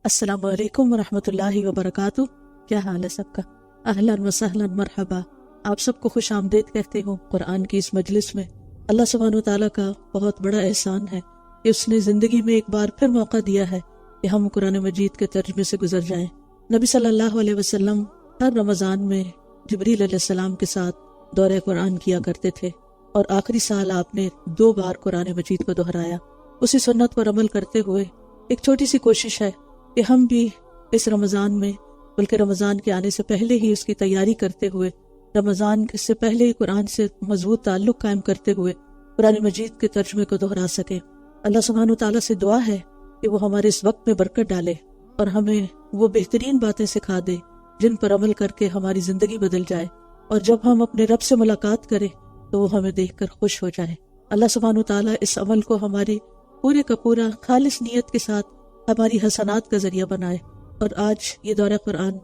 السلام علیکم ورحمۃ اللہ وبرکاتہ۔ کیا حال ہے سب کا؟ اہلاً و سہلاً مرحبا، آپ سب کو خوش آمدید کہتے ہوں قرآن کی اس مجلس میں۔ اللہ سبحانہ و تعالیٰ کا بہت بڑا احسان ہے کہ اس نے زندگی میں ایک بار پھر موقع دیا ہے کہ ہم قرآن مجید کے ترجمے سے گزر جائیں۔ نبی صلی اللہ علیہ وسلم ہر رمضان میں جبریل علیہ السلام کے ساتھ دورہ قرآن کیا کرتے تھے، اور آخری سال آپ نے 2 بار قرآن مجید کو دہرایا۔ اسی سنت پر عمل کرتے ہوئے ایک چھوٹی سی کوشش ہے کہ ہم بھی اس رمضان میں، بلکہ رمضان کے آنے سے پہلے ہی اس کی تیاری کرتے ہوئے، رمضان سے پہلے ہی قرآن سے مضبوط تعلق قائم کرتے ہوئے قرآن مجید کے ترجمے کو دہرا سکیں۔ اللہ سبحانہ تعالیٰ سے دعا ہے کہ وہ ہمارے اس وقت میں برکت ڈالے اور ہمیں وہ بہترین باتیں سکھا دے جن پر عمل کر کے ہماری زندگی بدل جائے، اور جب ہم اپنے رب سے ملاقات کریں تو وہ ہمیں دیکھ کر خوش ہو جائے۔ اللہ سبحانہ تعالیٰ اس عمل کو ہماری پورے کا پورا خالص نیت کے ساتھ ہماری حسنات کا ذریعہ بنائے۔ اور آج یہ دورہ قرآن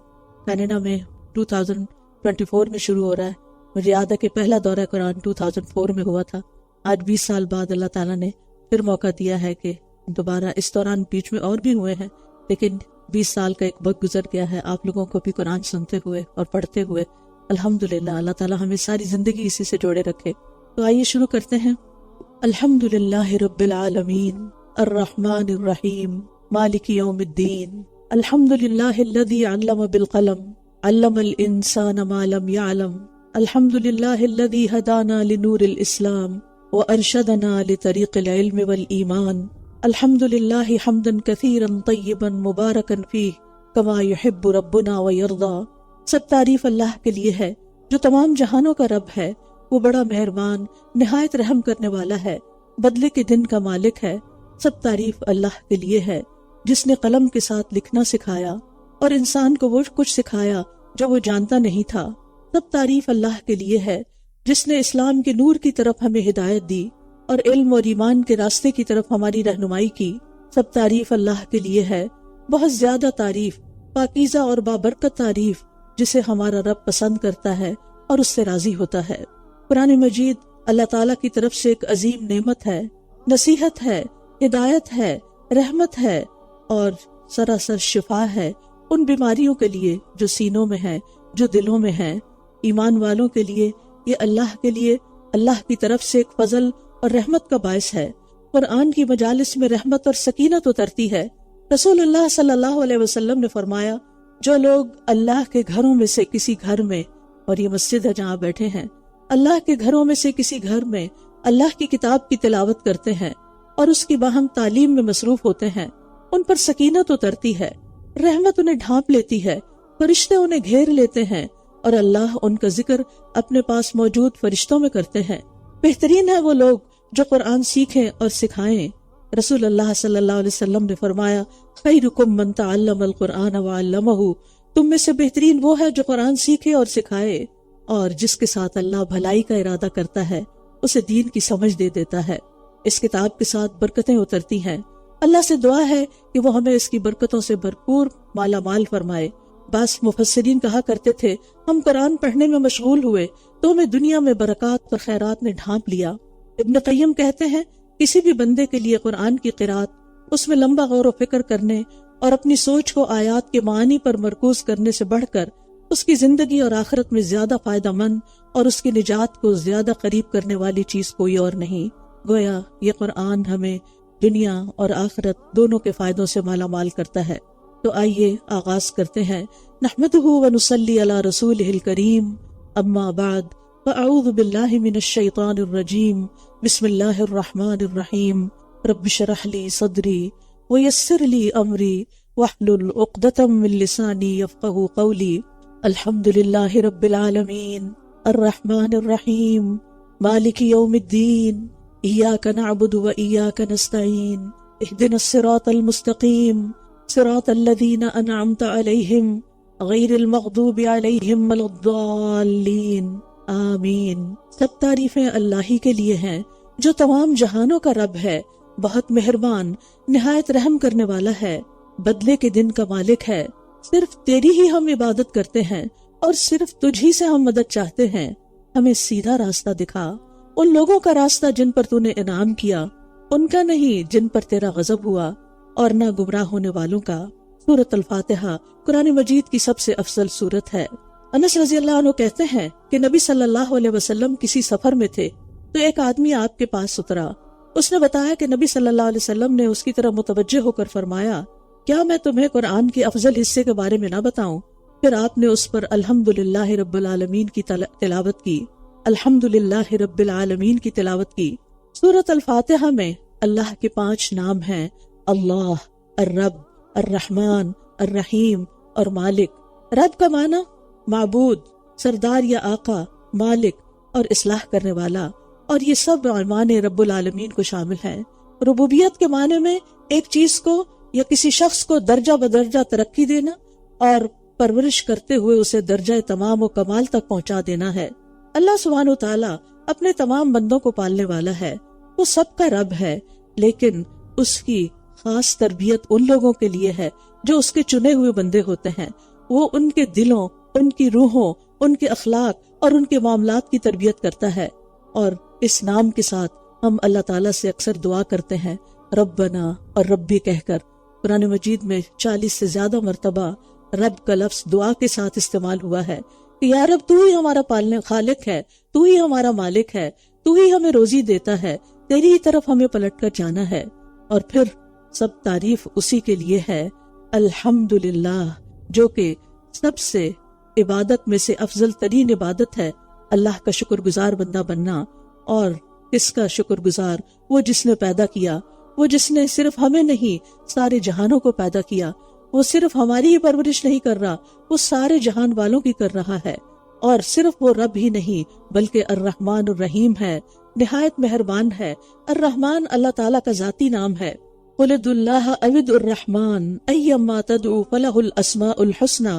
کینیڈا میں 2024 میں شروع ہو رہا ہے۔ مجھے یاد ہے کہ پہلا دورہ قرآن 2004 میں ہوا تھا۔ آج 20 سال بعد اللہ تعالیٰ نے پھر موقع دیا ہے کہ دوبارہ، اس دوران بیچ میں اور بھی ہوئے ہیں، لیکن 20 سال کا ایک وقت گزر گیا ہے آپ لوگوں کو بھی قرآن سنتے ہوئے اور پڑھتے ہوئے۔ الحمدللہ، اللہ تعالیٰ ہمیں ساری زندگی اسی سے جوڑے رکھے۔ تو آئیے شروع کرتے ہیں۔ الحمدللہ رب العالمین الرحمن الرحیم مالک یوم الدین، الحمدللہ الذی علم بالقلم علم الانسان ما لم يعلم، الحمدللہ الذی ہدانا لنور الاسلام وارشدنا لطریق العلم والایمان، الحمدللہ حمدا کثیرا طیبا مبارکا فیہ کما یحب ربنا ویرضا۔ سب تعریف اللہ کے لیے ہے جو تمام جہانوں کا رب ہے۔ وہ بڑا مہربان، نہایت رحم کرنے والا ہے، بدلے کے دن کا مالک ہے۔ سب تعریف اللہ کے لیے ہے جس نے قلم کے ساتھ لکھنا سکھایا اور انسان کو وہ کچھ سکھایا جو وہ جانتا نہیں تھا۔ سب تعریف اللہ کے لیے ہے جس نے اسلام کے نور کی طرف ہمیں ہدایت دی اور علم اور ایمان کے راستے کی طرف ہماری رہنمائی کی۔ سب تعریف اللہ کے لیے ہے، بہت زیادہ تعریف، پاکیزہ اور بابرکت تعریف، جسے ہمارا رب پسند کرتا ہے اور اس سے راضی ہوتا ہے۔ قرآن مجید اللہ تعالیٰ کی طرف سے ایک عظیم نعمت ہے، نصیحت ہے، ہدایت ہے، رحمت ہے اور سراسر شفا ہے ان بیماریوں کے لیے جو سینوں میں ہیں، جو دلوں میں ہیں۔ ایمان والوں کے لیے یہ اللہ کے لیے اللہ کی طرف سے ایک فضل اور رحمت کا باعث ہے۔ قرآن کی مجالس میں رحمت اور سکینت اترتی ہے۔ رسول اللہ صلی اللہ علیہ وسلم نے فرمایا، جو لوگ اللہ کے گھروں میں سے کسی گھر میں، اور یہ مسجد ہے جہاں بیٹھے ہیں، اللہ کے گھروں میں سے کسی گھر میں اللہ کی کتاب کی تلاوت کرتے ہیں اور اس کی باہم تعلیم میں مصروف ہوتے ہیں، ان پر سکینت اترتی ہے، رحمت انہیں ڈھانپ لیتی ہے، فرشتے انہیں گھیر لیتے ہیں اور اللہ ان کا ذکر اپنے پاس موجود فرشتوں میں کرتے ہیں۔ بہترین ہے وہ لوگ جو قرآن سیکھیں اور سکھائیں۔ رسول اللہ صلی اللہ علیہ وسلم نے فرمایا، خیرکم من تعلم القرآن وعلمہ، تم میں سے بہترین وہ ہے جو قرآن سیکھے اور سکھائے، اور جس کے ساتھ اللہ بھلائی کا ارادہ کرتا ہے اسے دین کی سمجھ دے دیتا ہے۔ اس کتاب کے ساتھ برکتیں اترتی ہیں۔ اللہ سے دعا ہے کہ وہ ہمیں اس کی برکتوں سے بھرپور مالا مال فرمائے۔ بعض مفسرین کہا کرتے تھے، ہم قرآن پڑھنے میں مشغول ہوئے تو ہمیں دنیا میں برکات اور خیرات نے ڈھانپ لیا۔ ابن قیم کہتے ہیں، کسی بھی بندے کے لیے قرآن کی قرات، اس میں لمبا غور و فکر کرنے اور اپنی سوچ کو آیات کے معنی پر مرکوز کرنے سے بڑھ کر اس کی زندگی اور آخرت میں زیادہ فائدہ مند اور اس کی نجات کو زیادہ قریب کرنے والی چیز کوئی اور نہیں۔ گویا یہ قرآن ہمیں دنیا اور آخرت دونوں کے فائدوں سے مالا مال کرتا ہے۔ تو آئیے آغاز کرتے ہیں۔ نحمدہ ونصلی علی رسولہ الکریم، اما بعد، فاعوذ باللہ من الشیطان الرجیم، بسم اللہ الرحمن الرحیم، رب اشرح لی صدری ویسر لی امری واحلل عقدۃ من لسانی یفقہوا قولی۔ الحمدللہ رب العالمین الرحمن الرحیم مالک یوم الدین، ایاک نعبد و ایاک نستعین، اہدنا الصراط المستقیم، صراط الذین انعمت علیہم غیر المغضوب علیہم ولا الضالین، آمین۔ سب تعریفیں اللہ ہی کے لیے ہیں جو تمام جہانوں کا رب ہے، بہت مہربان، نہایت رحم کرنے والا ہے، بدلے کے دن کا مالک ہے۔ صرف تیری ہی ہم عبادت کرتے ہیں اور صرف تجھ ہی سے ہم مدد چاہتے ہیں۔ ہمیں سیدھا راستہ دکھا، ان لوگوں کا راستہ جن پر تو نے انعام کیا، ان کا نہیں جن پر تیرا غضب ہوا، اور نہ گمراہ ہونے والوں کا۔ سورۃ الفاتحہ قرآن مجید کی سب سے افضل سورت ہے۔ انس رضی اللہ عنہ کہتے ہیں کہ نبی صلی اللہ علیہ وسلم کسی سفر میں تھے تو ایک آدمی آپ کے پاس اترا۔ اس نے بتایا کہ نبی صلی اللہ علیہ وسلم نے اس کی طرف متوجہ ہو کر فرمایا، کیا میں تمہیں قرآن کے افضل حصے کے بارے میں نہ بتاؤں؟ پھر آپ نے اس پر الحمدللہ رب العالمین کی تلاوت کی، الحمدللہ رب العالمین کی تلاوت کی۔ سورۃ الفاتحہ میں اللہ کے 5 نام ہیں، اللہ، الرب، الرحمن، الرحیم اور مالک۔ رب کا معنی معبود، سردار یا آقا، مالک اور اصلاح کرنے والا، اور یہ سب معنی رب العالمین کو شامل ہیں۔ ربوبیت کے معنی میں ایک چیز کو یا کسی شخص کو درجہ بدرجہ ترقی دینا اور پرورش کرتے ہوئے اسے درجہ تمام و کمال تک پہنچا دینا ہے۔ اللہ سبحانہ وتعالی اپنے تمام بندوں کو پالنے والا ہے، وہ سب کا رب ہے، لیکن اس کی خاص تربیت ان لوگوں کے لیے ہے جو اس کے چنے ہوئے بندے ہوتے ہیں۔ وہ ان کے دلوں، ان کی روحوں، ان کے اخلاق اور ان کے معاملات کی تربیت کرتا ہے۔ اور اس نام کے ساتھ ہم اللہ تعالیٰ سے اکثر دعا کرتے ہیں، ربنا اور ربی کہہ کر۔ قرآن مجید میں 40 سے زیادہ مرتبہ رب کا لفظ دعا کے ساتھ استعمال ہوا ہے کہ یا رب، تو ہی ہمارا پالنے خالق ہے، تو ہی ہمارا مالک ہے، تو ہی ہمیں روزی دیتا ہے، تیری ہی طرف ہمیں پلٹ کر جانا ہے۔ اور پھر سب تعریف اسی کے لیے ہے، الحمدللہ، جو کہ سب سے عبادت میں سے افضل ترین عبادت ہے، اللہ کا شکر گزار بندہ بننا۔ اور کس کا شکر گزار؟ وہ جس نے پیدا کیا، وہ جس نے صرف ہمیں نہیں سارے جہانوں کو پیدا کیا۔ وہ صرف ہماری ہی پرورش نہیں کر رہا، وہ سارے جہان والوں کی کر رہا ہے۔ اور صرف وہ رب ہی نہیں بلکہ الرحمن الرحیم ہے، نہایت مہربان ہے۔ الرحمن اللہ تعالیٰ کا ذاتی نام ہے۔ قل ادعوا اللہ او ادعوا الرحمن ایما تدعوا فلہ الاسماء الحسنی،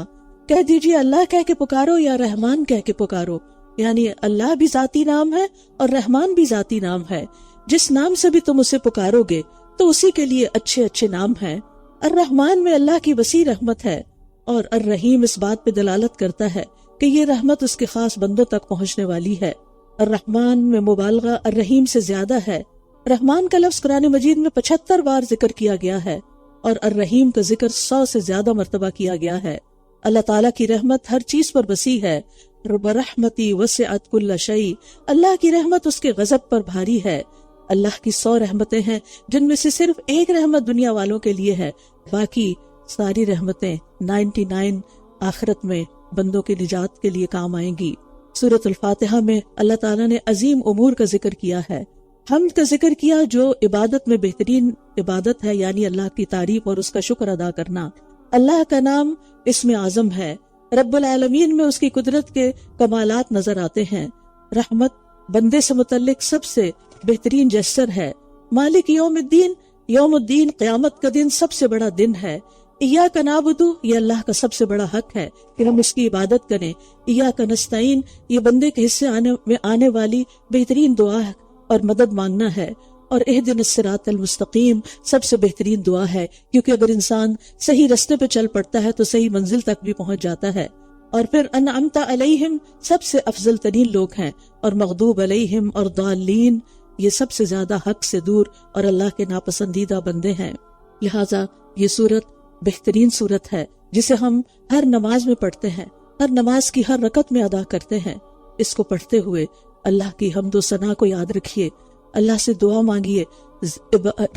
کہہ دیجیے اللہ کہہ کے پکارو یا رحمان کہہ کے پکارو، یعنی اللہ بھی ذاتی نام ہے اور رحمان بھی ذاتی نام ہے۔ جس نام سے بھی تم اسے پکارو گے تو اسی کے لیے اچھے اچھے نام ہیں۔ الرحمن میں اللہ کی وسیع رحمت ہے، اور الرحیم اس بات پہ دلالت کرتا ہے کہ یہ رحمت اس کے خاص بندوں تک پہنچنے والی ہے۔ الرحمن میں مبالغہ الرحیم سے زیادہ ہے۔ رحمان کا لفظ قرآن مجید میں 75 بار ذکر کیا گیا ہے، اور الرحیم کا ذکر 100 سے زیادہ مرتبہ کیا گیا ہے۔ اللہ تعالیٰ کی رحمت ہر چیز پر وسیع ہے۔ برحمتی وسعت کل شیء، اللہ کی رحمت اس کے غضب پر بھاری ہے۔ اللہ کی 100 رحمتیں ہیں جن میں سے صرف ایک رحمت دنیا والوں کے لیے ہے، باقی ساری رحمتیں 99 آخرت میں بندوں کی نجات کے لیے کام آئیں گی۔ سورۃ الفاتحہ میں اللہ تعالیٰ نے عظیم امور کا ذکر کیا ہے، حمد کا ذکر کیا جو عبادت میں بہترین عبادت ہے، یعنی اللہ کی تعریف اور اس کا شکر ادا کرنا۔ اللہ کا نام اسم اعظم ہے، رب العالمین میں اس کی قدرت کے کمالات نظر آتے ہیں۔ رحمت بندے سے متعلق سب سے بہترین جسر ہے۔ مالک یوم الدین، یوم الدین قیامت کا دن سب سے بڑا دن ہے۔ ایاک نعبد، یہ اللہ کا سب سے بڑا حق ہے کہ ہم اس کی عبادت کریں۔ ایاک نستعین، یہ بندے کے حصے میں آنے والی بہترین دعا ہے اور مدد مانگنا ہے۔ اور اہدنا الصراط المستقیم سب سے بہترین دعا ہے، کیونکہ اگر انسان صحیح رستے پہ چل پڑتا ہے تو صحیح منزل تک بھی پہنچ جاتا ہے۔ اور پھر انعمت علیہم سب سے افضل ترین لوگ ہیں، اور مغضوب علیہم اور ضالین یہ سب سے زیادہ حق سے دور اور اللہ کے ناپسندیدہ بندے ہیں۔ لہٰذا یہ سورت بہترین سورت ہے جسے ہم ہر نماز میں پڑھتے ہیں، ہر نماز کی ہر رکعت میں ادا کرتے ہیں۔ اس کو پڑھتے ہوئے اللہ کی حمد و ثنا کو یاد رکھیے، اللہ سے دعا مانگیے،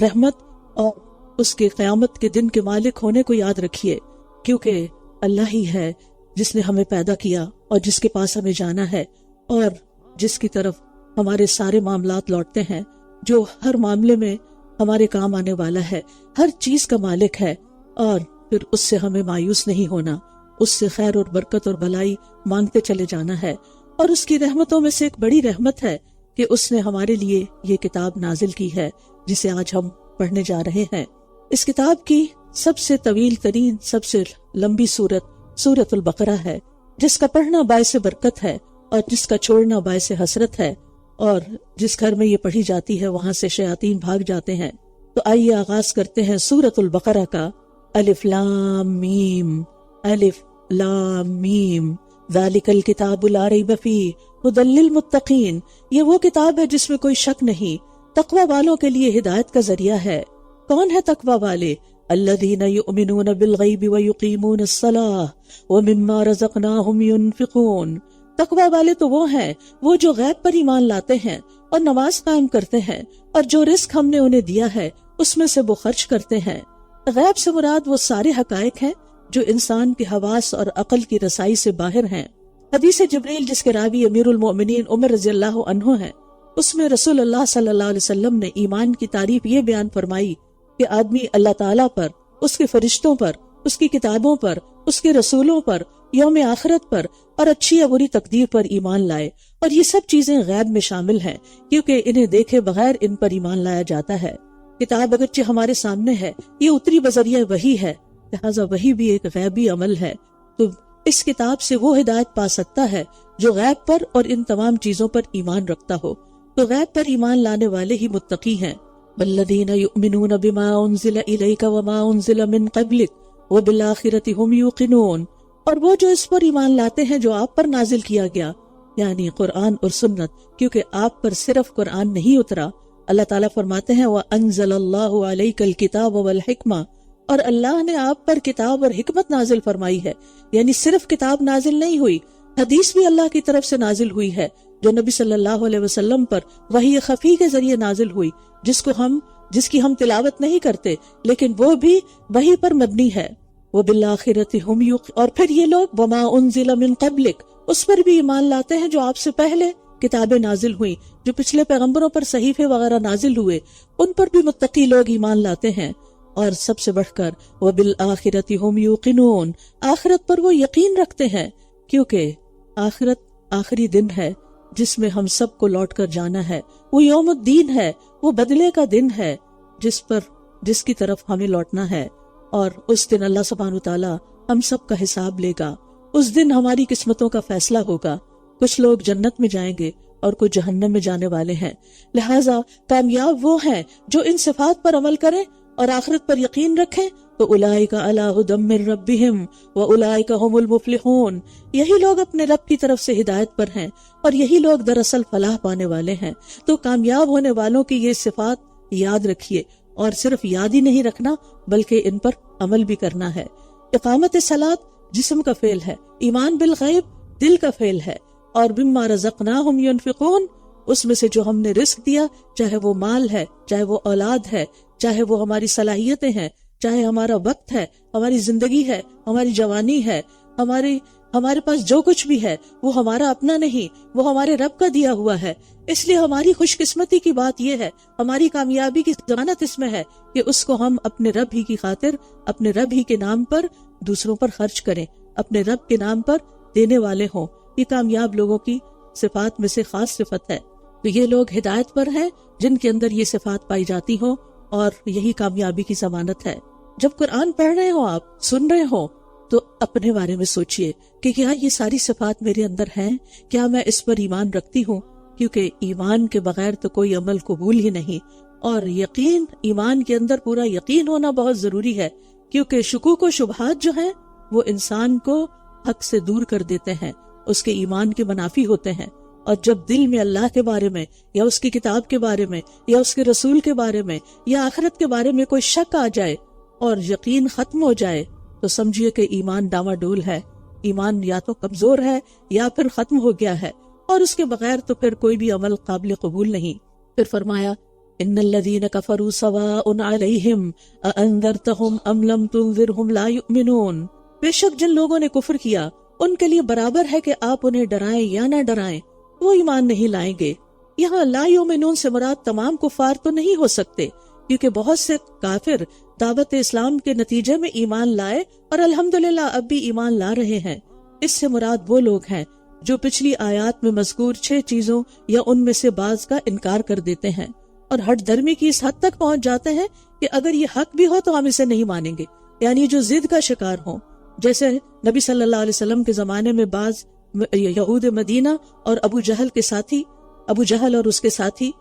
رحمت اور اس کے قیامت کے دن کے مالک ہونے کو یاد رکھیے، کیونکہ اللہ ہی ہے جس نے ہمیں پیدا کیا اور جس کے پاس ہمیں جانا ہے، اور جس کی طرف ہمارے سارے معاملات لوٹتے ہیں، جو ہر معاملے میں ہمارے کام آنے والا ہے، ہر چیز کا مالک ہے۔ اور پھر اس سے ہمیں مایوس نہیں ہونا، اس سے خیر اور برکت اور بھلائی مانگتے چلے جانا ہے۔ اور اس کی رحمتوں میں سے ایک بڑی رحمت ہے کہ اس نے ہمارے لیے یہ کتاب نازل کی ہے جسے آج ہم پڑھنے جا رہے ہیں۔ اس کتاب کی سب سے طویل ترین، سب سے لمبی سورت سورۃ البقرہ ہے، جس کا پڑھنا باعث برکت ہے اور جس کا چھوڑنا باعث حسرت ہے، اور جس گھر میں یہ پڑھی جاتی ہے وہاں سے شیاطین بھاگ جاتے ہیں۔ تو آئیے آغاز کرتے ہیں سورۃ البقرہ کا۔ الف لام میم، الف لام میم، ذالک الکتاب لا ریب فیہ ھدی للمتقین، یہ وہ کتاب ہے جس میں کوئی شک نہیں، تقوی والوں کے لیے ہدایت کا ذریعہ ہے۔ کون ہے تقوی والے؟ الذین یؤمنون بالغیب ویقیمون الصلاۃ ومما رزقناہم ینفقون. تقوی والے تو وہ ہیں وہ جو غیب پر ایمان لاتے ہیں اور نماز قائم کرتے ہیں اور جو رزق ہم نے انہیں دیا ہے اس میں سے وہ خرچ کرتے ہیں. غیب سے مراد وہ سارے حقائق ہیں جو انسان کے حواس اور عقل کی رسائی سے باہر ہیں. حدیث جبریل جس کے راوی امیر المؤمنین عمر رضی اللہ عنہ ہیں، اس میں رسول اللہ صلی اللہ علیہ وسلم نے ایمان کی تعریف یہ بیان فرمائی کہ آدمی اللہ تعالیٰ پر، اس کے فرشتوں پر، اس کی کتابوں پر، اس کے رسولوں پر، یوم آخرت پر اور اچھی یا بری تقدیر پر ایمان لائے. اور یہ سب چیزیں غیب میں شامل ہیں کیونکہ انہیں دیکھے بغیر ان پر ایمان لایا جاتا ہے. کتاب اگرچہ ہمارے سامنے ہے، یہ اتری بذریعہ وحی ہے، لہٰذا وحی بھی ایک غیبی عمل ہے. تو اس کتاب سے وہ ہدایت پا سکتا ہے جو غیب پر اور ان تمام چیزوں پر ایمان رکھتا ہو. تو غیب پر ایمان لانے والے ہی متقی ہیں. والذین یؤمنون بما انزل الیک وما انزل من قبلک وبالآخرۃ ھم یوقنون. اور وہ جو اس پر ایمان لاتے ہیں جو آپ پر نازل کیا گیا، یعنی قرآن اور سنت، کیونکہ آپ پر صرف قرآن نہیں اترا. اللہ تعالیٰ فرماتے ہیں وَأَنزَلَ اللَّهُ عَلَيْكَ الْكِتَابَ وَالْحِكْمَةَ، اور اللہ نے آپ پر کتاب اور حکمت نازل فرمائی ہے. یعنی صرف کتاب نازل نہیں ہوئی، حدیث بھی اللہ کی طرف سے نازل ہوئی ہے جو نبی صلی اللہ علیہ وسلم پر وحی خفی کے ذریعے نازل ہوئی، جس کی ہم تلاوت نہیں کرتے لیکن وہ بھی وحی پر مبنی ہے. وَبِالْآخِرَةِ هُمْ اور پھر یہ لوگ وَمَا أُنزِلَ مِن قَبْلِكَ، اس پر بھی ایمان لاتے ہیں جو آپ سے پہلے کتابیں نازل ہوئیں، جو پچھلے پیغمبروں پر صحیفے وغیرہ نازل ہوئے، ان پر بھی متقی لوگ ایمان لاتے ہیں. اور سب سے بڑھ کر وَبِالْآخِرَةِ هُمْ يُوقِنُونَ، آخرت پر وہ یقین رکھتے ہیں کیونکہ آخرت آخری دن ہے جس میں ہم سب کو لوٹ کر جانا ہے. وہ یوم الدین ہے، وہ بدلے کا دن ہے جس کی طرف ہمیں لوٹنا ہے. اور اس دن اللہ سبحانہ وتعالی ہم سب کا حساب لے گا. اس دن ہماری قسمتوں کا فیصلہ ہوگا. کچھ لوگ جنت میں جائیں گے اور کچھ جہنم میں جانے والے ہیں. لہٰذا کامیاب وہ ہیں جو ان صفات پر عمل کریں اور آخرت پر یقین رکھیں. تو اولئک علی ھدی من ربہم واولئک ھم المفلحون، یہی لوگ اپنے رب کی طرف سے ہدایت پر ہیں اور یہی لوگ دراصل فلاح پانے والے ہیں. تو کامیاب ہونے والوں کی یہ صفات یاد رکھیے، اور صرف یاد ہی نہیں رکھنا بلکہ ان پر عمل بھی کرنا ہے. اقامت صلاۃ جسم کا فعل ہے، ایمان بالغیب دل کا فعل ہے، اور مما رزقناہم ینفقون، اس میں سے جو ہم نے رزق دیا، چاہے وہ مال ہے، چاہے وہ اولاد ہے، چاہے وہ ہماری صلاحیتیں ہیں، چاہے ہمارا وقت ہے، ہماری زندگی ہے، ہماری جوانی ہے، ہمارے پاس جو کچھ بھی ہے وہ ہمارا اپنا نہیں، وہ ہمارے رب کا دیا ہوا ہے. اس لیے ہماری خوش قسمتی کی بات یہ ہے، ہماری کامیابی کی ضمانت اس میں ہے کہ اس کو ہم اپنے رب ہی کی خاطر، اپنے رب ہی کے نام پر دوسروں پر خرچ کریں، اپنے رب کے نام پر دینے والے ہوں. یہ کامیاب لوگوں کی صفات میں سے خاص صفت ہے. تو یہ لوگ ہدایت پر ہیں جن کے اندر یہ صفات پائی جاتی ہوں، اور یہی کامیابی کی ضمانت ہے. جب قرآن پڑھ رہے ہوں، آپ سن رہے ہوں، تو اپنے بارے میں سوچئے کہ کیا یہ ساری صفات میرے اندر ہیں، کیا میں اس پر ایمان رکھتی ہوں، کیونکہ ایمان کے بغیر تو کوئی عمل قبول ہی نہیں. اور یقین، ایمان کے اندر پورا یقین ہونا بہت ضروری ہے، کیونکہ شکوک و شبہات جو ہیں وہ انسان کو حق سے دور کر دیتے ہیں، اس کے ایمان کے منافی ہوتے ہیں. اور جب دل میں اللہ کے بارے میں یا اس کی کتاب کے بارے میں یا اس کے رسول کے بارے میں یا آخرت کے بارے میں کوئی شک آ جائے اور یقین ختم ہو جائے تو سمجھیے کہ ایمان ڈاواڈول ہے، ایمان یا تو کمزور ہے یا پھر ختم ہو گیا ہے، اور اس کے بغیر تو پھر کوئی بھی عمل قابل قبول نہیں. پھر فرمایا ان الذین کفروا سواء علیہم اانذرتہم ام لم تنذرہم لا یؤمنون، بے شک جن لوگوں نے کفر کیا ان کے لیے برابر ہے کہ آپ انہیں ڈرائیں یا نہ ڈرائیں، وہ ایمان نہیں لائیں گے. یہاں لا یؤمنون سے مراد تمام کفار تو نہیں ہو سکتے، کیونکہ بہت سے کافر دعوت اسلام کے نتیجے میں ایمان لائے اور الحمدللہ اب بھی ایمان لا رہے ہیں. اس سے مراد وہ لوگ ہیں جو پچھلی آیات میں مذکور 6 چیزوں یا ان میں سے بعض کا انکار کر دیتے ہیں اور ہٹ درمی کی اس حد تک پہنچ جاتے ہیں کہ اگر یہ حق بھی ہو تو ہم اسے نہیں مانیں گے. یعنی جو ضد کا شکار ہوں، جیسے نبی صلی اللہ علیہ وسلم کے زمانے میں بعض یہود مدینہ اور ابو جہل اور اس کے ساتھی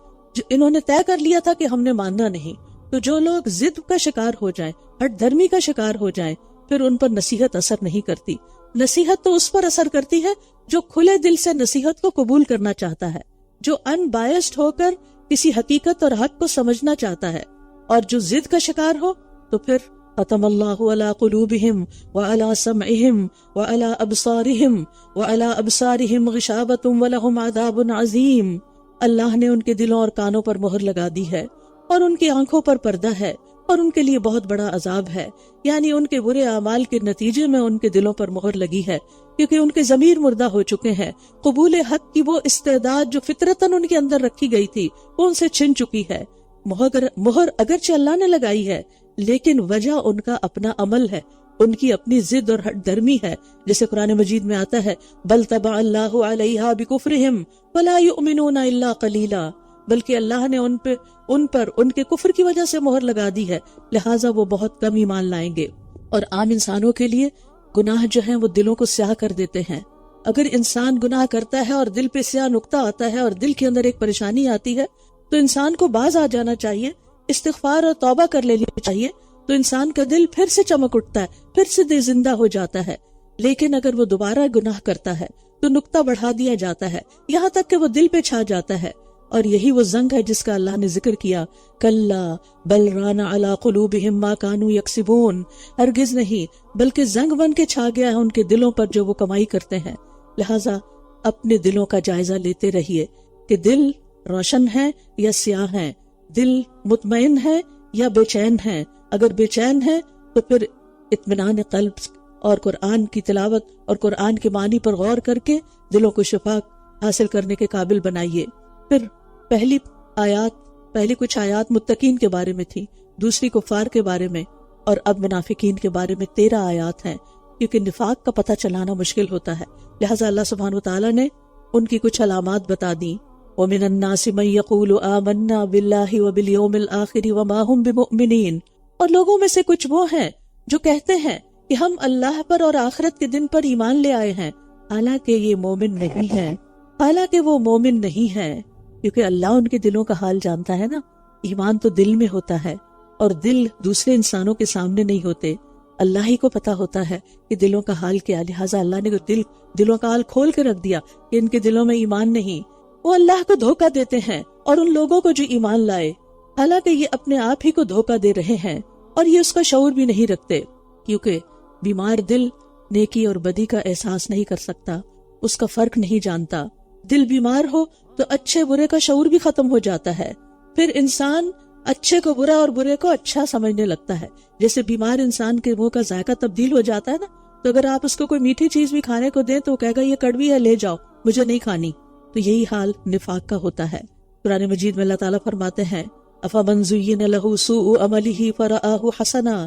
انہوں نے طے کر لیا تھا کہ ہم نے ماننا نہیں. تو جو لوگ ضد کا شکار ہو جائیں، ہٹ دھرمی کا شکار ہو جائیں، پھر ان پر نصیحت اثر نہیں کرتی. نصیحت تو اس پر اثر کرتی ہے جو کھلے دل سے نصیحت کو قبول کرنا چاہتا ہے، جو ان بائسڈ ہو کر کسی حقیقت اور حق کو سمجھنا چاہتا ہے. اور جو ضد کا شکار ہو تو پھر ختم اللہ علی قلوبہم وعلی سمعہم وعلی ابصارہم غشاوۃ ولہم عذاب عظیم. اللہ نے ان کے دلوں اور کانوں پر مہر لگا دی ہے اور ان کی آنکھوں پر پردہ ہے اور ان کے لیے بہت بڑا عذاب ہے. یعنی ان کے برے اعمال کے نتیجے میں ان کے دلوں پر مہر لگی ہے، کیونکہ ان کے ضمیر مردہ ہو چکے ہیں. قبول حق کی وہ استعداد جو فطرتاً ان کے اندر رکھی گئی تھی وہ ان سے چھن چکی ہے. مہر اگرچہ اللہ نے لگائی ہے، لیکن وجہ ان کا اپنا عمل ہے، ان کی اپنی ضد اور ہٹ درمی ہے. جیسے قرآن مجید میں آتا ہے بل طبع اللہ علیہا بکفرہم ولا یؤمنون الا قلیلا، بلکہ اللہ نے ان پر ان کے کفر کی وجہ سے مہر لگا دی ہے، لہٰذا وہ بہت کم ایمان لائیں گے. اور عام انسانوں کے لیے گناہ جو ہیں وہ دلوں کو سیاہ کر دیتے ہیں. اگر انسان گناہ کرتا ہے اور دل پہ سیاہ نقطہ آتا ہے اور دل کے اندر ایک پریشانی آتی ہے تو انسان کو باز آ جانا چاہیے، استغفار اور توبہ کر لینی چاہیے، تو انسان کا دل پھر سے چمک اٹھتا ہے، پھر سے زندہ ہو جاتا ہے. لیکن اگر وہ دوبارہ گناہ کرتا ہے تو نقطہ بڑھا دیا جاتا ہے یہاں تک کہ وہ دل پہ چھا جاتا ہے. اور یہی وہ زنگ ہے جس کا اللہ نے ذکر کیا، کلا بل ران علی قلوبہم ما کانوا یکسبون، ہرگز نہیں بلکہ زنگ بن کے چھا گیا ہے ان کے دلوں پر جو وہ کمائی کرتے ہیں. لہٰذا اپنے دلوں کا جائزہ لیتے رہیے کہ دل روشن ہے یا سیاہ ہے، دل مطمئن ہے یا بے چین ہے. اگر بے چین ہے تو پھر اطمینان قلب اور قرآن کی تلاوت اور قرآن کے معنی پر غور کر کے دلوں کو شفا حاصل کرنے کے قابل بنائیے. پھر پہلی کچھ آیات متقین کے بارے میں تھی، دوسری کفار کے بارے میں، اور اب منافقین کے بارے میں 13 آیات ہیں، کیونکہ نفاق کا پتہ چلانا مشکل ہوتا ہے. لہٰذا اللہ سبحانہ وتعالیٰ نے ان کی کچھ علامات بتا دی. وَمِنَ النَّاسِ مَن يَقُولُ آمَنَّا بِاللَّهِ وَبِالْيَوْمِ الْآخِرِ وَمَا هُمْ بِمُؤْمِنِينَ، اور لوگوں میں سے کچھ وہ ہیں جو کہتے ہیں کہ ہم اللہ پر اور آخرت کے دن پر ایمان لے آئے ہیں، حالانکہ یہ مومن نہیں ہے، حالانکہ وہ مومن نہیں ہے. کیونکہ اللہ ان کے دلوں کا حال جانتا ہے نا. ایمان تو دل میں ہوتا ہے اور دل دوسرے انسانوں کے سامنے نہیں ہوتے، اللہ ہی کو پتا ہوتا ہے کہ دلوں کا حال کیا. لہٰذا اللہ نے دلوں کا حال کھول کے رکھ دیا کہ ان کے دلوں میں ایمان نہیں. وہ اللہ کو دھوکہ دیتے ہیں اور ان لوگوں کو جو ایمان لائے، حالانکہ یہ اپنے آپ ہی کو دھوکہ دے رہے ہیں اور یہ اس کا شعور بھی نہیں رکھتے. کیونکہ بیمار دل نیکی اور بدی کا احساس نہیں کر سکتا، اس کا فرق نہیں جانتا. دل بیمار ہو تو اچھے برے کا شعور بھی ختم ہو جاتا ہے. پھر انسان اچھے کو برا اور برے کو اچھا سمجھنے لگتا ہے. جیسے بیمار انسان کے منہ کا ذائقہ تبدیل ہو جاتا ہے نا، تو اگر آپ اس کو کوئی میٹھی چیز بھی کھانے کو دیں تو وہ کہے گا یہ کڑوی ہے، لے جاؤ، مجھے نہیں کھانی. تو یہی حال نفاق کا ہوتا ہے. قرآن مجید میں اللہ تعالیٰ فرماتے ہیں أَفَمَنْ زُيِّنَ لَهُ سُوءُ عَمَلِهِ فَرَآهُ حَسَنًا،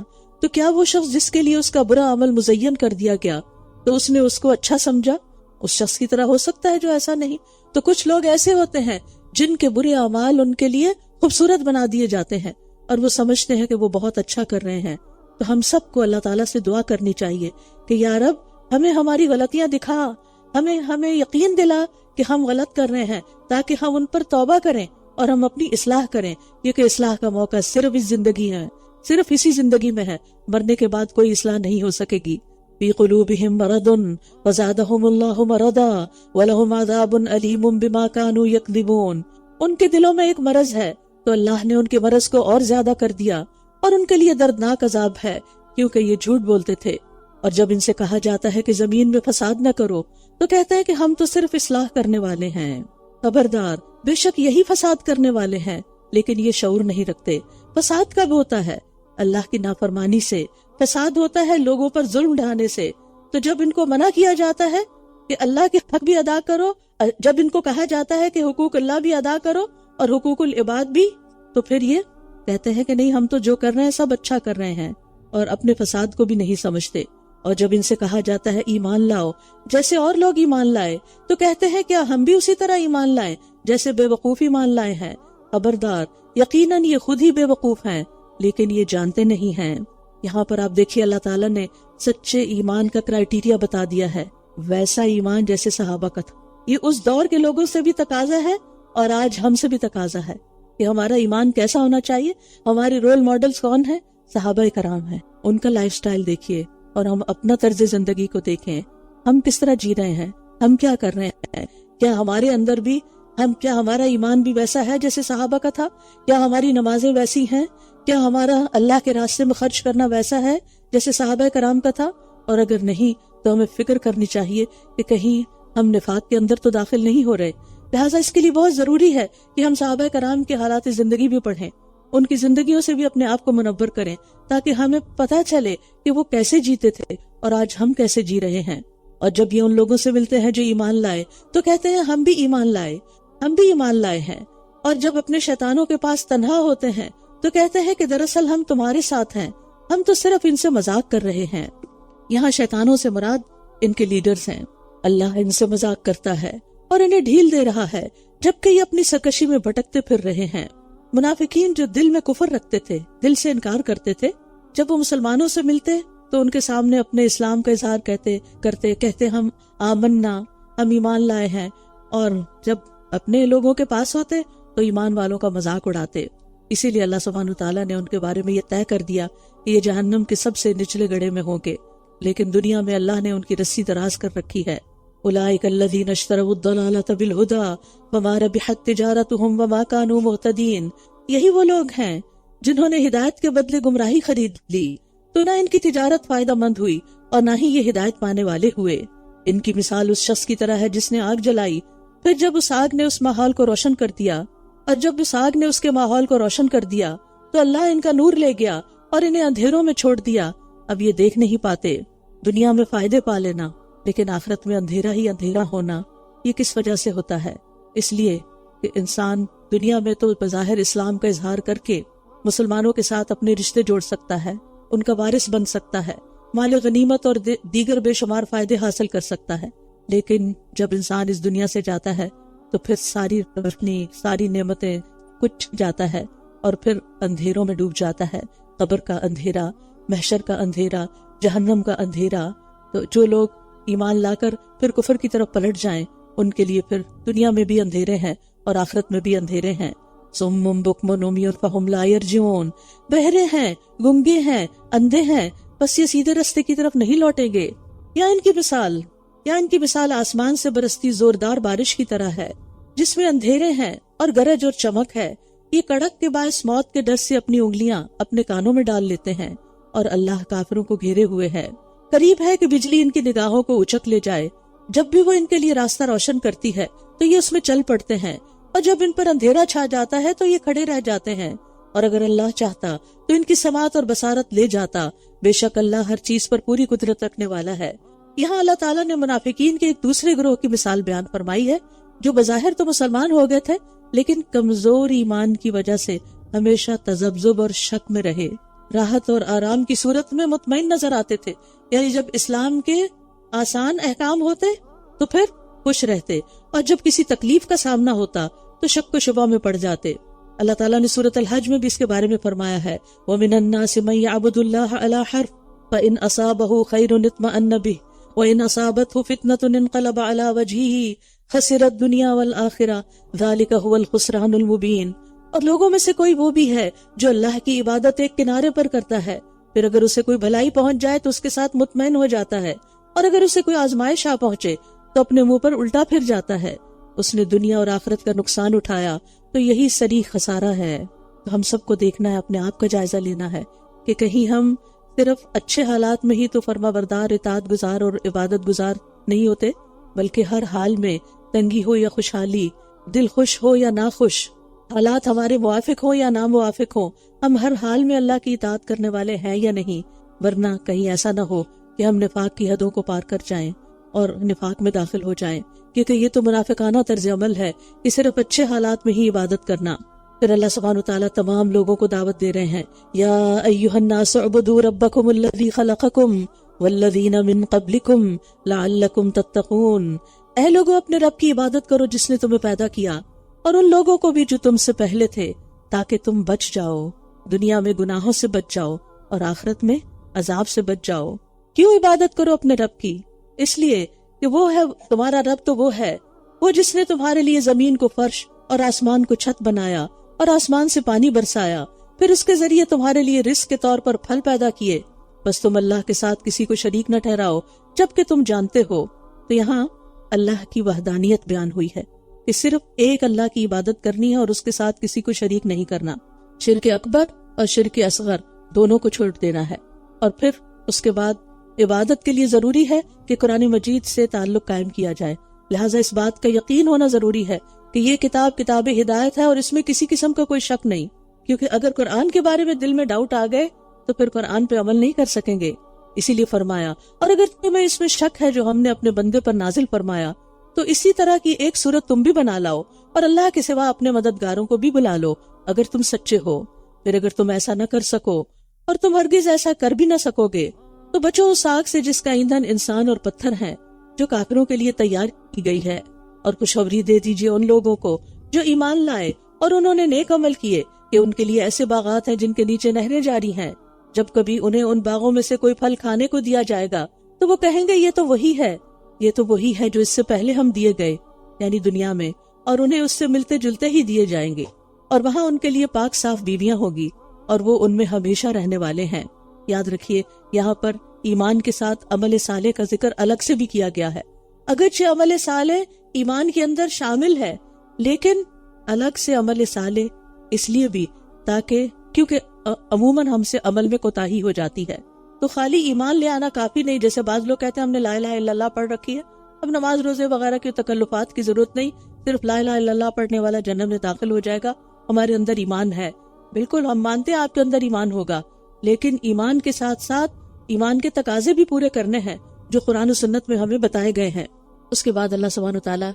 تو کیا وہ شخص جس کے لیے اس کا برا عمل مزین کر دیا گیا تو اس نے اس کو اچھا سمجھا، اس شخص کی طرح ہو سکتا ہے جو ایسا نہیں. تو کچھ لوگ ایسے ہوتے ہیں جن کے برے اعمال ان کے لیے خوبصورت بنا دیے جاتے ہیں اور وہ سمجھتے ہیں کہ وہ بہت اچھا کر رہے ہیں. تو ہم سب کو اللہ تعالیٰ سے دعا کرنی چاہیے کہ یا رب ہمیں ہماری غلطیاں دکھا، ہمیں یقین دلا کہ ہم غلط کر رہے ہیں، تاکہ ہم ان پر توبہ کریں اور ہم اپنی اصلاح کریں. کیونکہ اصلاح کا موقع صرف اس زندگی ہے، صرف اسی زندگی میں ہے، مرنے کے بعد کوئی اصلاح نہیں ہو سکے گی. فی قلوبہم مرض فزادہم اللہ مرضا ولہم عذاب علیم بما کانوا یکذبون. ان کے دلوں میں ایک مرض ہے تو اللہ نے ان کے مرض کو اور زیادہ کر دیا اور ان کے لیے دردناک عذاب ہے کیونکہ یہ جھوٹ بولتے تھے. اور جب ان سے کہا جاتا ہے کہ زمین میں فساد نہ کرو تو کہتے ہیں کہ ہم تو صرف اصلاح کرنے والے ہیں. خبردار، بے شک یہی فساد کرنے والے ہیں لیکن یہ شعور نہیں رکھتے. فساد کب ہوتا ہے؟ اللہ کی نافرمانی سے. فساد ہوتا ہے لوگوں پر ظلم ڈھانے سے. تو جب ان کو منع کیا جاتا ہے کہ اللہ کے حق بھی ادا کرو، جب ان کو کہا جاتا ہے کہ حقوق اللہ بھی ادا کرو اور حقوق العباد بھی، تو پھر یہ کہتے ہیں کہ نہیں ہم تو جو کر رہے ہیں سب اچھا کر رہے ہیں اور اپنے فساد کو بھی نہیں سمجھتے. اور جب ان سے کہا جاتا ہے ایمان لاؤ جیسے اور لوگ ایمان لائے تو کہتے ہیں کیا ہم بھی اسی طرح ایمان لائیں جیسے بے وقوف ایمان لائے ہیں. خبردار، یقیناً یہ خود ہی بے وقوف ہیں لیکن یہ جانتے نہیں ہیں. یہاں پر آپ دیکھیے اللہ تعالیٰ نے سچے ایمان کا کرائیٹیریا بتا دیا ہے، ویسا ایمان جیسے صحابہ کا تھا. یہ اس دور کے لوگوں سے بھی تقاضا ہے اور آج ہم سے بھی تقاضا ہے کہ ہمارا ایمان کیسا ہونا چاہیے. ہمارے رول ماڈلز کون ہیں؟ صحابہ کرام ہیں. ان کا لائف سٹائل دیکھیے اور ہم اپنا طرز زندگی کو دیکھیں. ہم کس طرح جی رہے ہیں، ہم کیا کر رہے ہیں، کیا ہمارے اندر بھی کیا ہمارا ایمان بھی ویسا ہے جیسے صحابہ کا تھا؟ کیا ہماری نمازیں ویسی ہیں؟ کیا ہمارا اللہ کے راستے میں خرچ کرنا ویسا ہے جیسے صحابہ کرام کا تھا؟ اور اگر نہیں تو ہمیں فکر کرنی چاہیے کہ کہیں ہم نفاق کے اندر تو داخل نہیں ہو رہے۔ لہٰذا اس کے لیے بہت ضروری ہے کہ ہم صحابہ کرام کے حالات زندگی بھی پڑھیں، ان کی زندگیوں سے بھی اپنے آپ کو منور کریں، تاکہ ہمیں پتہ چلے کہ وہ کیسے جیتے تھے اور آج ہم کیسے جی رہے ہیں۔ اور جب یہ ان لوگوں سے ملتے ہیں جو ایمان لائے تو کہتے ہیں ہم بھی ایمان لائے، ہم بھی ایمان لائے ہیں۔ اور جب اپنے شیطانوں کے پاس تنہا ہوتے ہیں تو کہتے ہیں کہ دراصل ہم تمہارے ساتھ ہیں، ہم تو صرف ان سے مذاق کر رہے ہیں۔ یہاں شیطانوں سے مراد ان کے لیڈرز ہیں۔ اللہ ان سے مذاق کرتا ہے اور انہیں ڈھیل دے رہا ہے، جبکہ یہ اپنی سرکشی میں بھٹکتے پھر رہے ہیں۔ منافقین جو دل میں کفر رکھتے تھے، دل سے انکار کرتے تھے، جب وہ مسلمانوں سے ملتے تو ان کے سامنے اپنے اسلام کا اظہار کہتے ہم آمنا، ہم ایمان لائے ہیں، اور جب اپنے لوگوں کے پاس ہوتے تو ایمان والوں کا مذاق اڑاتے۔ اسی لیے اللہ سبحانہ وتعالیٰ نے ان کے بارے میں یہ طے کر دیا کہ یہ جہنم کے سب سے نچلے گڑھے میں ہوں گے، لیکن دنیا میں اللہ نے ان کی رسی دراز کر رکھی ہے۔ اولئک الذین اشتروا الضلالۃ بالہدی وما ربحت تجارتہم وما کانوا مہتدین۔ یہی وہ لوگ ہیں جنہوں نے ہدایت کے بدلے گمراہی خرید لی، تو نہ ان کی تجارت فائدہ مند ہوئی اور نہ ہی یہ ہدایت پانے والے ہوئے۔ ان کی مثال اس شخص کی طرح ہے جس نے آگ جلائی، پھر جب اس آگ نے اس ماحول کو روشن کر دیا، اور جب اس آگ نے اس کے ماحول کو روشن کر دیا تو اللہ ان کا نور لے گیا اور انہیں اندھیروں میں چھوڑ دیا۔ اب یہ دیکھ نہیں پاتے۔ دنیا میں فائدے پا لینا لیکن آخرت میں اندھیرا ہی اندھیرا ہونا، یہ کس وجہ سے ہوتا ہے؟ اس لیے کہ انسان دنیا میں تو بظاہر اسلام کا اظہار کر کے مسلمانوں کے ساتھ اپنے رشتے جوڑ سکتا ہے، ان کا وارث بن سکتا ہے، مال غنیمت اور دیگر بے شمار فائدے حاصل کر سکتا ہے، لیکن جب انسان اس دنیا سے جاتا ہے تو پھر ساری نعمتیں کچھ جاتا ہے اور پھر اندھیروں میں ڈوب جاتا ہے۔ قبر کا اندھیرا، محشر کا اندھیرا، جہنم کا اندھیرا۔ تو جو لوگ ایمان لا کر پھر کفر کی طرف پلٹ جائیں، ان کے لیے پھر دنیا میں بھی اندھیرے ہیں اور آخرت میں بھی اندھیرے ہیں۔ صم بکم عمی فہم لا یرجعون، بہرے ہیں، گنگے ہیں، اندھے ہیں، بس یہ سیدھے رستے کی طرف نہیں لوٹیں گے۔ یا ان کی مثال آسمان سے برستی زوردار بارش کی طرح ہے، جس میں اندھیرے ہیں اور گرج اور چمک ہے۔ یہ کڑک کے باعث موت کے ڈر سے اپنی انگلیاں اپنے کانوں میں ڈال لیتے ہیں، اور اللہ کافروں کو گھیرے ہوئے ہے۔ قریب ہے کہ بجلی ان کی نگاہوں کو اچک لے جائے۔ جب بھی وہ ان کے لیے راستہ روشن کرتی ہے تو یہ اس میں چل پڑتے ہیں، اور جب ان پر اندھیرا چھا جاتا ہے تو یہ کھڑے رہ جاتے ہیں۔ اور اگر اللہ چاہتا تو ان کی سماعت اور بصارت لے جاتا۔ بے شک اللہ ہر چیز پر پوری قدرت رکھنے والا ہے۔ یہاں اللہ تعالیٰ نے منافقین کے ایک دوسرے گروہ کی مثال بیان فرمائی ہے، جو بظاہر تو مسلمان ہو گئے تھے لیکن کمزور ایمان کی وجہ سے ہمیشہ تذبذب اور شک میں رہے، راحت اور آرام کی صورت میں مطمئن نظر آتے تھے۔ یعنی جب اسلام کے آسان احکام ہوتے تو پھر خوش رہتے، اور جب کسی تکلیف کا سامنا ہوتا تو شک و شبہ میں پڑ جاتے۔ اللہ تعالیٰ نے سورۃ الحج میں بھی اس کے بارے میں فرمایا ہے، وَمِنَ النَّاسِ مَن يَعْبُدُ اللَّهَ عَلَى حَرْفٍ فَإِنْ أَصَابَهُ خَيْرٌ اطْمَأَنَّ بِهِ وَإِنْ أَصَابَتْهُ فِتْنَةٌ انقلب عَلَى وَجْهِهِ خَسِرَ الدُّنْيَا وَالْآخِرَةَ ذَلِكَ هُوَ الْخُسْرَانُ الْمُبِينُ۔ اور لوگوں میں سے کوئی وہ بھی ہے جو اللہ کی عبادت ایک کنارے پر کرتا ہے، پھر اگر اسے کوئی بھلائی پہنچ جائے تو اس کے ساتھ مطمئن ہو جاتا ہے، اور اگر اسے کوئی آزمائش آ پہنچے تو اپنے منہ پر الٹا پھر جاتا ہے۔ اس نے دنیا اور آخرت کا نقصان اٹھایا تو یہی صریح خسارہ ہے۔ تو ہم سب کو دیکھنا ہے، اپنے آپ کا جائزہ لینا ہے کہ کہیں ہم صرف اچھے حالات میں ہی تو فرما بردار، اطاعت گزار اور عبادت گزار نہیں ہوتے، بلکہ ہر حال میں، تنگی ہو یا خوشحالی، دل خوش ہو یا ناخوش، حالات ہمارے موافق ہوں یا ناموافق ہوں، ہم ہر حال میں اللہ کی اطاعت کرنے والے ہیں یا نہیں، ورنہ کہیں ایسا نہ ہو کہ ہم نفاق کی حدوں کو پار کر جائیں اور نفاق میں داخل ہو جائیں، کیونکہ یہ تو منافقانہ طرز عمل ہے کہ صرف اچھے حالات میں ہی عبادت کرنا۔ پھر اللہ سبحانہ وتعالیٰ تمام لوگوں کو دعوت دے رہے ہیں، یا ایھا الناس اعبدوا ربکم الذی خلقکم والذین من قبلکم لعلکم تتقون۔ اے لوگوں، اپنے رب کی عبادت کرو جس نے تمہیں پیدا کیا، اور ان لوگوں کو بھی جو تم سے پہلے تھے، تاکہ تم بچ جاؤ، دنیا میں گناہوں سے بچ جاؤ اور آخرت میں عذاب سے بچ جاؤ۔ کیوں عبادت کرو اپنے رب کی؟ اس لیے کہ وہ ہے تمہارا رب، تو وہ ہے وہ جس نے تمہارے لیے زمین کو فرش اور آسمان کو چھت بنایا اور آسمان سے پانی برسایا، پھر اس کے ذریعے تمہارے لیے رزق کے طور پر پھل پیدا کیے، بس تم اللہ کے ساتھ کسی کو شریک نہ ٹھہراؤ جبکہ تم جانتے ہو۔ تو یہاں اللہ کی وحدانیت بیان ہوئی ہے کہ صرف ایک اللہ کی عبادت کرنی ہے اور اس کے ساتھ کسی کو شریک نہیں کرنا۔ شرک اکبر اور شرک اصغر دونوں کو چھوڑ دینا ہے. اور پھر اس کے بعد عبادت کے لیے ضروری ہے کہ قرآن مجید سے تعلق قائم کیا جائے. لہٰذا اس بات کا یقین ہونا ضروری ہے کہ یہ کتاب ہدایت ہے اور اس میں کسی قسم کا کوئی شک نہیں، کیونکہ اگر قرآن کے بارے میں دل میں ڈاؤٹ آ گئے تو پھر قرآن پہ عمل نہیں کر سکیں گے. اسی لیے فرمایا اور اگر تمہیں اس میں شک ہے جو ہم نے اپنے بندے پر نازل فرمایا تو اسی طرح کی ایک صورت تم بھی بنا لاؤ اور اللہ کے سوا اپنے مددگاروں کو بھی بلا لو اگر تم سچے ہو. پھر اگر تم ایسا نہ کر سکو اور تم ہرگز ایسا کر بھی نہ سکو گے تو بچو اس آگ سے جس کا ایندھن انسان اور پتھر ہے، جو کافروں کے لیے تیار کی گئی ہے. اور خوشخبری دے دیجئے ان لوگوں کو جو ایمان لائے اور انہوں نے نیک عمل کیے کہ ان کے لیے ایسے باغات ہیں جن کے نیچے نہریں جاری ہیں. جب کبھی انہیں ان باغوں میں سے کوئی پھل کھانے کو دیا جائے گا تو وہ کہیں گے یہ تو وہی ہے جو اس سے پہلے ہم دیے گئے، یعنی دنیا میں، اور انہیں اس سے ملتے جلتے ہی دیے جائیں گے. اور وہاں ان کے لیے پاک صاف بیویاں ہوگی اور وہ ان میں ہمیشہ رہنے والے ہیں. یاد رکھیے یہاں پر ایمان کے ساتھ عمل صالح کا ذکر الگ سے بھی کیا گیا ہے. اگرچہ عمل صالح ایمان کے اندر شامل ہے لیکن الگ سے عمل صالح اس لیے بھی کیونکہ عموماً ہم سے عمل میں کوتاہی ہو جاتی ہے. تو خالی ایمان لے آنا کافی نہیں. جیسے بعض لوگ کہتے ہیں ہم نے لا الہ الا اللہ پڑھ رکھی ہے، اب نماز روزے وغیرہ کی تکلفات کی ضرورت نہیں، صرف لا الہ الا اللہ پڑھنے والا جنت میں داخل ہو جائے گا، ہمارے اندر ایمان ہے. بالکل ہم مانتے ہیں آپ کے اندر ایمان ہوگا، لیکن ایمان کے ساتھ ساتھ ایمان کے تقاضے بھی پورے کرنے ہیں جو قرآن و سنت میں ہمیں بتائے گئے ہیں. اس کے بعد اللہ سبحانہ وتعالی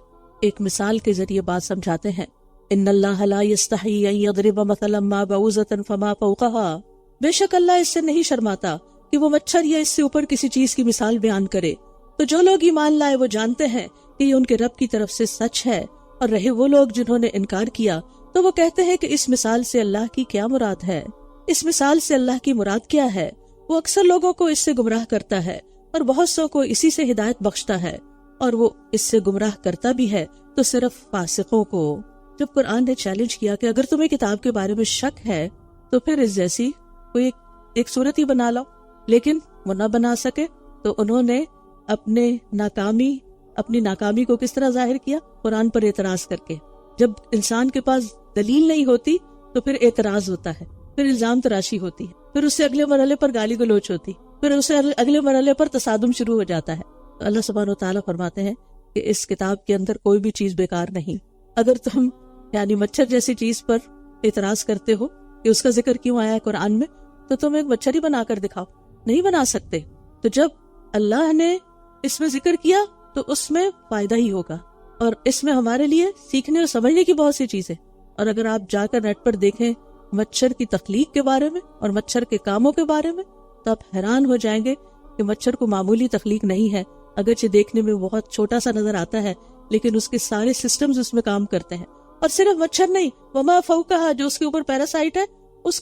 ایک مثال کے ذریعے بات سمجھاتے ہیں. ان اللہ لا یستحی ان یضرب مثلا ما بعوضۃ فما فوقها، بے شک اللہ اس سے نہیں شرماتا کہ وہ مچھر یا اس سے اوپر کسی چیز کی مثال بیان کرے. تو جو لوگ ایمان لائے وہ جانتے ہیں کہ یہ ان کے رب کی طرف سے سچ ہے، اور رہے وہ لوگ جنہوں نے انکار کیا تو وہ کہتے ہیں کہ اس مثال سے اللہ کی کیا مراد ہے، اس مثال سے اللہ کی مراد کیا ہے. وہ اکثر لوگوں کو اس سے گمراہ کرتا ہے اور بہت سو کو اسی سے ہدایت بخشتا ہے، اور وہ اس سے گمراہ کرتا بھی ہے تو صرف فاسقوں کو. جب قرآن نے چیلنج کیا کہ اگر تمہیں کتاب کے بارے میں شک ہے تو پھر اس جیسی کوئی ایک صورت ہی بنا لاؤ، لیکن وہ نہ بنا سکے تو انہوں نے اپنی ناکامی کو کس طرح ظاہر کیا؟ قرآن پر اعتراض کر کے. جب انسان کے پاس دلیل نہیں ہوتی تو پھر اعتراض ہوتا ہے، پھر الزام تراشی ہوتی ہے، پھر اس سے اگلے مرحلے پر گالی گلوچ ہوتی، پھر اس سے اگلے مرحلے پر تصادم شروع ہو جاتا ہے. تو اللہ سبحانہ وتعالیٰ فرماتے ہیں کہ اس کتاب کے اندر کوئی بھی چیز بیکار نہیں. اگر تم یعنی مچھر جیسی چیز پر اعتراض کرتے ہو کہ اس کا ذکر کیوں آیا ہے قرآن میں، تو تم ایک مچھر ہی بنا کر دکھاؤ، نہیں بنا سکتے. تو جب اللہ نے اس میں ذکر کیا تو اس میں فائدہ ہی ہوگا، اور اس میں ہمارے لیے سیکھنے اور سمجھنے کی بہت سی چیزیں. اور اگر آپ جا کر نیٹ پر دیکھیں مچھر کی تخلیق کے بارے میں اور مچھر کے کاموں کے بارے میں تو آپ حیران ہو جائیں گے کہ مچھر کو معمولی تخلیق نہیں ہے. اگرچہ دیکھنے میں بہت چھوٹا سا نظر آتا ہے لیکن اس کے سارے سسٹمز اس میں کام کرتے ہیں. اور صرف مچھر نہیں، وما فوقہا، جو اس کے اوپر پیراسائٹ ہے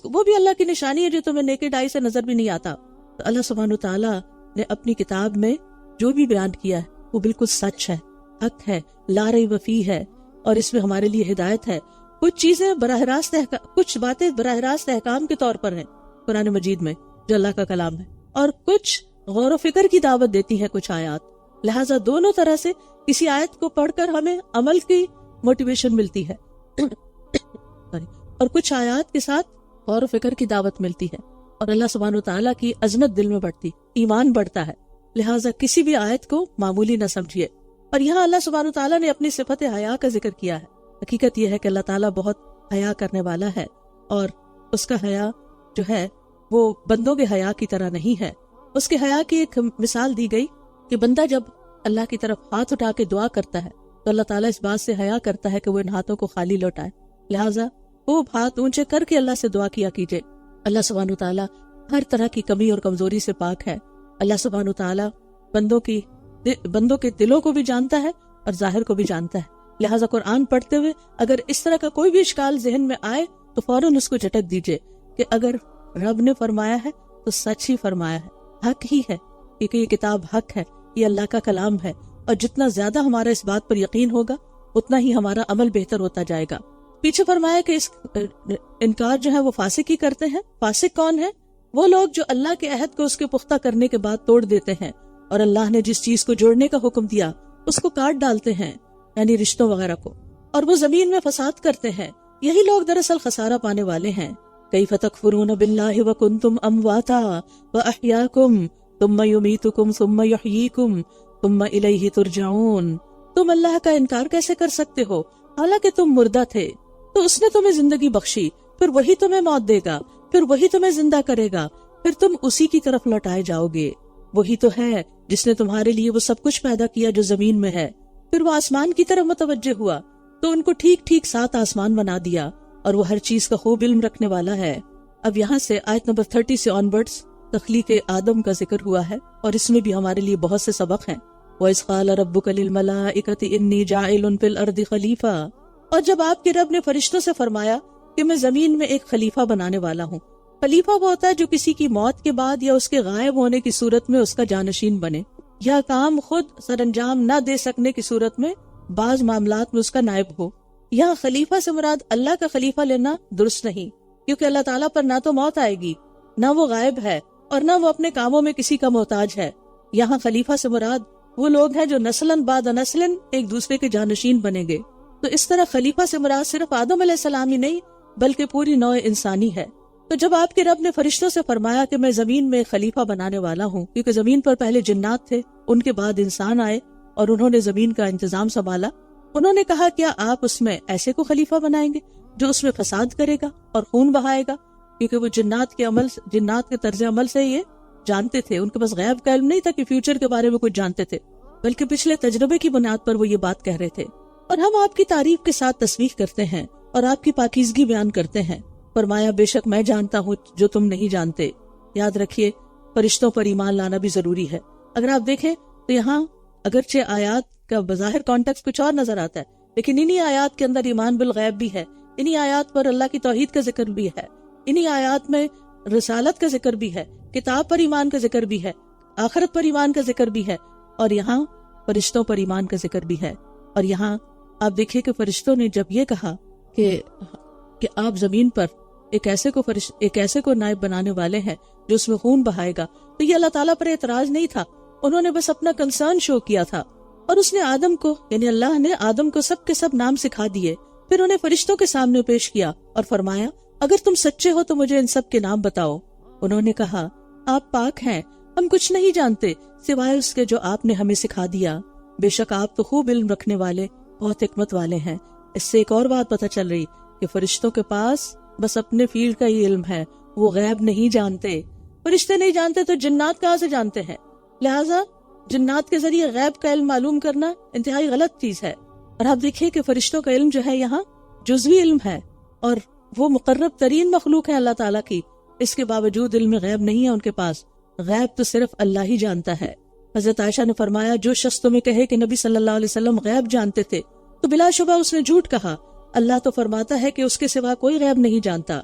وہ بھی اللہ کی نشانی ہے جو تمہیں نیکڈ آئی سے نظر بھی نہیں آتا. تو اللہ سبحانہ وتعالیٰ نے اپنی کتاب میں جو بھی بیان کیا ہے وہ بالکل سچ ہے، حق ہے، لا ریب فیہ ہے، اور اس میں ہمارے لیے ہدایت ہے. کچھ باتیں براہ راست احکام کے طور پر ہیں قرآن مجید میں جو اللہ کا کلام ہے، اور کچھ غور و فکر کی دعوت دیتی ہیں کچھ آیات. لہٰذا دونوں طرح سے کسی آیت کو پڑھ کر ہمیں عمل کی موٹیویشن ملتی ہے اور کچھ آیات کے ساتھ غور و فکر کی دعوت ملتی ہے، اور اللہ سبحانہ وتعالیٰ کی عظمت دل میں بڑھتی، ایمان بڑھتا ہے. لہٰذا کسی بھی آیت کو معمولی نہ سمجھیے. اور یہاں اللہ سبحانہ وتعالیٰ نے اپنی صفت حیا کا ذکر کیا ہے. حقیقت یہ ہے کہ اللہ تعالیٰ بہت حیا کرنے والا ہے، اور اس کا حیا جو ہے وہ بندوں کے حیا کی طرح نہیں ہے. اس کے حیا کی ایک مثال دی گئی کہ بندہ جب اللہ کی طرف ہاتھ اٹھا کے دعا کرتا ہے تو اللہ تعالیٰ اس بات سے حیا کرتا ہے کہ وہ ان ہاتھوں کو خالی لوٹائے. لہٰذا وہ ہاتھ اونچے کر کے اللہ سے دعا کیا کیجئے. اللہ سبحانہ وتعالیٰ ہر طرح کی کمی اور کمزوری سے پاک ہے. اللہ سبحانہ وتعالیٰ بندوں کے دلوں کو بھی جانتا ہے اور ظاہر کو بھی جانتا ہے. لہٰذا قرآن پڑھتے ہوئے اگر اس طرح کا کوئی بھی اشکال ذہن میں آئے تو فوراً اس کو جھٹک دیجئے کہ اگر رب نے فرمایا ہے تو سچ ہی فرمایا ہے، حق ہی ہے، کیونکہ یہ کتاب حق ہے، یہ اللہ کا کلام ہے. اور جتنا زیادہ ہمارا اس بات پر یقین ہوگا اتنا ہی ہمارا عمل بہتر ہوتا جائے گا. پیچھے فرمایا کہ اس انکار جو ہے وہ فاسق ہی کرتے ہیں. فاسق کون ہے؟ وہ لوگ جو اللہ کے عہد کو اس کے پختہ کرنے کے بعد توڑ دیتے ہیں، اور اللہ نے جس چیز کو جوڑنے کا حکم دیا اس کو کاٹ ڈالتے ہیں، یعنی رشتوں وغیرہ کو، اور وہ زمین میں فساد کرتے ہیں. یہی لوگ دراصل خسارہ پانے والے ہیں. کیف تکفرون باللہ وکنتم امواتا واحیاکم ثم یمیتکم ثم یحییکم ثم الیہ ترجعون. تم اللہ کا انکار کیسے کر سکتے ہو حالانکہ تم مردہ تھے، تو اس نے تمہیں زندگی بخشی، پھر وہی تمہیں موت دے گا، پھر وہی تمہیں زندہ کرے گا، پھر تم اسی کی طرف لوٹائے جاؤ گے. وہی تو ہے جس نے تمہارے لیے وہ سب کچھ پیدا کیا جو زمین میں ہے. پھر وہ آسمان کی طرف متوجہ ہوا تو ان کو ٹھیک ٹھیک 7 آسمان بنا دیا، اور وہ ہر چیز کا خوب علم رکھنے والا ہے. اب یہاں سے آیت نمبر 30 سے آنورڈز تخلیق آدم کا ذکر ہوا ہے، اور اس میں بھی ہمارے لیے بہت سے سبق ہیں. وَإِذْ قَالَ رَبُّكَ لِلْمَلَائِكَةِ إِنِّي جَاعِلٌ فِي الْأَرْضِ خَلِيفَةً. اور جب آپ کے رب نے فرشتوں سے فرمایا کہ میں زمین میں ایک خلیفہ بنانے والا ہوں. خلیفہ وہ ہوتا ہے جو کسی کی موت کے بعد یا اس کے غائب ہونے کی صورت میں اس کا جانشین بنے، یا کام خود سر انجام نہ دے سکنے کی صورت میں بعض معاملات میں اس کا نائب ہو. یہاں خلیفہ سے مراد اللہ کا خلیفہ لینا درست نہیں، کیونکہ اللہ تعالیٰ پر نہ تو موت آئے گی، نہ وہ غائب ہے، اور نہ وہ اپنے کاموں میں کسی کا محتاج ہے. یہاں خلیفہ سے مراد وہ لوگ ہیں جو نسلاً بعد نسلاً ایک دوسرے کے جانشین بنیں گے. تو اس طرح خلیفہ سے مراد صرف آدم علیہ السلام ہی نہیں بلکہ پوری نوع انسانی ہے. تو جب آپ کے رب نے فرشتوں سے فرمایا کہ میں زمین میں خلیفہ بنانے والا ہوں، کیونکہ زمین پر پہلے جنات تھے، ان کے بعد انسان آئے اور انہوں نے زمین کا انتظام سنبھالا، انہوں نے کہا کیا آپ اس میں ایسے کو خلیفہ بنائیں گے جو اس میں فساد کرے گا اور خون بہائے گا؟ کیونکہ وہ جنات کے طرز عمل سے یہ جانتے تھے، ان کے پاس غیب کا علم نہیں تھا کہ فیوچر کے بارے میں کچھ جانتے تھے، بلکہ پچھلے تجربے کی بنیاد پر وہ یہ بات کہہ رہے تھے. اور ہم آپ کی تعریف کے ساتھ تصویح کرتے ہیں اور آپ کی پاکیزگی بیان کرتے ہیں. فرمایا بے شک میں جانتا ہوں جو تم نہیں جانتے. یاد رکھیے فرشتوں پر ایمان لانا بھی ضروری ہے. اگر آپ دیکھیں تو یہاں اگرچہ آیات کا بظاہر کانٹیکس کچھ اور نظر آتا ہے، لیکن انہی آیات کے اندر ایمان بالغیب بھی ہے، انہی آیات پر اللہ کی توحید کا ذکر بھی ہے، انہی آیات میں رسالت کا ذکر بھی ہے، کتاب پر ایمان کا ذکر بھی ہے، آخرت پر ایمان کا ذکر بھی ہے، اور یہاں فرشتوں پر ایمان کا ذکر بھی ہے. اور یہاں آپ دیکھیے کہ فرشتوں نے جب یہ کہا کہ آپ زمین پر ایک ایسے کو نائب بنانے والے ہیں جو اس میں خون بہائے گا، تو یہ اللہ تعالیٰ پر اعتراض نہیں تھا، انہوں نے بس اپنا کنسرن شو کیا تھا. اور اس نے آدم کو یعنی اللہ نے آدم کو سب کے سب نام سکھا دیے، پھر انہیں فرشتوں کے سامنے پیش کیا اور فرمایا اگر تم سچے ہو تو مجھے ان سب کے نام بتاؤ. انہوں نے کہا آپ پاک ہیں، ہم کچھ نہیں جانتے سوائے اس کے جو آپ نے ہمیں سکھا دیا. بے شک آپ تو خوب علم رکھنے والے، بہت حکمت والے ہیں. اس سے ایک اور بات پتہ چل رہی کہ فرشتوں کے پاس بس اپنے فیلڈ کا ہی علم ہے، وہ غیب نہیں جانتے. فرشتے نہیں جانتے تو جنات کہاں سے جانتے ہیں؟ لہٰذا جنات کے ذریعے غیب کا علم معلوم کرنا انتہائی غلط چیز ہے. اور آپ دیکھیے کہ فرشتوں کا علم جو ہے یہاں جزوی علم ہے، اور وہ مقرب ترین مخلوق ہے اللہ تعالیٰ کی، اس کے باوجود علم غیب نہیں ہے ان کے پاس. غیب تو صرف اللہ ہی جانتا ہے. حضرت عائشہ نے فرمایا جو شخص تمہیں کہے کہ نبی صلی اللہ علیہ وسلم غیب جانتے تھے تو بلا شبہ اس نے جھوٹ کہا. اللہ تو فرماتا ہے کہ اس کے سوا کوئی غیب نہیں جانتا.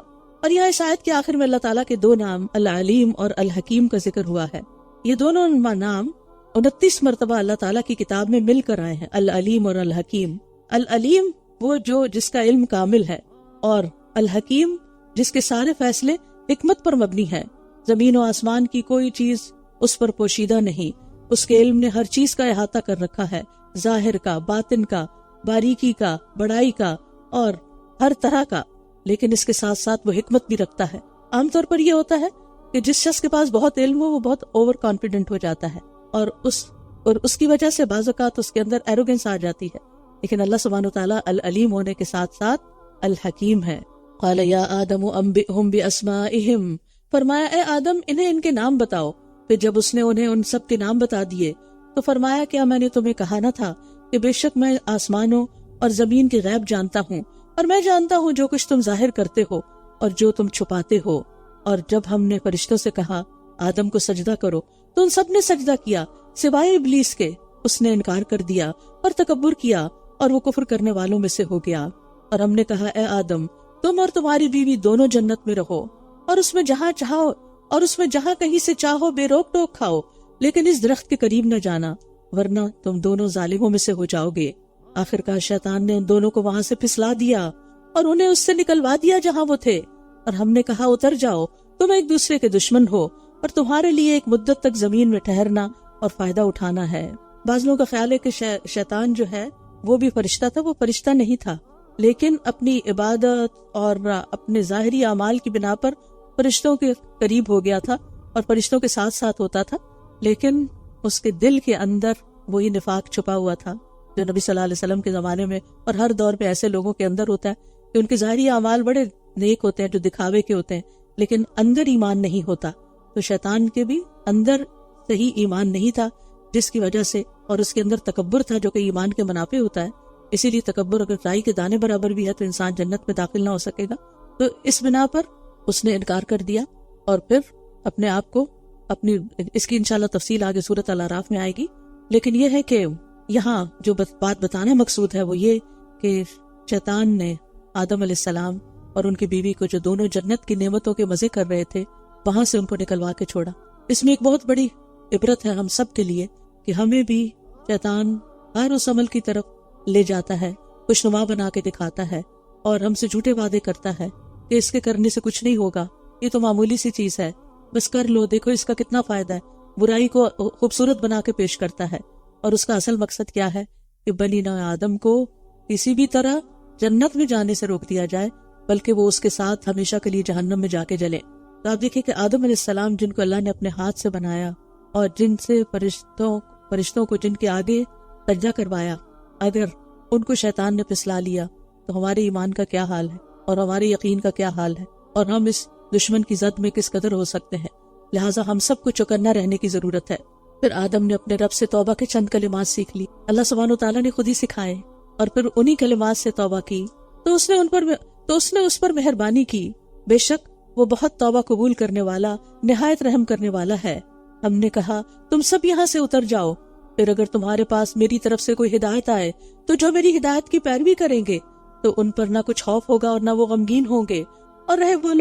اور یہاں اس آیت کے آخر میں اللہ تعالیٰ کے 2 نام العلیم اور الحکیم کا ذکر ہوا ہے. یہ دونوں نام 29 مرتبہ اللہ تعالیٰ کی کتاب میں مل کر آئے ہیں، العلیم اور الحکیم. العلیم وہ جس کا علم کامل ہے، اور الحکیم جس کے سارے فیصلے حکمت پر مبنی ہیں. زمین و آسمان کی کوئی چیز اس پر پوشیدہ نہیں، اس کے علم نے ہر چیز کا احاطہ کر رکھا ہے، ظاہر کا، باطن کا، باریکی کا، بڑائی کا، اور ہر طرح کا. لیکن اس کے ساتھ ساتھ وہ حکمت بھی رکھتا ہے. عام طور پر یہ ہوتا ہے کہ جس شخص کے پاس بہت علم ہو وہ بہت اوور کانفیڈنٹ ہو جاتا ہے، اور اس کی وجہ سے بعض اوقات اس کے اندر ایروگنس آ جاتی ہے. لیکن اللہ سبحانہ وتعالیٰ العلیم ہونے کے ساتھ ساتھ الحکیم ہے. قال یا آدم انبئہم باسمائہم، فرمایا اے آدم انہیں ان کے نام بتاؤ. پھر جب اس نے انہیں ان سب کے نام بتا دیے تو فرمایا کیا میں نے تمہیں کہا نہ تھا کہ بے شک میں آسمانوں اور زمین کی غیب جانتا ہوں، اور میں جانتا ہوں جو کچھ تم ظاہر کرتے ہو اور جو تم چھپاتے ہو. اور جب ہم نے فرشتوں سے کہا آدم کو سجدہ کرو تو ان سب نے سجدہ کیا سوائے ابلیس کے. اس نے انکار کر دیا اور تکبر کیا اور وہ کفر کرنے والوں میں سے ہو گیا. اور ہم نے کہا اے آدم تم اور تمہاری بیوی دونوں جنت میں رہو، اور اس میں جہاں چاہو اور اس میں جہاں کہیں سے چاہو بے روک ٹوک کھاؤ، لیکن اس درخت کے قریب نہ جانا ورنہ تم دونوں ظالموں میں سے ہو جاؤ گے. آخرکار شیطان نے ان دونوں کو وہاں سے پھسلا دیا اور انہیں اس سے نکلوا دیا جہاں وہ تھے. اور ہم نے کہا اتر جاؤ، تم ایک دوسرے کے دشمن ہو اور تمہارے لیے ایک مدت تک زمین میں ٹھہرنا اور فائدہ اٹھانا ہے. بعض لوگوں کا خیال ہے کہ شیطان جو ہے وہ بھی فرشتہ تھا. وہ فرشتہ نہیں تھا، لیکن اپنی عبادت اور اپنے ظاہری اعمال کی بنا پر فرشتوں کے قریب ہو گیا تھا اور فرشتوں کے ساتھ ساتھ ہوتا تھا، لیکن اس کے دل کے اندر وہی نفاق چھپا ہوا تھا جو نبی صلی اللہ علیہ وسلم کے زمانے میں اور ہر دور پہ ایسے لوگوں کے اندر ہوتا ہے کہ ان کے ظاہری اعمال بڑے نیک ہوتے ہیں جو دکھاوے کے ہوتے ہیں، لیکن اندر ایمان نہیں ہوتا۔ تو شیطان کے بھی اندر صحیح ایمان نہیں تھا، جس کی وجہ سے، اور اس کے اندر تکبر تھا جو کہ ایمان کے منافع ہوتا ہے۔ اسی لیے تکبر اگر رائی کے دانے برابر بھی ہے تو انسان جنت میں داخل نہ ہو سکے گا۔ تو اس بنا پر اس نے انکار کر دیا اور پھر اپنے آپ کو اپنی، اس کی انشاءاللہ تفصیل آگے سورۃ الاعراف میں آئے گی، لیکن یہ ہے کہ یہاں جو بات بتانا مقصود ہے وہ یہ کہ شیطان نے آدم علیہ السلام اور ان کی بیوی کو جو دونوں جنت کی نعمتوں کے مزے کر رہے تھے وہاں سے ان کو نکلوا کے چھوڑا۔ اس میں ایک بہت بڑی عبرت ہے ہم سب کے لیے کہ ہمیں بھی شیطان ہر اس عمل کی طرف لے جاتا ہے، خوشنما بنا کے دکھاتا ہے اور ہم سے جھوٹے وعدے کرتا ہے کہ اس کے کرنے سے کچھ نہیں ہوگا، یہ تو معمولی سی چیز ہے، بس کر لو، دیکھو اس کا کتنا فائدہ ہے۔ برائی کو خوبصورت بنا کے پیش کرتا ہے، اور اس کا اصل مقصد کیا ہے کہ بنی نوع آدم کو کسی بھی طرح جنت میں جانے سے روک دیا جائے، بلکہ وہ اس کے ساتھ ہمیشہ کے لیے جہنم میں جا کے جلے۔ تو آپ دیکھیں کہ آدم علیہ السلام جن کو اللہ نے اپنے ہاتھ سے بنایا اور جن سے فرشتوں کو جن کے آگے سجدہ کروایا، اگر ان کو شیطان نے پھسلا لیا تو ہمارے ایمان کا کیا حال ہے اور ہمارے یقین کا کیا حال ہے، اور ہم اس دشمن کی زد میں کس قدر ہو سکتے ہیں۔ لہٰذا ہم سب کو چوکنا رہنے کی ضرورت ہے۔ پھر آدم نے اپنے رب سے توبہ کے چند کلمات سیکھ لی، اللہ سبحانہ وتعالیٰ نے خود ہی سکھائے، اور پھر انہی کلمات سے توبہ کی تو اس نے اس پر مہربانی کی۔ بے شک وہ بہت توبہ قبول کرنے والا، نہایت رحم کرنے والا ہے۔ ہم نے کہا تم سب یہاں سے اتر جاؤ، پھر اگر تمہارے پاس میری طرف سے کوئی ہدایت آئے تو جو میری ہدایت کی پیروی کریں گے تو ان پر نہ کچھ خوف ہوگا اور نہ وہ غمگین ہوں گے، اور رہے وہ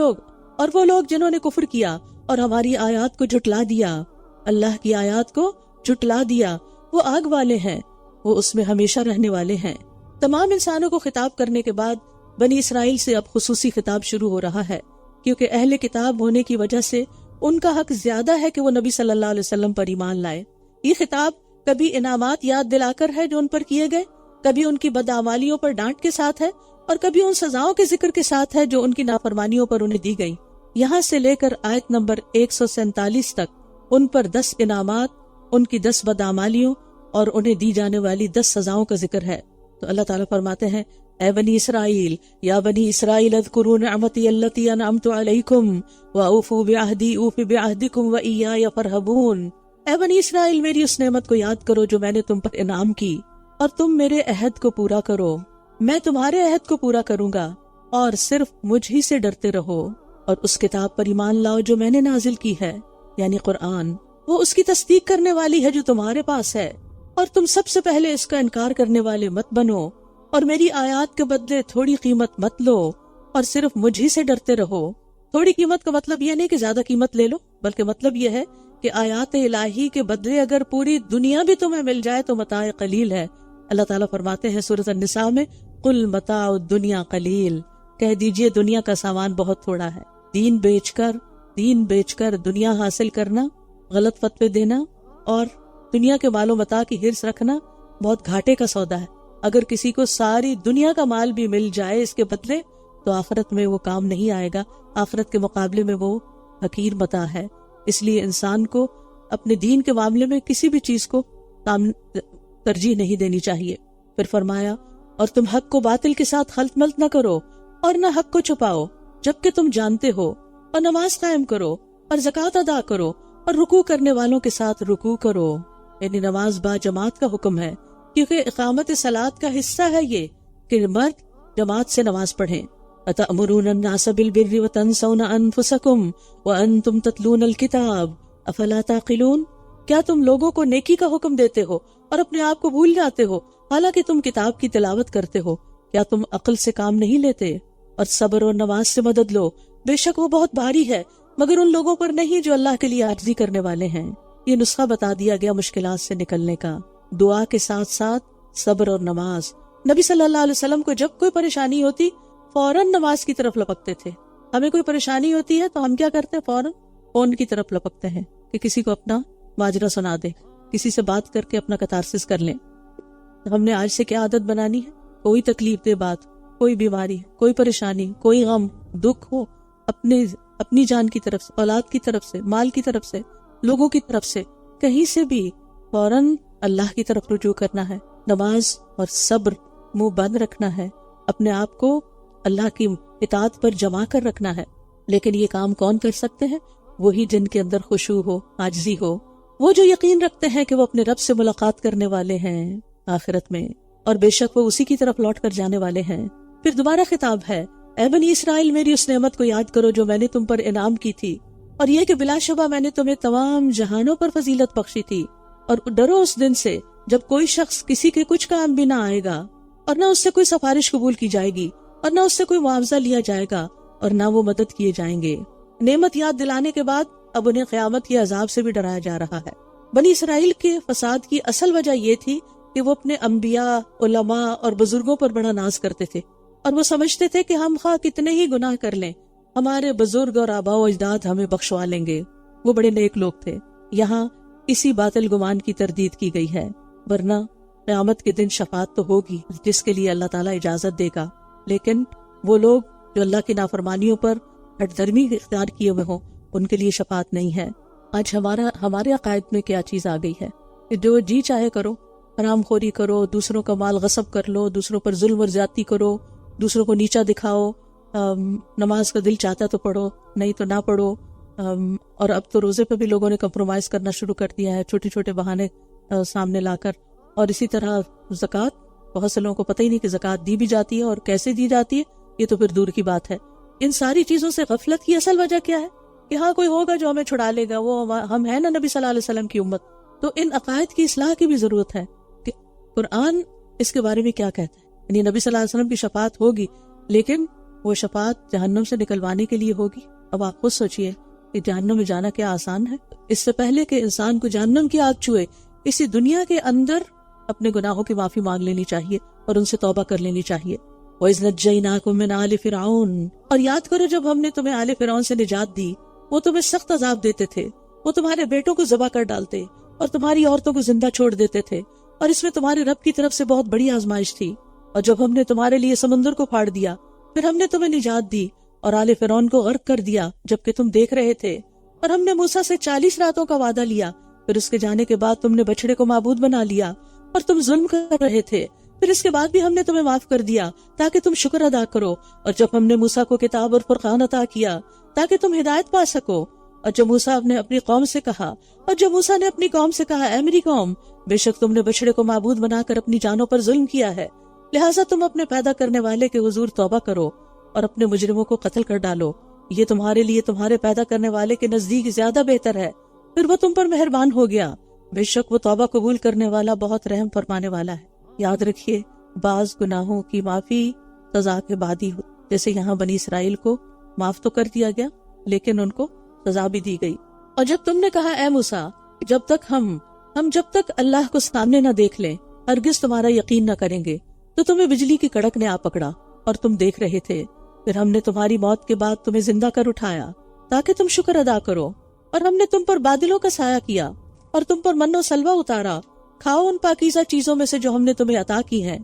لوگ جنہوں نے کفر کیا اور ہماری آیات کو جھٹلا دیا، اللہ کی آیات کو جھٹلا دیا، وہ آگ والے ہیں، وہ اس میں ہمیشہ رہنے والے ہیں۔ تمام انسانوں کو خطاب کرنے کے بعد بنی اسرائیل سے اب خصوصی خطاب شروع ہو رہا ہے، کیونکہ اہل کتاب ہونے کی وجہ سے ان کا حق زیادہ ہے کہ وہ نبی صلی اللہ علیہ وسلم پر ایمان لائے۔ یہ خطاب کبھی انعامات یاد دلا کر ہے جو ان پر کیے گئے، کبھی ان کی بدعمالیوں پر ڈانٹ کے ساتھ ہے، اور کبھی ان سزاؤں کے ذکر کے ساتھ ہے جو ان کی نافرمانیوں پر انہیں دی گئی۔ یہاں سے لے کر آیت نمبر 147 تک ان پر 10 انعامات، ان کی 10 بدعمالیوں اور انہیں دی جانے والی 10 سزاؤں کا ذکر ہے۔ تو اللہ تعالیٰ فرماتے ہیں، اے بنی اسرائیل، یا بنی اسرائیل اذکروا نعمتی التی انعمت علیکم واوفوا بعہدی اوف بعہدکم وایای فارہبون۔ اے بنی اسرائیل، میری اس نعمت کو یاد کرو جو میں نے تم پر انعام کی، اور تم میرے عہد کو پورا کرو، میں تمہارے عہد کو پورا کروں گا، اور صرف مجھ ہی سے ڈرتے رہو، اور اس کتاب پر ایمان لاؤ جو میں نے نازل کی ہے، یعنی قرآن، وہ اس کی تصدیق کرنے والی ہے جو تمہارے پاس ہے، اور تم سب سے پہلے اس کا انکار کرنے والے مت بنو، اور میری آیات کے بدلے تھوڑی قیمت مت لو، اور صرف مجھ ہی سے ڈرتے رہو۔ تھوڑی قیمت کا مطلب یہ نہیں کہ زیادہ قیمت لے لو، بلکہ مطلب یہ ہے کہ آیات الہی کے بدلے اگر پوری دنیا بھی تمہیں مل جائے تو متاع قلیل ہے۔ اللہ تعالیٰ فرماتے ہیں سورۃ النساء میں، قل متاع الدنیا قلیل، کہہ دیجئے دنیا کا سامان بہت تھوڑا ہے۔ دین بیچ کر دنیا حاصل کرنا، غلط فتوے دینا اور دنیا کے مال و متاع کی ہرس رکھنا بہت گھاٹے کا سودا ہے۔ اگر کسی کو ساری دنیا کا مال بھی مل جائے اس کے بدلے تو آخرت میں وہ کام نہیں آئے گا، آخرت کے مقابلے میں وہ حقیر متاع ہے۔ اس لیے انسان کو اپنے دین کے معاملے میں کسی بھی چیز کو ترجیح نہیں دینی چاہیے۔ پھر فرمایا، اور تم حق کو باطل کے ساتھ خلط ملط نہ کرو اور نہ حق کو چھپاؤ، جبکہ تم جانتے ہو، اور نماز قائم کرو اور زکوٰۃ ادا کرو اور رکوع کرنے والوں کے ساتھ رکوع کرو، یعنی نماز با جماعت کا حکم ہے، کیونکہ اقامت صلاۃ کا حصہ ہے یہ کہ مرد جماعت سے نماز پڑھیں۔ أَتَأْمُرُونَ النَّاسَ بِالْبِرِّ وَتَنْسَوْنَ أَنفُسَكُمْ وَأَنْتُمْ تَتْلُونَ الْكِتَابَ أَفَلَا تَعْقِلُونَ۔ کیا تم لوگوں کو نیکی کا حکم دیتے ہو اور اپنے آپ کو بھول جاتے ہو، حالانکہ تم کتاب کی تلاوت کرتے ہو؟ کیا تم عقل سے کام نہیں لیتے؟ اور صبر اور نماز سے مدد لو، بے شک وہ بہت بھاری ہے، مگر ان لوگوں پر نہیں جو اللہ کے لیے عاجزی کرنے والے ہیں۔ یہ نسخہ بتا دیا گیا مشکلات سے نکلنے کا، دعا کے ساتھ ساتھ صبر اور نماز۔ نبی صلی اللہ علیہ وسلم کو جب کوئی پریشانی ہوتی فوراً نماز کی طرف لپکتے تھے۔ ہمیں کوئی پریشانی ہوتی ہے تو ہم کیا کرتے ہیں؟ فوراً فون کی طرف لپکتے ہیں کہ کسی کو اپنا ماجرا سنا دے، کسی سے بات کر کے اپنا کتارسس کر لیں۔ ہم نے آج سے کیا عادت بنانی ہے؟ کوئی تکلیف دہ بات کوئی بیماری، کوئی پریشانی، کوئی غم، دکھ ہو، اپنی جان کی طرف سے، اولاد کی طرف سے، مال کی طرف سے، لوگوں کی طرف سے، کہیں سے بھی فوراً اللہ کی طرف رجوع کرنا ہے، نماز اور صبر منہ بند رکھنا ہے، اپنے آپ کو اللہ کی اطاعت پر جما کر رکھنا ہے۔ لیکن یہ کام کون کر سکتے ہیں؟ وہی جن کے اندر خشوع ہو، عاجزی ہو، وہ جو یقین رکھتے ہیں کہ وہ اپنے رب سے ملاقات کرنے والے ہیں آخرت میں، اور بے شک وہ اسی کی طرف لوٹ کر جانے والے ہیں۔ پھر دوبارہ خطاب ہے، اے بنی اسرائیل، میری اس نعمت کو یاد کرو جو میں نے تم پر انعام کی تھی، اور یہ کہ بلا شبہ میں نے تمہیں تمام جہانوں پر فضیلت بخشی تھی، اور ڈرو اس دن سے جب کوئی شخص کسی کے کچھ کام بھی نہ آئے گا، اور نہ اس سے کوئی سفارش قبول کی جائے گی، اور نہ اس سے کوئی معاوضہ لیا جائے گا، اور نہ وہ مدد کیے جائیں گے۔ نعمت یاد دلانے کے بعد اب انہیں قیامت کے عذاب سے بھی ڈرایا جا رہا ہے۔ بنی اسرائیل کے فساد کی اصل وجہ یہ تھی کہ وہ اپنے انبیاء، علماء اور بزرگوں پر بڑا ناز کرتے تھے، اور وہ سمجھتے تھے کہ ہم خواہ کتنے ہی گناہ کر لیں، ہمارے بزرگ اور آباء و اجداد ہمیں بخشوا لیں گے۔ وہ بڑے نیک لوگ تھے۔ یہاں اسی باطل گمان کی تردید کی گئی ہے، ورنہ قیامت کے دن شفاعت تو ہوگی جس کے لیے اللہ تعالیٰ اجازت دے گا، لیکن وہ لوگ جو اللہ کی نافرمانیوں پر ہٹ درمی اختیار کیے ہوئے ہوں ان کے لیے شفاعت نہیں ہے۔ آج ہمارے عقائد میں کیا چیز آ گئی ہے کہ جو جی چاہے کرو، حرام خوری کرو، دوسروں کا مال غصب کر لو، دوسروں پر ظلم اور زیادتی کرو، دوسروں کو نیچا دکھاؤ، نماز کا دل چاہتا تو پڑھو، نہیں تو نہ پڑھو، اور اب تو روزے پہ بھی لوگوں نے کمپرومائز کرنا شروع کر دیا ہے، چھوٹے چھوٹے بہانے سامنے لا کر۔ اور اسی طرح زکوٰۃ، بہت سے لوگوں کو پتہ ہی نہیں کہ زکوٰۃ دی بھی جاتی ہے اور کیسے دی جاتی ہے، یہ تو پھر دور کی بات ہے۔ ان ساری چیزوں سے غفلت کی اصل وجہ کیا ہے؟ کہ ہاں کوئی ہوگا جو ہمیں چھڑا لے گا، وہ ہم ہیں نا نبی صلی اللہ علیہ وسلم کی امت۔ تو ان عقائد کی اصلاح کی بھی ضرورت ہے کہ قرآن اس کے بارے میں کیا کہتا ہے۔ یعنی نبی صلی اللہ علیہ وسلم کی شفاعت ہوگی، لیکن وہ شفاعت جہنم سے نکلوانے کے لیے ہوگی۔ اب آپ خود سوچئے کہ جہنم میں جانا کیا آسان ہے؟ اس سے پہلے کہ انسان کو جہنم کی آگ چھوئے، اسی دنیا کے اندر اپنے گناہوں کی معافی مانگ لینی چاہیے اور ان سے توبہ کر لینی چاہیے۔ وَإِذْ نَجَّيْنَاكُم مِّنْ آلِ فِرْعَوْنَ، اور یاد کرو جب ہم نے تمہیں آل فرعون سے نجات دی، وہ تمہیں سخت عذاب دیتے تھے، وہ تمہارے بیٹوں کو ذبح کر ڈالتے اور تمہاری عورتوں کو زندہ چھوڑ دیتے تھے، اور اس میں تمہارے رب کی طرف سے بہت بڑی آزمائش تھی۔ اور جب ہم نے تمہارے لیے سمندر کو پھاڑ دیا، پھر ہم نے تمہیں نجات دی اور آل فرعون کو غرق کر دیا جبکہ تم دیکھ رہے تھے۔ اور ہم نے موسیٰ سے 40 راتوں کا وعدہ لیا، پھر اس کے جانے کے بعد تم نے بچڑے کو معبود بنا لیا اور تم ظلم کر رہے تھے، پھر اس کے بعد بھی ہم نے تمہیں معاف کر دیا تاکہ تم شکر ادا کرو۔ اور جب ہم نے موسیٰ کو کتاب اور فرقان عطا کیا تاکہ تم ہدایت پا سکو، اور جب موسیٰ نے اپنی قوم سے کہا اے میری قوم، بے شک تم نے بچڑے کو معبود بنا کر اپنی جانوں پر ظلم کیا ہے، لہٰذا تم اپنے پیدا کرنے والے کے حضور توبہ کرو اور اپنے مجرموں کو قتل کر ڈالو، یہ تمہارے لیے تمہارے پیدا کرنے والے کے نزدیک زیادہ بہتر ہے، پھر وہ تم پر مہربان ہو گیا، بے شک وہ توبہ قبول کرنے والا بہت رحم فرمانے والا ہے۔ یاد رکھیے، بعض گناہوں کی معافی سزا کے بعد ہی ہو، جیسے یہاں بنی اسرائیل کو معاف تو کر دیا گیا لیکن ان کو سزا بھی دی گئی۔ اور جب تم نے کہا اے موسیٰ، جب تک ہم جب تک اللہ کو سامنے نہ دیکھ لیں ہرگز تمہارا یقین نہ کریں گے، تو تمہیں بجلی کی کڑک نے آ پکڑا اور تم دیکھ رہے تھے، پھر ہم نے تمہاری موت کے بعد تمہیں زندہ کر اٹھایا تاکہ تم شکر ادا کرو، اور ہم نے تم پر بادلوں کا سایہ کیا اور تم پر من و سلوہ اتارا، کھاؤ ان پاکیزہ چیزوں میں سے جو ہم نے تمہیں عطا کی ہیں۔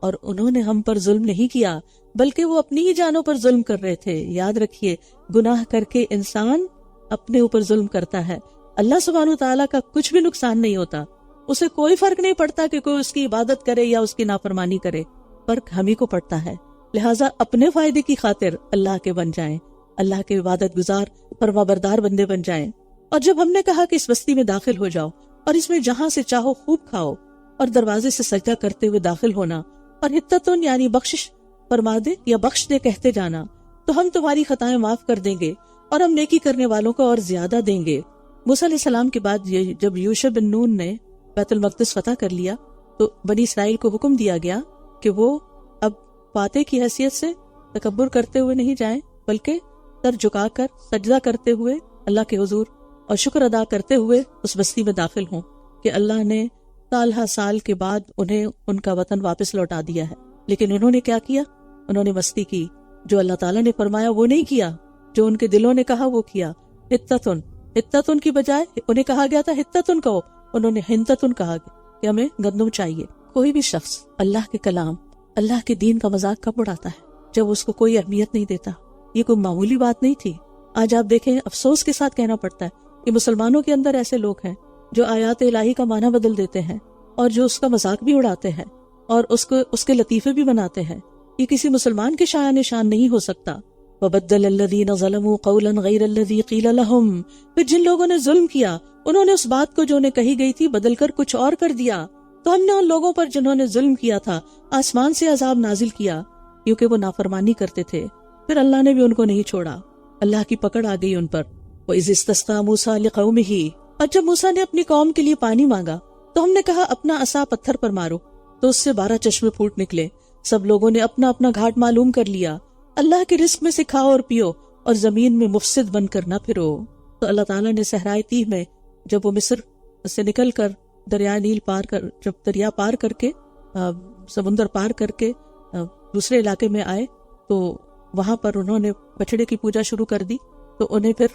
اور انہوں نے ہم پر ظلم نہیں کیا بلکہ وہ اپنی ہی جانوں پر ظلم کر رہے تھے۔ یاد رکھیے، گناہ کر کے انسان اپنے اوپر ظلم کرتا ہے، اللہ سبحانہ وتعالیٰ کا کچھ بھی نقصان نہیں ہوتا، اسے کوئی فرق نہیں پڑتا کہ کوئی اس کی عبادت کرے یا اس کی نافرمانی کرے، فرق ہم ہی کو پڑتا ہے۔ لہٰذا اپنے فائدے کی خاطر اللہ کے بن جائیں، اللہ کے عبادت گزار فرما بردار بندے بن جائیں۔ اور جب ہم نے کہا کہ اس بستی میں داخل ہو جاؤ اور اس میں جہاں سے چاہو خوب کھاؤ اور دروازے سے سجدہ کرتے ہوئے داخل ہونا، اور حتتن یعنی بخشش فرما دے یا بخش دے کہتے جانا، تو ہم تمہاری خطائیں معاف کر دیں گے اور ہم نیکی کرنے والوں کو اور زیادہ دیں گے۔ موسیٰ علیہ السلام کے بعد جب یوشع بن نون نے بیت المقدس فتح کر لیا تو بنی اسرائیل کو حکم دیا گیا کہ وہ اب فاتح کی حیثیت سے تکبر کرتے ہوئے نہیں جائیں، بلکہ سر جھکا کر سجدہ کرتے ہوئے اللہ کے حضور اور شکر ادا کرتے ہوئے اس بستی میں داخل ہوں کہ اللہ نے سالہ سال کے بعد انہیں ان کا وطن واپس لوٹا دیا ہے۔ لیکن انہوں نے کیا کیا؟ انہوں نے مستی کی، جو اللہ تعالیٰ نے فرمایا وہ نہیں کیا، جو ان کے دلوں نے کہا وہ کیا۔ ہتتن کی بجائے انہیں کہا گیا تھا ہتتن کہو، انہوں نے ہنتتن کہا کہ ہمیں گندم چاہیے۔ کوئی بھی شخص اللہ کے کلام اللہ کے دین کا مذاق کب اڑاتا ہے؟ جب اس کو کوئی اہمیت نہیں دیتا۔ یہ کوئی معمولی بات نہیں تھی۔ آج آپ دیکھیں، افسوس کے ساتھ کہنا پڑتا ہے کہ مسلمانوں کے اندر ایسے لوگ ہیں جو آیات الہی کا معنی بدل دیتے ہیں اور جو اس کا مذاق بھی اڑاتے ہیں اور اس کے لطیفے بھی بناتے ہیں۔ یہ کسی مسلمان کے شایان شان نہیں ہو سکتا۔ وَبَدَّلَ الَّذِينَ ظَلَمُوا قَوْلًا غَيْرَ الَّذِي قِيلَ لَهُمْ، پھر جن لوگوں نے ظلم کیا انہوں نے اس بات کو جو انہیں کہی گئی تھی بدل کر کچھ اور کر دیا، تو ہم نے ان لوگوں پر جنہوں نے ظلم کیا تھا آسمان سے عذاب نازل کیا کیونکہ وہ نافرمانی کرتے تھے۔ پھر اللہ نے بھی ان کو نہیں چھوڑا، اللہ کی پکڑ آ گئی ان پر۔ وَإِذِ اسْتَسْقَىٰ مُوسَىٰ لِقَوْمِهِ، اور جب موسیٰ نے اپنی قوم کے لیے پانی مانگا تو ہم نے کہا اپنا عصا پتھر پر مارو، تو اس سے 12 چشمے پھوٹ نکلے۔ سب لوگوں نے اپنا اپنا گھاٹ معلوم کر لیا۔ اللہ کے رزق میں سے کھاؤ اور پیو اور زمین میں مفسد بن کر نہ پھرو۔ تو اللہ تعالیٰ نے صحرائے تیہ میں جب وہ مصر سے نکل کر دریا نیل جب دریا پار کر کے سمندر پار کر کے دوسرے علاقے میں آئے تو وہاں پر انہوں نے بچڑے کی پوجا شروع کر دی، تو انہیں پھر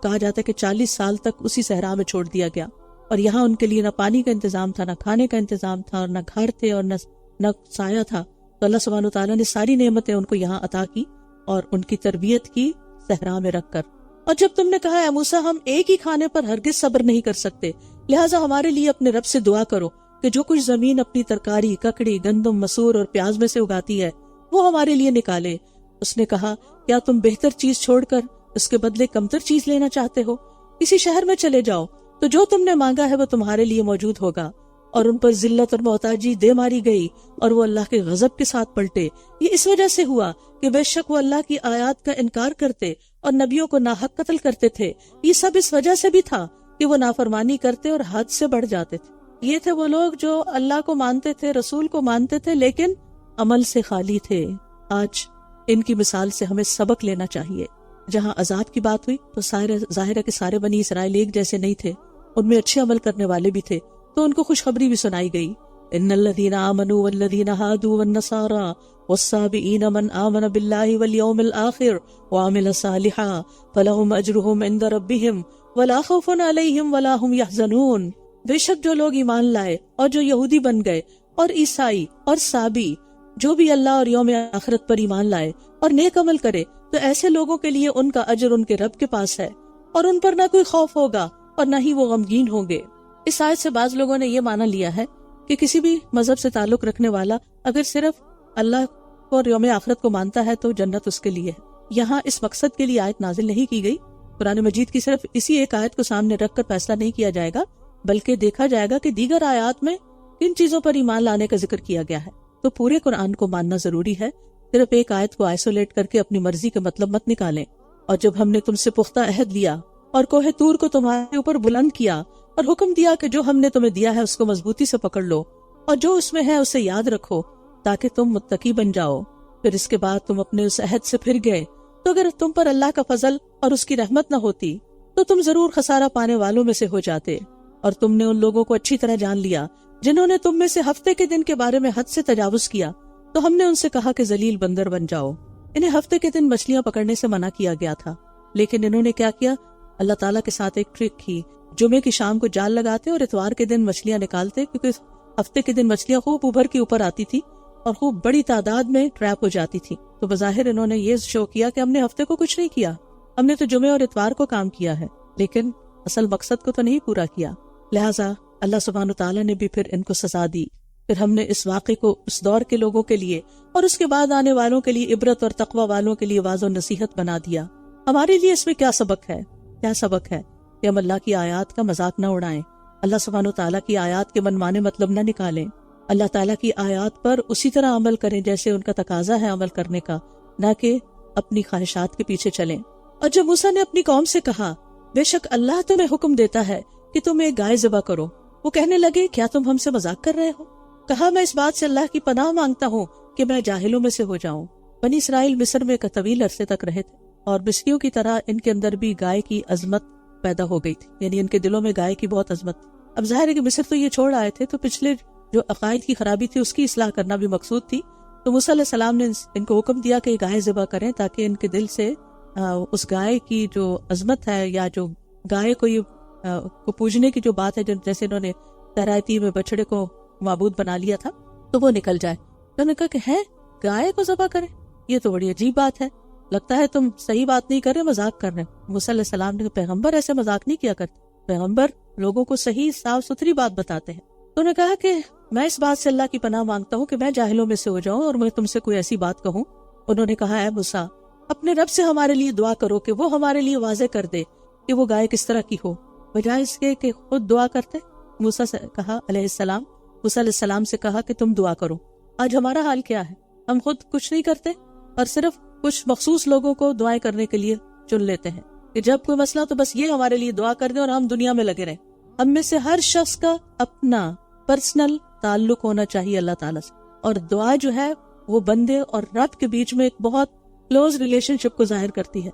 کہا جاتا ہے کہ 40 سال تک اسی صحرا میں چھوڑ دیا گیا، اور یہاں ان کے لیے نہ پانی کا انتظام تھا، نہ کھانے کا انتظام تھا، اور نہ گھر تھے اور نہ سایہ تھا۔ تو اللہ سبحانہ وتعالیٰ نے ساری نعمتیں ان کو یہاں عطا کی اور ان کی تربیت کی صحرا میں رکھ کر۔ اور جب تم نے کہا اے موسیٰ ہم ایک ہی کھانے پر ہرگز صبر نہیں کر سکتے، لہٰذا ہمارے لیے اپنے رب سے دعا کرو کہ جو کچھ زمین اپنی ترکاری، ککڑی، گندم، مسور اور پیاز میں سے اگاتی ہے وہ ہمارے لیے نکالے۔ اس نے کہا کیا تم بہتر چیز چھوڑ کر اس کے بدلے کمتر چیز لینا چاہتے ہو؟ کسی شہر میں چلے جاؤ تو جو تم نے مانگا ہے وہ تمہارے لیے موجود ہوگا۔ اور ان پر ذلت اور محتاجی دے ماری گئی اور وہ اللہ کے غضب کے ساتھ پلٹے۔ یہ اس وجہ سے ہوا کہ بے شک وہ اللہ کی آیات کا انکار کرتے اور نبیوں کو ناحق قتل کرتے تھے۔ یہ سب اس وجہ سے بھی تھا کہ وہ نافرمانی کرتے اور حد سے بڑھ جاتے تھے۔ یہ تھے وہ لوگ جو اللہ کو مانتے تھے، رسول کو مانتے تھے، لیکن عمل سے خالی تھے۔ آج ان کی مثال سے ہمیں سبق لینا چاہیے۔ جہاں عذاب کی بات ہوئی تو ظاہر ہے کہ سارے بنی اسرائیل ایک جیسے نہیں تھے، ان میں اچھے عمل کرنے والے بھی تھے، تو ان کو خوشخبری بھی سنائی گئی۔ ان الذین آمنوا والذین ہادوا والنصارى والصابئین من آمن باللہ والیوم الآخر وعمل صالحا فلہم اجرہم عند ربہم ولا خوف علیہم ولا ہم یحزنون۔ بے شک جو لوگ ایمان لائے اور جو یہودی بن گئے اور عیسائی اور صابی، جو بھی اللہ اور یوم آخرت پر ایمان لائے اور نیک عمل کرے، تو ایسے لوگوں کے لیے ان کا اجر ان کے رب کے پاس ہے، اور ان پر نہ کوئی خوف ہوگا اور نہ ہی وہ غمگین ہوں گے۔ اس آیت سے بعض لوگوں نے یہ معنی لیا ہے کہ کسی بھی مذہب سے تعلق رکھنے والا اگر صرف اللہ کو اور یوم آخرت کو مانتا ہے تو جنت اس کے لیے ہے۔ یہاں اس مقصد کے لیے آیت نازل نہیں کی گئی۔ قرآن مجید کی صرف اسی ایک آیت کو سامنے رکھ کر فیصلہ نہیں کیا جائے گا، بلکہ دیکھا جائے گا کہ دیگر آیات میں کن چیزوں پر ایمان لانے کا ذکر کیا گیا ہے۔ تو پورے قرآن کو ماننا ضروری ہے، صرف ایک آیت کو آئسولیٹ کر کے اپنی مرضی کا مطلب مت نکالیں۔ اور جب ہم نے تم سے پختہ عہد لیا اور کوہ طور کو تمہارے اوپر بلند کیا اور حکم دیا کہ جو ہم نے تمہیں دیا ہے اس کو مضبوطی سے پکڑ لو اور جو اس میں ہے اسے یاد رکھو تاکہ تم متقی بن جاؤ، پھر اس کے بعد تم اپنے اس عہد سے پھر گئے، تو اگر تم پر اللہ کا فضل اور اس کی رحمت نہ ہوتی تو تم ضرور خسارہ پانے والوں میں سے ہو جاتے۔ اور تم نے ان لوگوں کو اچھی طرح جان لیا جنہوں نے تم میں سے ہفتے کے دن کے بارے میں حد سے تجاوز کیا، تو ہم نے ان سے کہا کہ ذلیل بندر بن جاؤ۔ انہیں ہفتے کے دن مچھلیاں پکڑنے سے منع کیا گیا تھا، لیکن انہوں نے کیا کیا؟ اللہ تعالیٰ کے ساتھ ایک ٹرک کی۔ جمعے کی شام کو جال لگاتے اور اتوار کے دن مچھلیاں نکالتے، کیونکہ ہفتے کے دن مچھلیاں خوب ابھر کے اوپر آتی تھی اور خوب بڑی تعداد میں ٹریپ ہو جاتی تھی۔ تو بظاہر انہوں نے یہ شو کیا کہ ہم نے ہفتے کو کچھ نہیں کیا، ہم نے تو جمعے اور اتوار کو کام کیا ہے، لیکن اصل مقصد کو تو نہیں پورا کیا۔ لہٰذا اللہ سبحانہ تعالیٰ نے بھی پھر ان کو سزا دی۔ پھر ہم نے اس واقعے کو اس دور کے لوگوں کے لیے اور اس کے بعد آنے والوں کے لیے عبرت اور تقوی والوں کے لیے واضح و نصیحت بنا دیا۔ ہمارے لیے اس میں کیا سبق ہے؟ کیا سبق ہے کہ ہم اللہ کی آیات کا مذاق نہ اڑائیں، اللہ سبحانہ تعالیٰ کی آیات کے منمانے مطلب نہ نکالیں، اللہ تعالیٰ کی آیات پر اسی طرح عمل کریں جیسے ان کا تقاضا ہے عمل کرنے کا، نہ کہ اپنی خواہشات کے پیچھے چلیں۔ اور جب موسیٰ نے اپنی قوم سے کہا بے شک اللہ تمہیں حکم دیتا ہے کہ تم ایک گائے ذبح کرو، وہ کہنے لگے کیا تم ہم سے مذاق کر رہے ہو؟ کہا میں اس بات سے اللہ کی پناہ مانگتا ہوں کہ میں جاہلوں میں سے ہو جاؤں۔ بنی اسرائیل مصر میں ایک طویل عرصے تک رہے تھے اور مصریوں کی طرح ان کے اندر بھی گائے کی عظمت پیدا ہو گئی تھی، یعنی ان کے دلوں میں گائے کی بہت عظمت۔ اب ظاہر ہے کہ مصر تو یہ چھوڑ آئے تھے، تو پچھلے جو عقائد کی خرابی تھی اس کی اصلاح کرنا بھی مقصود تھی۔ تو موسیٰ علیہ السلام نے ان کو حکم دیا کہ گائے ذبح کریں تاکہ ان کے دل سے اس گائے کی جو عظمت ہے یا جو گائے کو پوجنے کی جو بات ہے، جیسے انہوں نے صحرائے تیہ میں بچڑے کو معبود بنا لیا تھا، تو وہ نکل جائے۔ انہوں نے کہا کہ ہے گائے کو ذبح کرے، یہ تو بڑی عجیب بات ہے، لگتا ہے تم صحیح بات نہیں کر رہے، مذاق کر رہے۔ موسیٰ علیہ السلام نے کہا پیغمبر ایسے مذاق نہیں کیا کرتے، پیغمبر لوگوں کو صحیح صاف ستھری بات بتاتے ہیں۔ تو انہوں نے کہا کہ میں اس بات سے اللہ کی پناہ مانگتا ہوں کہ میں جاہلوں میں سے ہو جاؤں اور میں تم سے کوئی ایسی بات کہوں۔ انہوں نے کہا اے موسیٰ اپنے رب سے ہمارے لیے دعا کرو کہ وہ ہمارے لیے واضح کر دے کہ وہ گائے کس طرح کی ہو، بجائے اس کے کہ خود دعا کرتے۔ موسیٰ سے کہا علیہ السلام، موسیٰ علیہ السلام سے کہا کہ تم دعا کرو۔ آج ہمارا حال کیا ہے، ہم خود کچھ نہیں کرتے اور صرف کچھ مخصوص لوگوں کو دعائیں کرنے کے لیے چن لیتے ہیں کہ جب کوئی مسئلہ تو بس یہ ہمارے لیے دعا کر دیں اور ہم دنیا میں لگے رہیں۔ ہم میں سے ہر شخص کا اپنا پرسنل تعلق ہونا چاہیے اللہ تعالیٰ سے، اور دعا جو ہے وہ بندے اور رب کے بیچ میں ایک بہت کلوز ریلیشن شپ کو ظاہر کرتی ہے۔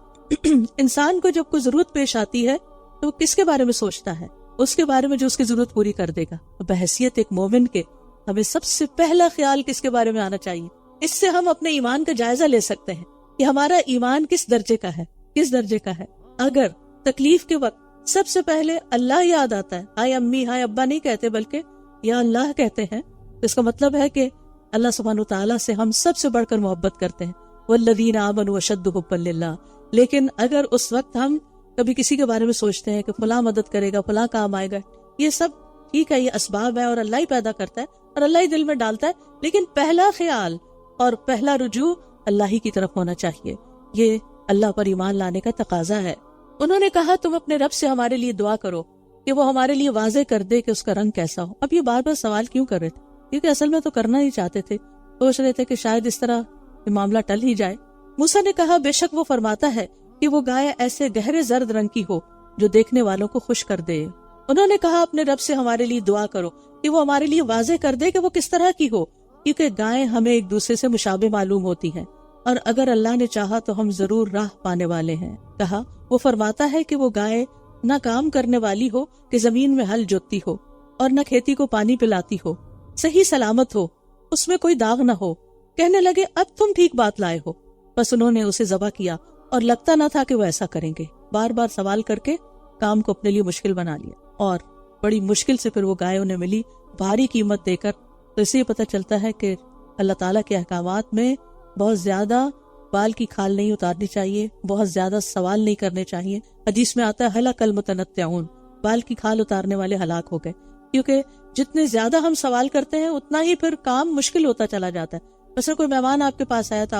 انسان کو جب کوئی ضرورت پیش آتی ہے تو وہ کس کے بارے میں سوچتا ہے؟ اس کے بارے میں جو اس کی ضرورت پوری کر دے گا۔ بحیثیت ایک مومن کے ہمیں سب سے پہلا خیال کس کے بارے میں آنا چاہیے؟ اس سے ہم اپنے ایمان کا جائزہ لے سکتے ہیں کہ ہمارا ایمان کس درجے کا ہے، کس درجے کا ہے۔ اگر تکلیف کے وقت سب سے پہلے اللہ یاد آتا ہے، ہائے امی ہائے ابا نہیں کہتے بلکہ یا اللہ کہتے ہیں، تو اس کا مطلب ہے کہ اللہ سبحانہ وتعالیٰ سے ہم سب سے بڑھ کر محبت کرتے ہیں۔ والذین آمنوا اشد حبا للہ۔ لیکن اگر اس وقت ہم کبھی کسی کے بارے میں سوچتے ہیں کہ فلاں مدد کرے گا، فلاں کام آئے گا، یہ سب ٹھیک ہے، یہ اسباب ہے اور اللہ ہی پیدا کرتا ہے اور اللہ ہی دل میں ڈالتا ہے، لیکن پہلا خیال اور پہلا رجوع اللہ ہی کی طرف ہونا چاہیے۔ یہ اللہ پر ایمان لانے کا تقاضا ہے۔ انہوں نے کہا تم اپنے رب سے ہمارے لیے دعا کرو کہ وہ ہمارے لیے واضح کر دے کہ اس کا رنگ کیسا ہو۔ اب یہ بار بار سوال کیوں کر رہے تھے؟ کیونکہ اصل میں تو کرنا ہی چاہتے تھے، سوچ رہے تھے کہ شاید اس طرح یہ معاملہ ٹل ہی جائے۔ موسیٰ نے کہا بے شک وہ فرماتا ہے کہ وہ گائے ایسے گہرے زرد رنگ کی ہو جو دیکھنے والوں کو خوش کر دے۔ انہوں نے کہا اپنے رب سے ہمارے لیے دعا کرو کہ وہ ہمارے لیے واضح کر دے کہ وہ کس طرح کی ہو، کیونکہ گائیں ہمیں ایک دوسرے سے مشابہ معلوم ہوتی ہیں، اور اگر اللہ نے چاہا تو ہم ضرور راہ پانے والے ہیں۔ کہا وہ فرماتا ہے کہ وہ گائے نہ کام کرنے والی ہو کہ زمین میں ہل جوتتی ہو، اور نہ کھیتی کو پانی پلاتی ہو، صحیح سلامت ہو، اس میں کوئی داغ نہ ہو۔ کہنے لگے اب تم ٹھیک بات لائے ہو۔ بس انہوں نے اسے ذبح کیا اور لگتا نہ تھا کہ وہ ایسا کریں گے۔ بار بار سوال کر کے کام کو اپنے لیے مشکل بنا لیا، اور بڑی مشکل سے پھر وہ گائے انہیں ملی، بھاری قیمت دے کر۔ تو اسے پتہ چلتا ہے کہ اللہ تعالیٰ کے احکامات میں بہت زیادہ بال کی کھال نہیں اتارنی چاہیے، بہت زیادہ سوال نہیں کرنے چاہیے۔ حدیث میں آتا ہے ہلاک المتنطعون، بال کی کھال اتارنے والے ہلاک ہو گئے، کیونکہ جتنے زیادہ ہم سوال کرتے ہیں اتنا ہی پھر کام مشکل ہوتا چلا جاتا ہے۔ مثلا کوئی مہمان آپ کے پاس آیا تو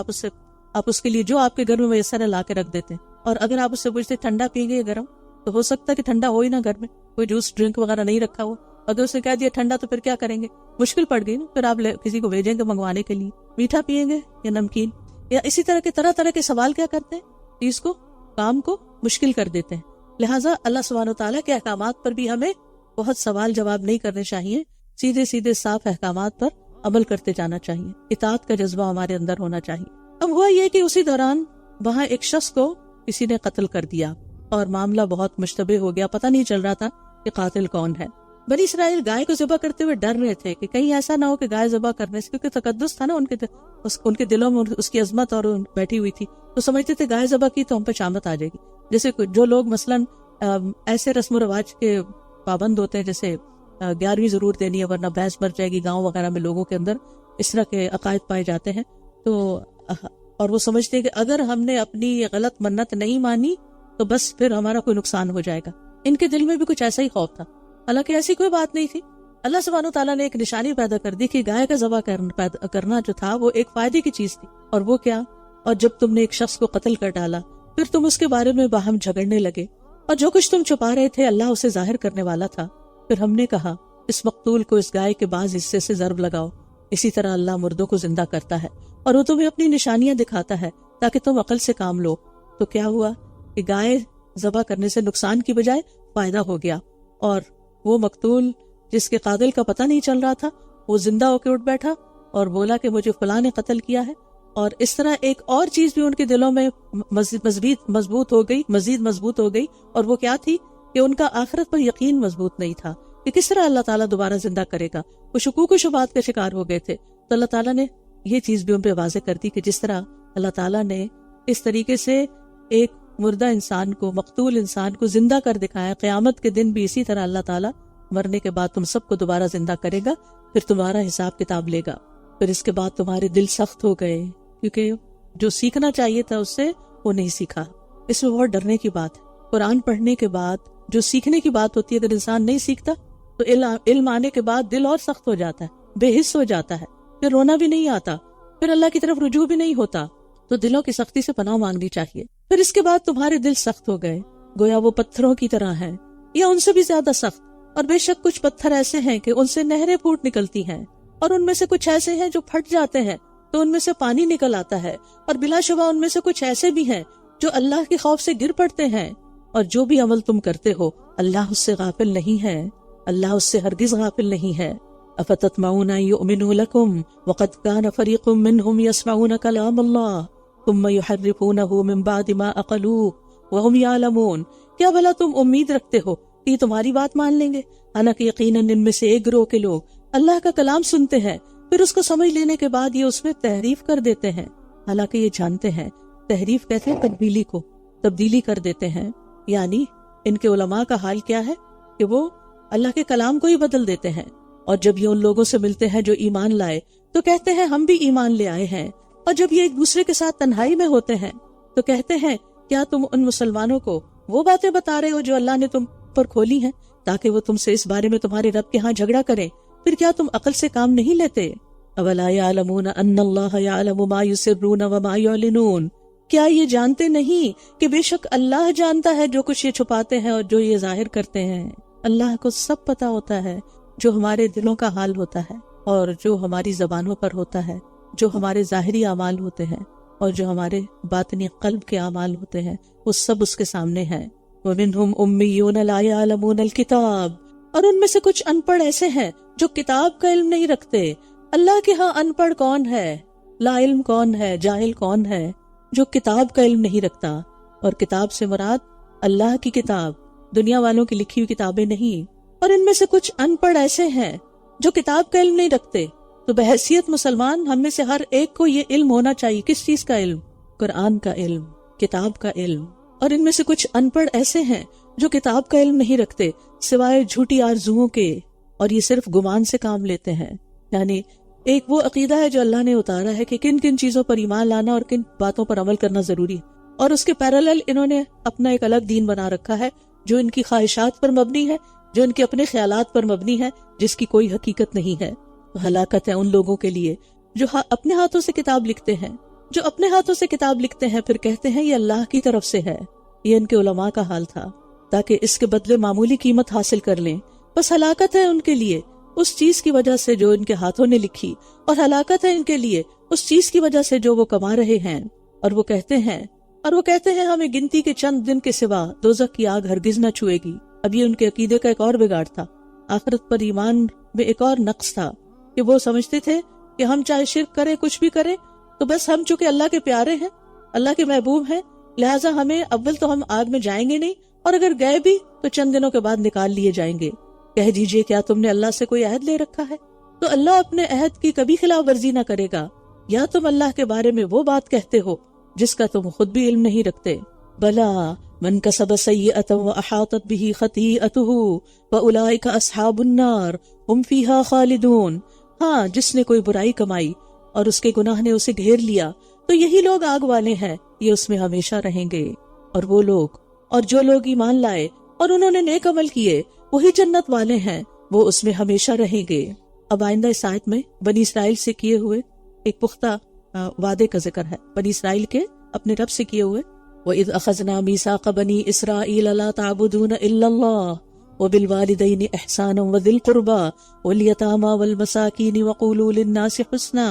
آپ اس کے لیے جو آپ کے گھر میں میسر ہے لا کے رکھ دیتے ہیں، اور اگر آپ اس سے پوچھتے ٹھنڈا پئیں گے یا گرم، تو ہو سکتا ہے کہ ٹھنڈا ہو ہی نہ، گھر میں کوئی جوس ڈرنک وغیرہ نہیں رکھا ہو، اگر اسے کہہ دیا ٹھنڈا تو پھر کیا کریں گے؟ مشکل پڑ گئی نا۔ پھر آپ کسی کو بھیجیں گے منگوانے کے لیے، میٹھا پئیں گے یا نمکین، یا اسی طرح کے طرح طرح کے سوال کیا کرتے ہیں، چیز کو کام کو مشکل کر دیتے ہیں۔ لہٰذا اللہ سبحانہ وتعالیٰ کے احکامات پر بھی ہمیں بہت سوال جواب نہیں کرنے چاہیے، سیدھے سیدھے صاف احکامات پر عمل کرتے جانا چاہیے، اطاعت کا جذبہ ہمارے اندر ہونا چاہیے۔ اب ہوا یہ کہ اسی دوران وہاں ایک شخص کو کسی نے قتل کر دیا اور معاملہ بہت مشتبہ ہو گیا، پتہ نہیں چل رہا تھا کہ قاتل کون ہے۔ بنی اسرائیل گائے کو ذبح کرتے ہوئے ڈر رہے تھے کہ کہیں ایسا نہ ہو کہ گائے ذبح کرنے سے، کیونکہ تقدس تھا نا ان کے دلوں میں اس کی عظمت اور بیٹھی ہوئی تھی، تو سمجھتے تھے گائے ذبح کی تو ہم پہ شامت آ جائے گی۔ جیسے جو لوگ مثلاً ایسے رسم و رواج کے پابند ہوتے ہیں، جیسے 11ویں ضرور دینی ہے ورنہ بھینس مر جائے گی، گاؤں وغیرہ میں لوگوں کے اندر اس طرح کے عقائد پائے جاتے ہیں، تو اور وہ سمجھتے ہیں کہ اگر ہم نے اپنی غلط منت نہیں مانی تو بس پھر ہمارا کوئی نقصان ہو جائے گا۔ ان کے دل میں بھی کچھ ایسا ہی خوف تھا، حالانکہ ایسی کوئی بات نہیں تھی۔ اللہ سبحانہ وتعالیٰ نے ایک نشانی پیدا کر دی کہ گائے کا ذبح کرنا جو تھا وہ ایک فائدے کی چیز تھی، اور وہ کیا؟ اور جب تم نے ایک شخص کو قتل کر ڈالا پھر تم اس کے بارے میں باہم جھگڑنے لگے، اور جو کچھ تم چھپا رہے تھے اللہ اسے ظاہر کرنے والا تھا۔ پھر ہم نے کہا اس مقتول کو اس گائے کے بعض حصے سے ضرب لگاؤ، اسی طرح اللہ مردوں کو زندہ کرتا ہے اور وہ تمہیں اپنی نشانیاں دکھاتا ہے تاکہ تم عقل سے کام لو۔ تو کیا ہوا کہ گائے ذبح کرنے سے نقصان کی بجائے فائدہ ہو گیا، اور وہ مقتول جس کے قاتل کا پتہ نہیں چل رہا تھا وہ زندہ ہو کے اٹھ بیٹھا اور بولا کہ مجھے فلاں نے قتل کیا ہے۔ اور اس طرح ایک اور چیز بھی ان کے دلوں میں مزید مضبوط ہو گئی، اور وہ کیا تھی کہ ان کا آخرت پر یقین مضبوط نہیں تھا کہ کس طرح اللہ تعالیٰ دوبارہ زندہ کرے گا۔ وہ شکوک و شبہات کا شکار ہو گئے تھے، تو اللہ تعالیٰ نے یہ چیز بھی ان پہ واضح کر دی کہ جس طرح اللہ تعالیٰ نے اس طریقے سے ایک مردہ انسان کو، مقتول انسان کو زندہ کر دکھایا، قیامت کے دن بھی اسی طرح اللہ تعالیٰ مرنے کے بعد تم سب کو دوبارہ زندہ کرے گا، پھر تمہارا حساب کتاب لے گا۔ پھر اس کے بعد تمہارے دل سخت ہو گئے، کیونکہ جو سیکھنا چاہیے تھا اس سے وہ نہیں سیکھا۔ اس میں بہت ڈرنے کی بات ہے۔ قرآن پڑھنے کے بعد جو سیکھنے کی بات ہوتی ہے، اگر انسان نہیں سیکھتا تو علم آنے کے بعد دل اور سخت ہو جاتا ہے، بے حس ہو جاتا ہے، پھر رونا بھی نہیں آتا، پھر اللہ کی طرف رجوع بھی نہیں ہوتا۔ تو دلوں کی سختی سے پناہ مانگنی چاہیے۔ پھر اس کے بعد تمہارے دل سخت ہو گئے، گویا وہ پتھروں کی طرح ہیں یا ان سے بھی زیادہ سخت، اور بے شک کچھ پتھر ایسے ہیں کہ ان سے نہریں پھوٹ نکلتی ہیں، اور ان میں سے کچھ ایسے ہیں جو پھٹ جاتے ہیں تو ان میں سے پانی نکل آتا ہے، اور بلا شبہ ان میں سے کچھ ایسے بھی ہیں جو اللہ کے خوف سے گر پڑتے ہیں۔ اور جو بھی عمل تم کرتے ہو اللہ اس سے غافل نہیں ہے، اللہ اس سے ہرگز غافل نہیں ہے۔ افتطمعون ان یؤمنوا لکم وقد کان فریق منہم یسمعون کلام اللہ ثم یحرفونہ من بعد ما عقلوہ وہم یعلمون، کیا بھلا تم امید رکھتے ہو کہ یہ تمہاری بات مان لیں گے؟ حالانکہ یقیناً ان میں سے ایک گروہ کے لوگ اللہ کا کلام سنتے ہیں، پھر اس کو سمجھ لینے کے بعد یہ اس میں تحریف کر دیتے ہیں، حالانکہ یہ جانتے ہیں۔ تحریف کہتے ہیں تبدیلی کو، تبدیلی کر دیتے ہیں۔ یعنی ان کے علماء کا حال کیا ہے کہ وہ اللہ کے کلام کو ہی بدل دیتے ہیں، اور جب یہ ان لوگوں سے ملتے ہیں جو ایمان لائے تو کہتے ہیں ہم بھی ایمان لے آئے ہیں، اور جب یہ ایک دوسرے کے ساتھ تنہائی میں ہوتے ہیں تو کہتے ہیں کیا تم ان مسلمانوں کو وہ باتیں بتا رہے ہو جو اللہ نے تم پر کھولی ہیں تاکہ وہ تم سے اس بارے میں تمہارے رب کے ہاں جھگڑا کریں؟ پھر کیا تم عقل سے کام نہیں لیتے؟ اولا یعلمون ان اللہ یعلم ما یسرون وما یعلنون، کیا یہ جانتے نہیں کہ بے شک اللہ جانتا ہے جو کچھ یہ چھپاتے ہیں اور جو یہ ظاہر کرتے ہیں؟ اللہ کو سب پتا ہوتا ہے جو ہمارے دلوں کا حال ہوتا ہے، اور جو ہماری زبانوں پر ہوتا ہے، جو ہمارے ظاہری اعمال ہوتے ہیں اور جو ہمارے باطنی قلب کے اعمال ہوتے ہیں، وہ سب اس کے سامنے ہیں۔ وَمِنْهُمْ أُمِّيُّونَ لَا يَعْلَمُونَ الْكِتَابَ، اور ان میں سے کچھ ان پڑھ ایسے ہیں جو کتاب کا علم نہیں رکھتے۔ اللہ کے ہاں ان پڑھ کون ہے، لا علم کون ہے، جاہل کون ہے؟ جو کتاب کا علم نہیں رکھتا، اور کتاب سے مراد اللہ کی کتاب، دنیا والوں کی لکھی ہوئی کتابیں نہیں۔ اور ان میں سے کچھ ان پڑھ ایسے ہیں جو کتاب کا علم نہیں رکھتے۔ تو بحیثیت مسلمان ہم میں سے ہر ایک کو یہ علم ہونا چاہیے۔ کس چیز کا علم؟ قرآن کا علم، کتاب کا علم۔ اور ان میں سے کچھ ان پڑھ ایسے ہیں جو کتاب کا علم نہیں رکھتے سوائے جھوٹی آرزوؤں کے، اور یہ صرف گمان سے کام لیتے ہیں۔ یعنی ایک وہ عقیدہ ہے جو اللہ نے اتارا ہے کہ کن کن چیزوں پر ایمان لانا اور کن باتوں پر عمل کرنا ضروری ہے، اور اس کے پیرالل انہوں نے اپنا ایک الگ دین بنا رکھا ہے جو ان کی خواہشات پر مبنی ہے، جو ان کے اپنے خیالات پر مبنی ہے، جس کی کوئی حقیقت نہیں ہے۔ ہلاکت ہے ان لوگوں کے لیے جو اپنے ہاتھوں سے کتاب لکھتے ہیں، جو اپنے ہاتھوں سے کتاب لکھتے ہیں پھر کہتے ہیں یہ اللہ کی طرف سے ہے۔ یہ ان کے علماء کا حال تھا، تاکہ اس کے بدلے معمولی قیمت حاصل کر لیں۔ بس ہلاکت ہے ان کے لیے اس چیز کی وجہ سے جو ان کے ہاتھوں نے لکھی، اور ہلاکت ہے ان کے لیے اس چیز کی وجہ سے جو وہ کما رہے ہیں۔ اور وہ کہتے ہیں ہمیں گنتی کے چند دن کے سوا دوزخ کی آگ ہرگز نہ چھوئے گی۔ اب یہ ان کے عقیدے کا ایک اور بگاڑ تھا، آخرت پر ایمان میں ایک اور نقص تھا کہ وہ سمجھتے تھے کہ ہم چاہے شرک کریں، کچھ بھی کریں، تو بس ہم چونکہ اللہ کے پیارے ہیں، اللہ کے محبوب ہیں، لہٰذا ہمیں اول تو ہم آگ میں جائیں گے نہیں، اور اگر گئے بھی تو چند دنوں کے بعد نکال لیے جائیں گے۔ کہہ دیجئے کیا تم نے اللہ سے کوئی عہد لے رکھا ہے؟ تو اللہ اپنے عہد کی کبھی خلاف ورزی نہ کرے گا، یا تم اللہ کے بارے میں وہ بات کہتے ہو جس کا تم خود بھی علم نہیں رکھتے۔ بلا من کسب سیئۃ واحاطت به خطیئتہ فاولئک اصحاب النار ہم فیہا خالدون، ہاں جس نے کوئی برائی کمائی اور اس کے گناہ نے اسے گھیر لیا تو یہی لوگ آگ والے ہیں، یہ اس میں ہمیشہ رہیں گے۔ اور وہ لوگ اور جو لوگ ایمان لائے اور انہوں نے نیک عمل کیے وہی جنت والے ہیں، وہ اس میں ہمیشہ رہیں گے۔ اب آئندہ اس آیت میں بنی اسرائیل سے کیے ہوئے ایک پختہ وعدے کا ذکر ہے، بنی اسرائیل کے اپنے رب سے کیے ہوئے۔ وَإِذْ أَخَذْنَا مِيثَاقَ بَنِي إِسْرَائِيلَ لَا تَعْبُدُونَ إِلَّا اللَّهَ وَبِالْوَالِدَيْنِ إِحْسَانًا وَذِي الْقُرْبَى وَالْيَتَامَى وَالْمَسَاكِينِ وَقُولُوا لِلنَّاسِ حُسْنًا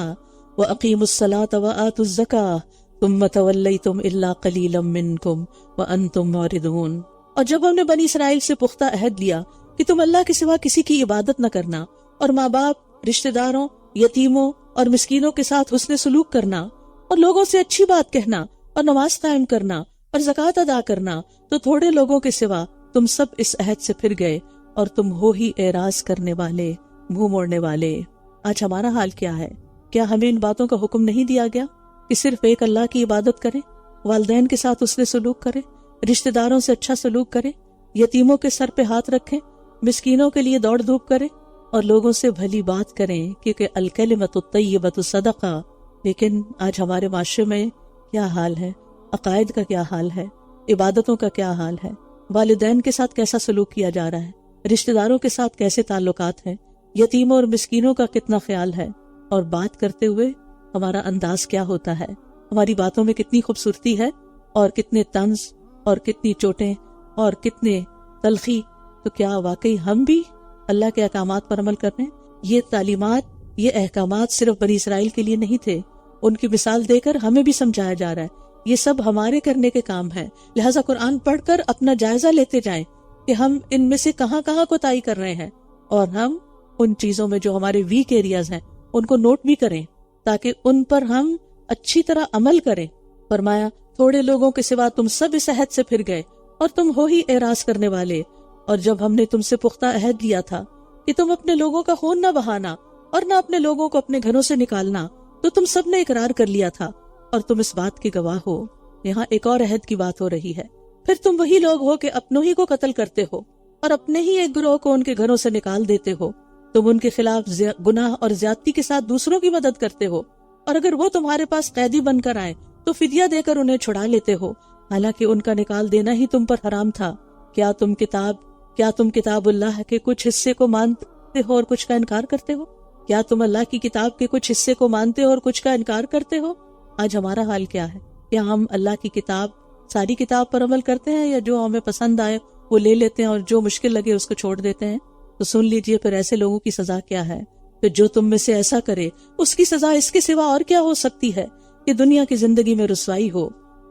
وَأَقِيمُوا الصَّلَاةَ وَآتُوا الزَّكَاةَ ثُمَّ تَوَلَّيْتُمْ إِلَّا قَلِيلًا مِّنكُمْ وَأَنْتُمْ مُعْرِضُونَ۔ اور جب ہم نے بنی اسرائیل سے پختہ عہد لیا کہ تم اللہ کے سوا کسی کی عبادت نہ کرنا، اور ماں باپ، رشتہ داروں، یتیموں اور مسکینوں کے ساتھ حسن سلوک کرنا، اور لوگوں سے اچھی بات کہنا، اور نماز قائم کرنا، اور زکوٰۃ ادا کرنا، تو تھوڑے لوگوں کے سوا تم سب اس عہد سے پھر گئے، اور تم ہو ہی اعراض کرنے والے، منہ موڑنے والے۔ آج ہمارا حال کیا ہے؟ کیا ہمیں ان باتوں کا حکم نہیں دیا گیا کہ صرف ایک اللہ کی عبادت کریں، والدین کے ساتھ حسن سلوک کریں، رشتہ داروں سے اچھا سلوک کریں، یتیموں کے سر پہ ہاتھ رکھیں، مسکینوں کے لیے دوڑ دھوپ کریں، اور لوگوں سے بھلی بات کریں، کیونکہ الکلمۃ الطیبۃ صدقہ۔ لیکن آج ہمارے معاشرے میں کیا حال ہے، عقائد کا کیا حال ہے، عبادتوں کا کیا حال ہے، والدین کے ساتھ کیسا سلوک کیا جا رہا ہے، رشتہ داروں کے ساتھ کیسے تعلقات ہیں، یتیموں اور مسکینوں کا کتنا خیال ہے، اور بات کرتے ہوئے ہمارا انداز کیا ہوتا ہے، ہماری باتوں میں کتنی خوبصورتی ہے اور کتنے طنز اور کتنی چوٹیں اور کتنے تلخی۔ تو کیا واقعی ہم بھی اللہ کے احکامات پر عمل کر رہے ہیں؟ یہ تعلیمات، یہ احکامات صرف بنی اسرائیل کے لیے نہیں تھے، ان کی مثال دے کر ہمیں بھی سمجھایا جا رہا ہے یہ سب ہمارے کرنے کے کام ہیں۔ لہٰذا قرآن پڑھ کر اپنا جائزہ لیتے جائیں کہ ہم ان میں سے کہاں کہاں کوتاہی کر رہے ہیں، اور ہم ان چیزوں میں جو ہمارے ویک ایریاز ہیں ان کو نوٹ بھی کریں تاکہ ان پر ہم اچھی طرح عمل کریں۔ فرمایا تھوڑے لوگوں کے سوا تم سب اس عہد سے پھر گئے اور تم ہو ہی اعراض کرنے والے، اور جب ہم نے تم سے پختہ عہد لیا تھا کہ تم اپنے لوگوں کا خون نہ بہانا اور نہ اپنے لوگوں کو اپنے گھروں سے نکالنا، تو تم سب نے اقرار کر لیا تھا اور تم اس بات کے گواہ ہو۔ یہاں ایک اور عہد کی بات ہو رہی ہے۔ پھر تم وہی لوگ ہو کہ اپنوں ہی کو قتل کرتے ہو اور اپنے ہی ایک گروہ کو ان کے گھروں سے نکال دیتے ہو۔ تم ان کے خلاف گناہ اور زیادتی کے ساتھ دوسروں کی مدد کرتے ہو، اور اگر وہ تمہارے پاس قیدی بن کر آئے تو فدیہ دے کر انہیں چھڑا لیتے ہو، حالانکہ ان کا نکال دینا ہی تم پر حرام تھا۔ کیا تم کتاب اللہ کے کچھ حصے کو مانتے ہو اور کچھ کا انکار کرتے ہو؟ کیا تم اللہ کی کتاب کے کچھ حصے کو مانتے ہو اور کچھ کا انکار کرتے ہو؟ آج ہمارا حال کیا ہے؟ کیا ہم اللہ کی کتاب، ساری کتاب پر عمل کرتے ہیں، یا جو ہمیں پسند آئے وہ لے لیتے ہیں اور جو مشکل لگے اس کو چھوڑ دیتے ہیں؟ تو سن لیجئے پھر ایسے لوگوں کی سزا کیا ہے۔ تو جو تم میں سے ایسا کرے اس کی سزا اس کے سوا اور کیا ہو سکتی ہے کہ دنیا کی زندگی میں رسوائی ہو،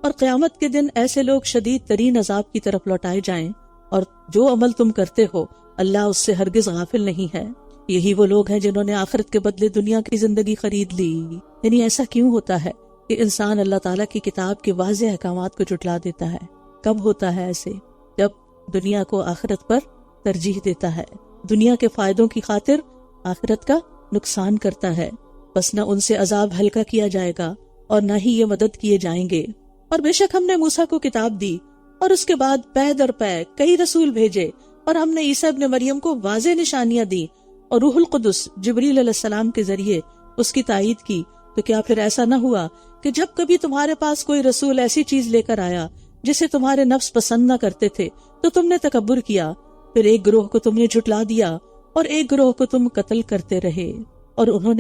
اور قیامت کے دن ایسے لوگ شدید ترین عذاب کی طرف لوٹائے جائیں، اور جو عمل تم کرتے ہو اللہ اس سے ہرگز غافل نہیں ہے۔ یہی وہ لوگ ہیں جنہوں نے آخرت کے بدلے دنیا کی زندگی خرید لی۔ یعنی ایسا کیوں ہوتا ہے کہ انسان اللہ تعالیٰ کی کتاب کے واضح احکامات کو جھٹلا دیتا ہے؟ کب ہوتا ہے ایسے؟ جب دنیا کو آخرت پر ترجیح دیتا ہے، دنیا کے فائدوں کی خاطر آخرت کا نقصان کرتا ہے، بس نہ ان سے عذاب ہلکا کیا جائے گا اور نہ ہی یہ مدد کیے جائیں گے۔ اور بے شک ہم نے موسیٰ کو کتاب دی، اور اس کے بعد پے در پے کئی رسول بھیجے، اور ہم نے عیسیٰ ابن مریم کو واضح نشانیاں دی، اور روح القدس جبریل علیہ السلام کے ذریعے اس کی تائید کی۔ تو کیا پھر ایسا نہ ہوا کہ جب کبھی تمہارے پاس کوئی رسول ایسی چیز لے کر آیا جسے تمہارے نفس پسند نہ کرتے تھے تو تم نے تکبر کیا، پھر ایک گروہ کو تم نے جھٹلا دیا اور ایک گروہ کو تم قتل کرتے رہے؟ اور انہوں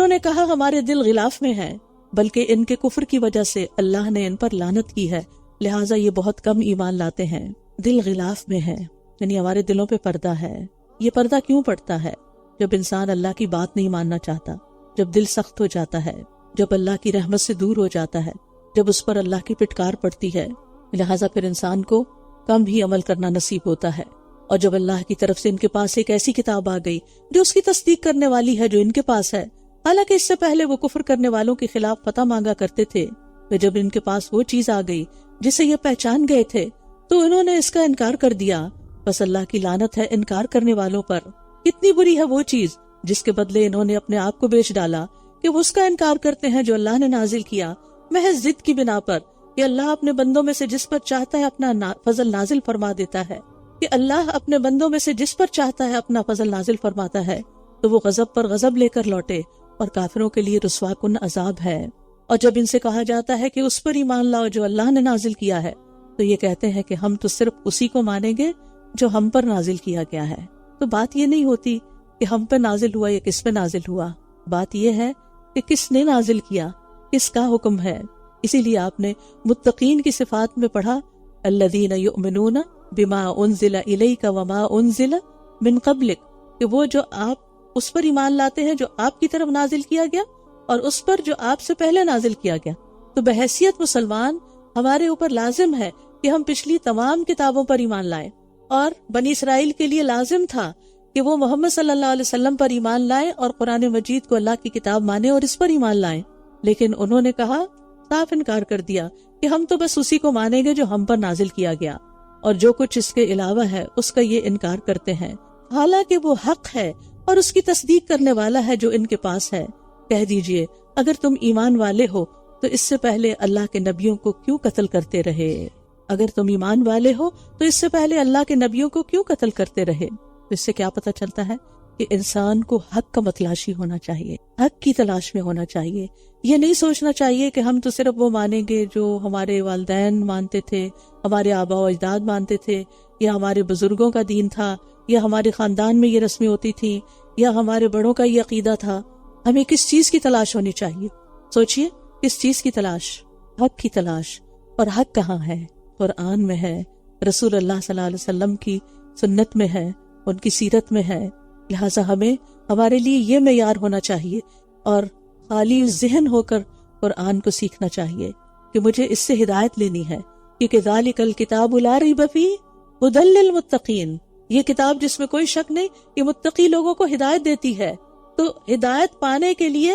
نے کہا ہمارے دل غلاف میں ہیں، بلکہ ان کے کفر کی وجہ سے اللہ نے ان پر لعنت کی ہے، لہٰذا یہ بہت کم ایمان لاتے ہیں۔ دل غلاف میں ہے یعنی ہمارے دلوں پہ پردہ ہے۔ یہ پردہ کیوں پڑتا ہے؟ جب انسان اللہ کی بات نہیں ماننا چاہتا، جب دل سخت ہو جاتا ہے، جب اللہ کی رحمت سے دور ہو جاتا ہے، جب اس پر اللہ کی پٹکار پڑتی ہے، لہٰذا پھر انسان کو کم ہی عمل کرنا نصیب ہوتا ہے۔ اور جب اللہ کی طرف سے ان کے پاس ایک ایسی کتاب آ گئی جو اس کی تصدیق کرنے والی ہے جو ان کے پاس ہے، حالانکہ اس سے پہلے وہ کفر کرنے والوں کے خلاف فتح مانگا کرتے تھے، تو جب ان کے پاس وہ چیز آ گئی جسے یہ پہچان گئے تھے تو انہوں نے اس کا انکار کر دیا۔ بس اللہ کی لعنت ہے انکار کرنے والوں پر۔ کتنی بری ہے وہ چیز جس کے بدلے انہوں نے اپنے آپ کو بیچ ڈالا کہ وہ اس کا انکار کرتے ہیں جو اللہ نے نازل کیا، محض ضد کی بنا پر کہ اللہ اپنے بندوں میں سے جس پر چاہتا ہے اپنا فضل نازل فرما دیتا ہے، کہ اللہ اپنے بندوں میں سے جس پر چاہتا ہے اپنا فضل نازل فرماتا ہے، تو وہ غضب پر غضب لے کر لوٹے، اور کافروں کے لیے رسوا کن عذاب ہے۔ اور جب ان سے کہا جاتا ہے کہ اس پر ایمان لاؤ جو اللہ نے نازل کیا ہے، تو یہ کہتے ہیں کہ ہم تو صرف اسی کو مانیں گے جو ہم پر نازل کیا گیا ہے۔ تو بات یہ نہیں ہوتی کہ ہم پہ نازل ہوا یا کس پہ نازل ہوا، بات یہ ہے کہ کس نے نازل کیا، کس کا حکم ہے۔ اسی لیے آپ نے متقین کی صفات میں پڑھا الذین یؤمنون بما انزل الیک وما انزل من قبلک، کہ وہ جو آپ اس پر ایمان لاتے ہیں جو آپ کی طرف نازل کیا گیا اور اس پر جو آپ سے پہلے نازل کیا گیا۔ تو بحیثیت مسلمان ہمارے اوپر لازم ہے کہ ہم پچھلی تمام کتابوں پر ایمان لائیں، اور بنی اسرائیل کے لیے لازم تھا کہ وہ محمد صلی اللہ علیہ وسلم پر ایمان لائیں اور قرآن مجید کو اللہ کی کتاب مانیں اور اس پر ایمان لائیں، لیکن انہوں نے کہا، صاف انکار کر دیا کہ ہم تو بس اسی کو مانیں گے جو ہم پر نازل کیا گیا، اور جو کچھ اس کے علاوہ ہے اس کا یہ انکار کرتے ہیں، حالانکہ وہ حق ہے اور اس کی تصدیق کرنے والا ہے جو ان کے پاس ہے۔ کہہ دیجئے اگر تم ایمان والے ہو تو اس سے پہلے اللہ کے نبیوں کو کیوں قتل کرتے رہے؟ اگر تم ایمان والے ہو تو اس سے پہلے اللہ کے نبیوں کو کیوں قتل کرتے رہے؟ تو اس سے کیا پتہ چلتا ہے کہ انسان کو حق کا متلاشی ہونا چاہیے، حق کی تلاش میں ہونا چاہیے. یہ نہیں سوچنا چاہیے کہ ہم تو صرف وہ مانیں گے جو ہمارے والدین مانتے تھے، ہمارے آباء و اجداد مانتے تھے، یا ہمارے بزرگوں کا دین تھا، یا ہمارے خاندان میں یہ رسمیں ہوتی تھی، یا ہمارے بڑوں کا یہ عقیدہ تھا. ہمیں کس چیز کی تلاش ہونی چاہیے؟ سوچئے، کس چیز کی تلاش؟ حق کی تلاش. اور حق کہاں ہے؟ قرآن میں ہے، رسول اللہ صلی اللہ علیہ وسلم کی سنت میں ہے، ان کی سیرت میں ہے. لہٰذا ہمیں ہمارے لیے یہ معیار ہونا چاہیے اور خالی ذہن ہو کر قرآن کو سیکھنا چاہیے کہ مجھے اس سے ہدایت لینی ہے، کیونکہ ذالک الکتاب لا ریب فیہ ھدی للمتقین، یہ کتاب جس میں کوئی شک نہیں، یہ متقی لوگوں کو ہدایت دیتی ہے. تو ہدایت پانے کے لیے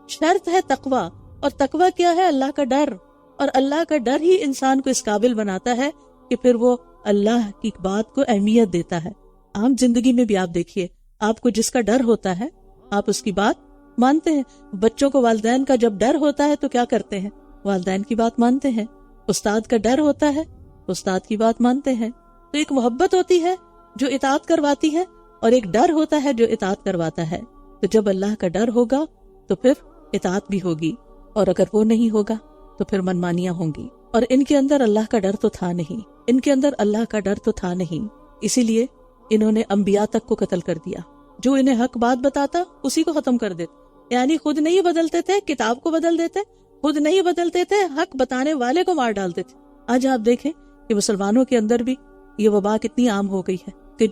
شرط ہے تقویٰ، اور تقویٰ کیا ہے؟ اللہ کا ڈر. اور اللہ کا ڈر ہی انسان کو اس قابل بناتا ہے کہ پھر وہ اللہ کی بات کو اہمیت دیتا ہے. عام زندگی میں بھی آپ دیکھیے، آپ کو جس کا ڈر ہوتا ہے آپ اس کی بات مانتے ہیں. بچوں کو والدین کا جب ڈر ہوتا ہے تو کیا کرتے ہیں؟ والدین کی بات مانتے ہیں. استاد کا ڈر ہوتا ہے، استاد کی بات مانتے ہیں. تو ایک محبت ہوتی ہے جو اطاعت کرواتی ہے، اور ایک ڈر ہوتا ہے جو اطاعت کرواتا ہے. تو جب اللہ کا ڈر ہوگا تو پھر اطاعت بھی ہوگی، اور اگر وہ نہیں ہوگا تو پھر منمانیاں ہوں گی. اور ان کے اندر اللہ کا ڈر تو تھا نہیں، ان کے اندر اللہ کا ڈر تو تھا نہیں. اسی لیے انہوں نے انبیاء تک کو قتل کر دیا. جو انہیں حق بات بتاتا اسی کو ختم کر دیتے. یعنی خود نہیں بدلتے تھے، کتاب کو بدل دیتے، خود نہیں بدلتے تھے، حق بتانے والے کو مار ڈالتے تھے. آج آپ دیکھیں کہ مسلمانوں کے اندر بھی یہ وبا کتنی عام ہو گئی ہے کہ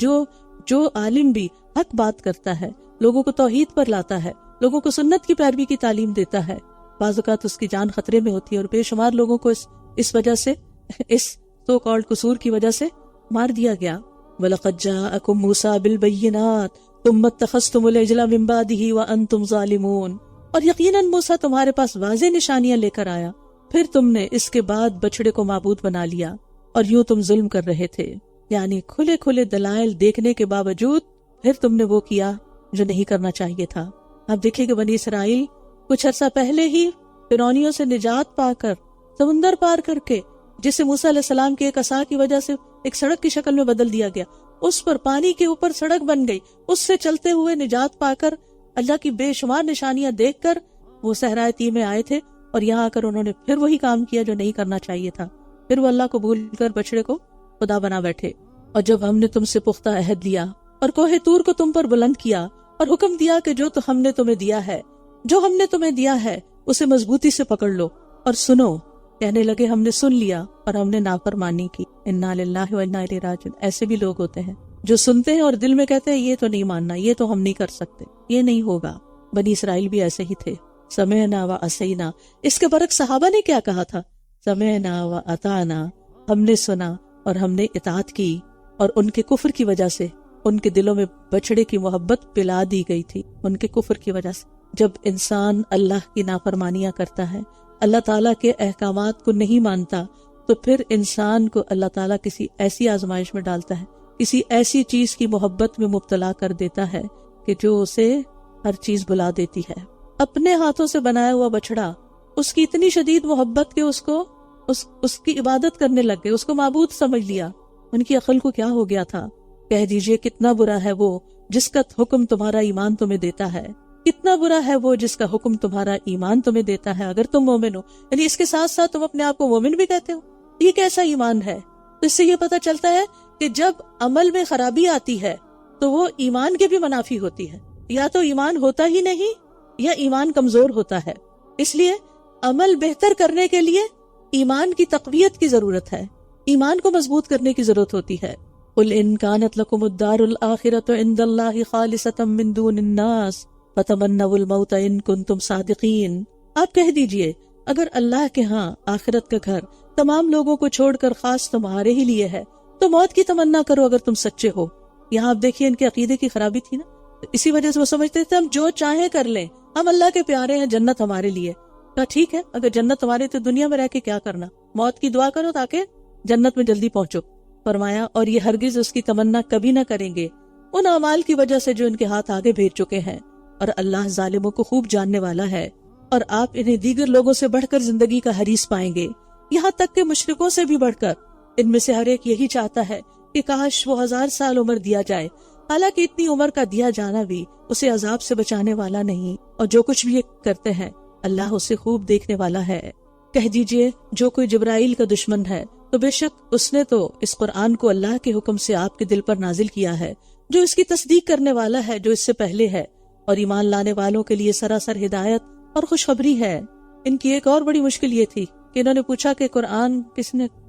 جو عالم بھی حق بات کرتا ہے، لوگوں کو توحید پر لاتا ہے، لوگوں کو سنت کی پیروی کی تعلیم دیتا ہے، بعض اوقات اس کی جان خطرے میں ہوتی ہے، اور بے شمار لوگوں کو اس وجہ سے، اس سو کالڈ قصور کی وجہ سے مار دیا گیا. وَلَقَدْ جَاءَكُم مُوسَىٰ بِالْبَيِّنَاتِ ثُمَّ اتَّخَذْتُمُ الْعِجْلَ مِن بَعْدِهِ وَأَنْتُمْ ظَالِمُونَ. اور یقیناً موسیٰ تمہارے پاس واضح نشانیاں لے کر آیا، پھر تم نے اس کے بعد بچڑے کو معبود بنا لیا، اور یوں تم ظلم کر رہے تھے. یعنی کھلے کھلے دلائل دیکھنے کے باوجود پھر تم نے وہ کیا جو نہیں کرنا چاہیے تھا. آپ دیکھیں کہ بنی اسرائیل کچھ عرصہ پہلے ہی فرعونیوں سے نجات پا کر سمندر پار کر کے، جسے موسیٰ علیہ السلام کی ایک عصا کی وجہ سے ایک سڑک کی شکل میں بدل دیا گیا، اس پر پانی کے اوپر سڑک بن گئی، اس سے چلتے ہوئے نجات پا کر اللہ کی بے شمار نشانیاں دیکھ کر وہ صحرائے طی میں آئے تھے، اور یہاں آ کر انہوں نے پھر وہی کام کیا جو نہیں کرنا چاہیے تھا. پھر وہ اللہ کو بھول کر بچڑے کو خدا بنا بیٹھے. اور جب ہم نے تم سے پختہ عہد لیا اور کوہ طور کو تم پر بلند کیا اور حکم دیا کہ جو تو ہم نے تمہیں دیا ہے اسے مضبوطی سے پکڑ لو اور سنو، کہنے لگے ہم نے سن لیا اور ہم نے نافرمانی کی. انا للہ و انا الیہ راجعون. ایسے بھی لوگ ہوتے ہیں جو سنتے ہیں اور دل میں کہتے ہیں یہ تو نہیں ماننا، یہ تو ہم نہیں کر سکتے، یہ نہیں ہوگا. بنی اسرائیل بھی ایسے ہی تھے. سمعنا و عصینا. اس کے برعکس صحابہ نے کیا کہا تھا؟ سمعنا و اطعنا. ہم نے سنا اور ہم نے اطاعت کی، اور ان کے کفر کی وجہ سے ان کے دلوں میں بچڑے کی محبت پلا دی گئی تھی، ان کے کفر کی وجہ سے. جب انسان اللہ کی نافرمانیاں کرتا ہے، اللہ تعالیٰ کے احکامات کو نہیں مانتا، تو پھر انسان کو اللہ تعالیٰ کسی ایسی آزمائش میں ڈالتا ہے، کسی ایسی چیز کی محبت میں مبتلا کر دیتا ہے کہ جو اسے ہر چیز بلا دیتی ہے. اپنے ہاتھوں سے بنایا ہوا بچڑا، اس کی اتنی شدید محبت کہ اس کی عبادت کرنے لگ گئے، اس کو معبود سمجھ لیا. ان کی عقل کو کیا ہو گیا تھا؟ کہہ دیجئے کتنا برا ہے وہ جس کا حکم تمہارا ایمان تمہیں دیتا ہے، کتنا برا ہے وہ جس کا حکم تمہارا ایمان تمہیں دیتا ہے اگر تم مومن ہو. یعنی اس کے ساتھ ساتھ تم اپنے آپ کو مومن بھی کہتے ہو. یہ کیسا ایمان ہے؟ تو اس سے یہ پتہ چلتا ہے کہ جب عمل میں خرابی آتی ہے تو وہ ایمان کے بھی منافی ہوتی ہے. یا تو ایمان ہوتا ہی نہیں یا ایمان کمزور ہوتا ہے. اس لیے عمل بہتر کرنے کے لیے ایمان کی تقویت کی ضرورت ہے، ایمان کو مضبوط کرنے کی ضرورت ہوتی ہے. قل ان كانت لكم الدار الآخرة عند الله خالصة من دون الناس فتمنوا الموت ان كنتم صادقین. آپ کہہ دیجئے اگر اللہ کے ہاں آخرت کا گھر تمام لوگوں کو چھوڑ کر خاص تمہارے ہی لیے ہے تو موت کی تمنا کرو اگر تم سچے ہو. یہاں آپ دیکھیے ان کے عقیدے کی خرابی تھی نا، اسی وجہ سے وہ سمجھتے تھے ہم جو چاہیں کر لیں، ہم اللہ کے پیارے ہیں، جنت ہمارے لیے. کہا ٹھیک ہے، اگر جنت تمہارے تو دنیا میں رہ کے کیا کرنا، موت کی دعا کرو تاکہ جنت میں جلدی پہنچو. فرمایا اور یہ ہرگز اس کی تمنا کبھی نہ کریں گے ان اعمال کی وجہ سے جو ان کے ہاتھ آگے بھیج چکے ہیں، اور اللہ ظالموں کو خوب جاننے والا ہے. اور آپ انہیں دیگر لوگوں سے بڑھ کر زندگی کا حریص پائیں گے، یہاں تک کہ مشرکوں سے بھی بڑھ کر. ان میں سے ہر ایک یہی چاہتا ہے کہ کاش وہ 1000 سال عمر دیا جائے، حالانکہ اتنی عمر کا دیا جانا بھی اسے عذاب سے بچانے والا نہیں، اور جو کچھ بھی یہ کرتے ہیں اللہ اسے خوب دیکھنے والا ہے۔ کہہ دیجئے جو کوئی جبرائیل کا دشمن ہے تو بے شک اس نے تو اس قرآن کو اللہ کے حکم سے آپ کے دل پر نازل کیا ہے، جو اس کی تصدیق کرنے والا ہے جو اس سے پہلے ہے، اور ایمان لانے والوں کے لیے سراسر ہدایت اور خوشخبری ہے۔ ان کی ایک اور بڑی مشکل یہ تھی کہ انہوں نے پوچھا کہ قرآن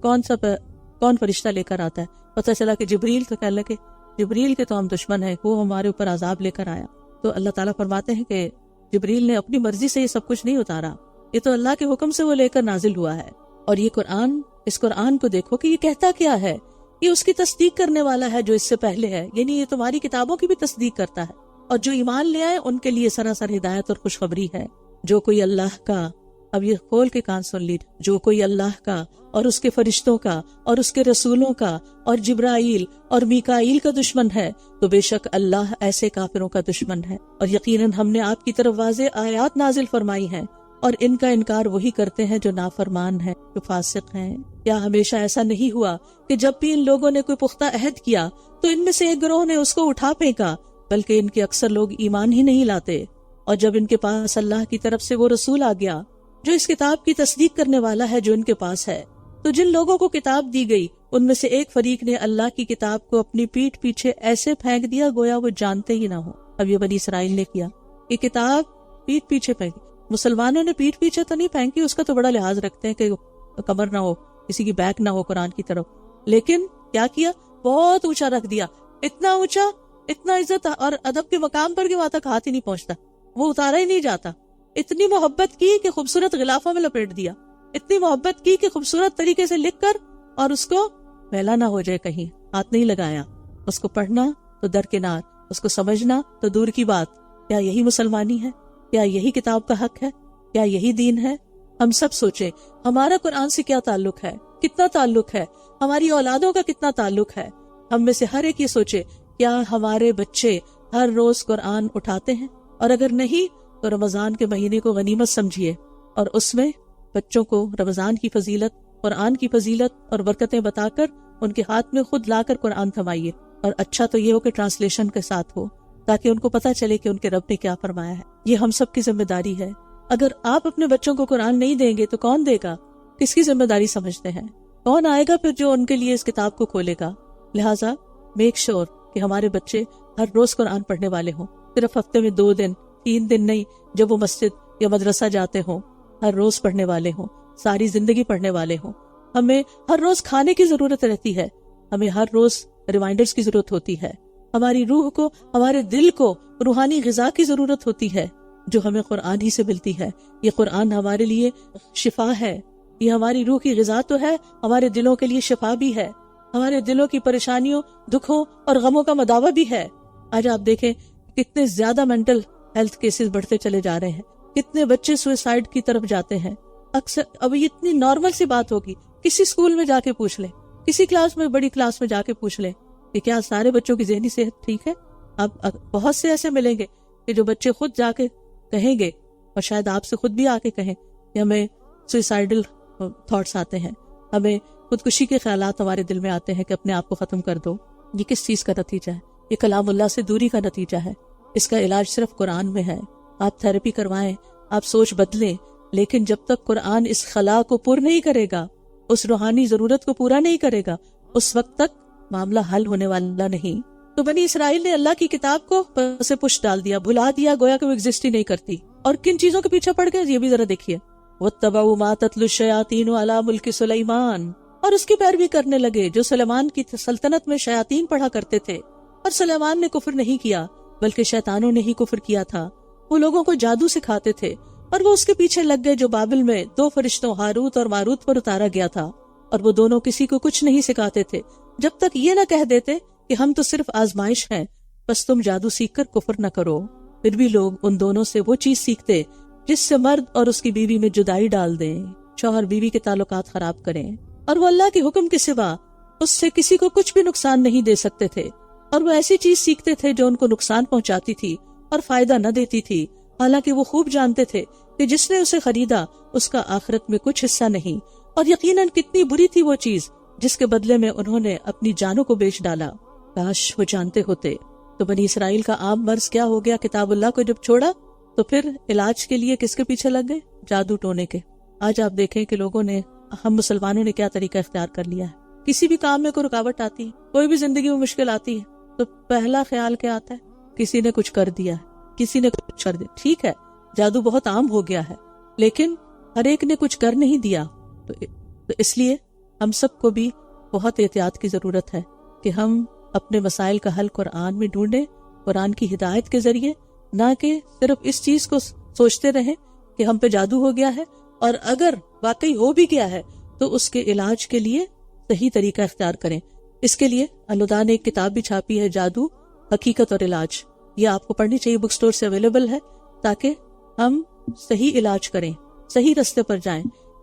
کون فرشتہ لے کر آتا ہے؟ پتہ چلا کہ جبریل، تو کہنے لگے جبریل کے تو ہم دشمن ہیں، وہ ہمارے اوپر عذاب لے کر آیا۔ تو اللہ تعالیٰ فرماتے ہیں کہ جبریل نے اپنی مرضی سے یہ سب کچھ نہیں اتارا، یہ تو اللہ کے حکم سے وہ لے کر نازل ہوا ہے۔ اور یہ قرآن، اس قرآن کو دیکھو کہ یہ کہتا کیا ہے، یہ اس کی تصدیق کرنے والا ہے جو اس سے پہلے ہے، یعنی یہ تمہاری کتابوں کی بھی تصدیق کرتا ہے، اور جو ایمان لے آئے ان کے لیے سراسر ہدایت اور خوشخبری ہے۔ جو کوئی اللہ کا، اب یہ کھول کے کان سن لیجیے، جو کوئی اللہ کا اور اس کے فرشتوں کا اور اس کے رسولوں کا اور جبرائیل اور میکائیل کا دشمن ہے تو بے شک اللہ ایسے کافروں کا دشمن ہے۔ اور یقیناً ہم نے آپ کی طرف واضح آیات نازل فرمائی ہیں، اور ان کا انکار وہی کرتے ہیں جو نافرمان ہیں، جو فاسق ہیں۔ کیا ہمیشہ ایسا نہیں ہوا کہ جب بھی ان لوگوں نے کوئی پختہ عہد کیا تو ان میں سے ایک گروہ نے اس کو اٹھا پھینکا، بلکہ ان کے اکثر لوگ ایمان ہی نہیں لاتے۔ اور جب ان کے پاس اللہ کی طرف سے وہ رسول آ گیا جو اس کتاب کی تصدیق کرنے والا ہے جو ان کے پاس ہے، تو جن لوگوں کو کتاب دی گئی ان میں سے ایک فریق نے اللہ کی کتاب کو اپنی پیٹھ پیچھے ایسے پھینک دیا گویا وہ جانتے ہی نہ ہو۔ اب یہ بنی اسرائیل نے کیا، یہ کتاب پیٹھ پیچھے پھینکی۔ مسلمانوں نے پیٹھ پیچھے تو نہیں پھینکی، اس کا تو بڑا لحاظ رکھتے ہیں کہ کمر نہ ہو، کسی کی بیک نہ ہو قرآن کی طرف، لیکن کیا بہت اونچا رکھ دیا، اتنا اونچا، اتنا عزت اور ادب کے مقام پر کہ وہاں تک ہاتھ ہی نہیں پہنچتا، وہ اتارا ہی نہیں جاتا۔ اتنی محبت کی کہ خوبصورت غلافوں میں لپیٹ دیا، اتنی محبت کی کہ خوبصورت طریقے سے لکھ کر اور اس کو میلا نہ ہو جائے، کہیں ہاتھ نہیں لگایا۔ اس کو پڑھنا تو درکنار، اس کو سمجھنا تو دور کی بات۔ کیا یہی مسلمانی ہے؟ کیا یہی کتاب کا حق ہے؟ کیا یہی دین ہے؟ ہم سب سوچیں ہمارا قرآن سے کیا تعلق ہے، کتنا تعلق ہے، ہماری اولادوں کا کتنا تعلق ہے۔ ہم میں سے ہر ایک یہ سوچے کیا ہمارے بچے ہر روز قرآن اٹھاتے ہیں، اور اگر نہیں تو رمضان کے مہینے کو غنیمت سمجھیے اور اس میں بچوں کو رمضان کی فضیلت، قرآن کی فضیلت اور برکتیں بتا کر ان کے ہاتھ میں خود لا کر قرآن تھمائیے، اور اچھا تو یہ ہو کہ ٹرانسلیشن کے ساتھ ہو تاکہ ان کو پتہ چلے کہ ان کے رب نے کیا فرمایا ہے۔ یہ ہم سب کی ذمہ داری ہے۔ اگر آپ اپنے بچوں کو قرآن نہیں دیں گے تو کون دے گا؟ کس کی ذمہ داری سمجھتے ہیں؟ کون آئے گا پھر جو ان کے لیے اس کتاب کو کھولے گا؟ لہٰذا میک شور کہ ہمارے بچے ہر روز قرآن پڑھنے والے ہوں، صرف ہفتے میں 2 دن 3 دن نہیں، جب وہ مسجد یا مدرسہ جاتے ہوں ہر روز پڑھنے والے ہوں، ساری زندگی پڑھنے والے ہوں۔ ہمیں ہر روز کھانے کی ضرورت رہتی ہے، ہمیں ہر روز ریمائنڈرز کی ضرورت ہوتی ہے، ہماری روح کو، ہمارے دل کو روحانی غذا کی ضرورت ہوتی ہے جو ہمیں قرآن ہی سے ملتی ہے۔ یہ قرآن ہمارے لیے شفا ہے، یہ ہماری روح کی غذا تو ہے، ہمارے دلوں کے لیے شفا بھی ہے، ہمارے دلوں کی پریشانیوں، دکھوں اور غموں کا مداوا بھی ہے۔ آج آپ دیکھیں کتنے زیادہ مینٹل ہیلتھ کیسز بڑھتے چلے جا رہے ہیں، کتنے بچے سوئسائڈ کی طرف جاتے ہیں۔ اکثر اب یہ اتنی نارمل سی بات ہوگی، کسی اسکول میں جا کے پوچھ لیں، کسی کلاس میں، بڑی کلاس میں جا کے پوچھ لیں کہ کیا سارے بچوں کی ذہنی صحت ٹھیک ہے؟ اب بہت سے ایسے ملیں گے کہ جو بچے خود جا کے کہیں گے، اور شاید آپ سے خود بھی آ کے کہیں کہ ہمیں سوئسائڈل تھاٹس آتے ہیں، ہمیں خودکشی کے خیالات ہمارے دل میں آتے ہیں کہ اپنے آپ کو ختم کر دو۔ یہ کس چیز کا نتیجہ ہے؟ یہ کلام اللہ سے دوری کا نتیجہ ہے۔ اس کا علاج صرف قرآن میں ہے۔ آپ تھراپی کروائیں، آپ سوچ بدلیں، لیکن جب تک قرآن اس خلا کو پر نہیں کرے گا، اس روحانی ضرورت کو پورا نہیں کرے گا، اس وقت تک معاملہ حل ہونے والا نہیں۔ تو بنی اسرائیل نے اللہ کی کتاب کو پس پش ڈال دیا، بھلا دیا، گویا کہ وہ ایگزسٹ ہی نہیں کرتی۔ اور کن چیزوں کے پیچھے پڑ گئے یہ بھی ذرا دیکھیے۔ وَاتَّبَعُوا مَا تَتْلُو الشَّيَاطِينُ عَلَى مُلْكِ سُلَيْمَانَ، اور اس کی پیروی کرنے لگے جو سلیمان کی سلطنت میں شیاطین پڑھا کرتے تھے۔ اور سلیمان نے کفر نہیں کیا بلکہ شیطانوں نے ہی کفر کیا تھا۔ وہ لوگوں کو جادو سکھاتے تھے اور وہ اس کے پیچھے لگ گئے جو بابل میں 2 فرشتوں ہاروت اور ماروت پر اتارا گیا تھا، اور وہ دونوں کسی کو کچھ نہیں سکھاتے تھے جب تک یہ نہ کہہ دیتے کہ ہم تو صرف آزمائش ہیں، بس تم جادو سیکھ کر کفر نہ کرو۔ پھر بھی لوگ ان دونوں سے وہ چیز سیکھتے جس سے مرد اور اس کی بیوی میں جدائی ڈال دیں، شوہر بیوی کے تعلقات خراب کریں، اور وہ اللہ کے حکم کے سوا اس سے کسی کو کچھ بھی نقصان نہیں دے سکتے تھے، اور وہ ایسی چیز سیکھتے تھے جو ان کو نقصان پہنچاتی تھی اور فائدہ نہ دیتی تھی، حالانکہ وہ خوب جانتے تھے کہ جس نے اسے خریدا اس کا آخرت میں کچھ حصہ نہیں، اور یقیناً کتنی بری تھی وہ چیز جس کے بدلے میں انہوں نے اپنی جانوں کو بیچ ڈالا۔ کاش وہ جانتے ہوتے تو بنی اسرائیل کا عام مرض کیا ہو گیا؟ کتاب اللہ کو جب چھوڑا تو پھر علاج کے لیے کس کے پیچھے لگ گئے؟ جادو ٹونے کے۔ آج آپ دیکھیں کہ لوگوں نے، ہم مسلمانوں نے کیا طریقہ اختیار کر لیا ہے۔ کسی بھی کام میں کوئی رکاوٹ آتی ہے، کوئی بھی زندگی میں مشکل آتی ہے تو پہلا خیال کیا آتا ہے؟ کسی نے کچھ کر دیا ہے، کسی نے کچھ کر دیا۔ ٹھیک ہے، جادو بہت عام ہو گیا ہے، لیکن ہر ایک نے کچھ کر نہیں دیا۔ تو اس لیے ہم سب کو بھی بہت احتیاط کی ضرورت ہے کہ ہم اپنے مسائل کا حل قرآن میں ڈھونڈیں، قرآن کی ہدایت کے ذریعے، نہ کہ صرف اس چیز کو سوچتے رہیں کہ ہم پہ جادو ہو گیا ہے، اور اگر واقعی ہو بھی گیا ہے تو اس کے علاج کے لیے صحیح طریقہ اختیار کریں۔ اس کے لیے الہدا نے ایک کتاب بھی چھاپی ہے، جادو حقیقت اور علاج۔ یہ آپ کو پڑھنی چاہیے، بک سٹور سے اویلیبل ہے، تاکہ ہم صحیح علاج کریں، صحیح رستے پر جائیں،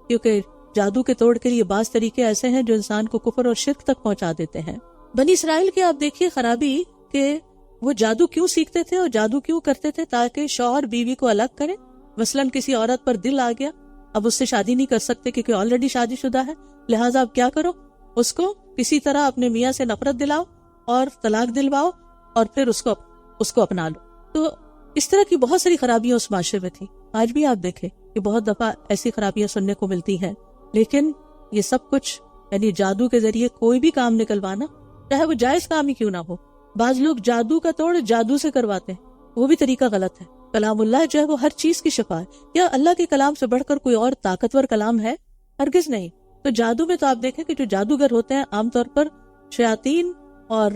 کیونکہ جادو کے توڑ کے لیے بعض طریقے ایسے ہیں جو انسان کو کفر اور شرک تک پہنچا دیتے ہیں۔ بنی اسرائیل کے آپ دیکھیے خرابی کہ وہ جادو کیوں سیکھتے تھے اور جادو کیوں کرتے تھے؟ تاکہ شوہر بیوی کو الگ کرے۔ مثلاً کسی عورت پر دل آ گیا، اب اس سے شادی نہیں کر سکتے کیونکہ آلریڈی شادی شدہ ہے، لہٰذا اب کیا کرو؟ اس کو کسی طرح اپنے میاں سے نفرت دلاؤ اور طلاق دلواؤ اور پھر اس کو اپنا لو۔ تو اس طرح کی بہت ساری خرابیاں اس معاشرے میں تھی۔ آج بھی آپ دیکھیں کہ بہت دفعہ ایسی خرابیاں سننے کو ملتی ہیں، لیکن یہ سب کچھ یعنی جادو کے ذریعے کوئی بھی کام نکلوانا، چاہے وہ جائز کام ہی کیوں نہ ہو۔ بعض لوگ جادو کا توڑ جادو سے کرواتے ہیں، وہ بھی طریقہ غلط ہے۔ کلام اللہ جو ہے وہ ہر چیز کی شفا ہے۔ کیا اللہ کے کلام سے بڑھ کر کوئی اور طاقتور کلام ہے؟ ہرگز نہیں۔ تو جادو میں تو آپ دیکھیں کہ جو جادوگر ہوتے ہیں عام طور پر شیاطین اور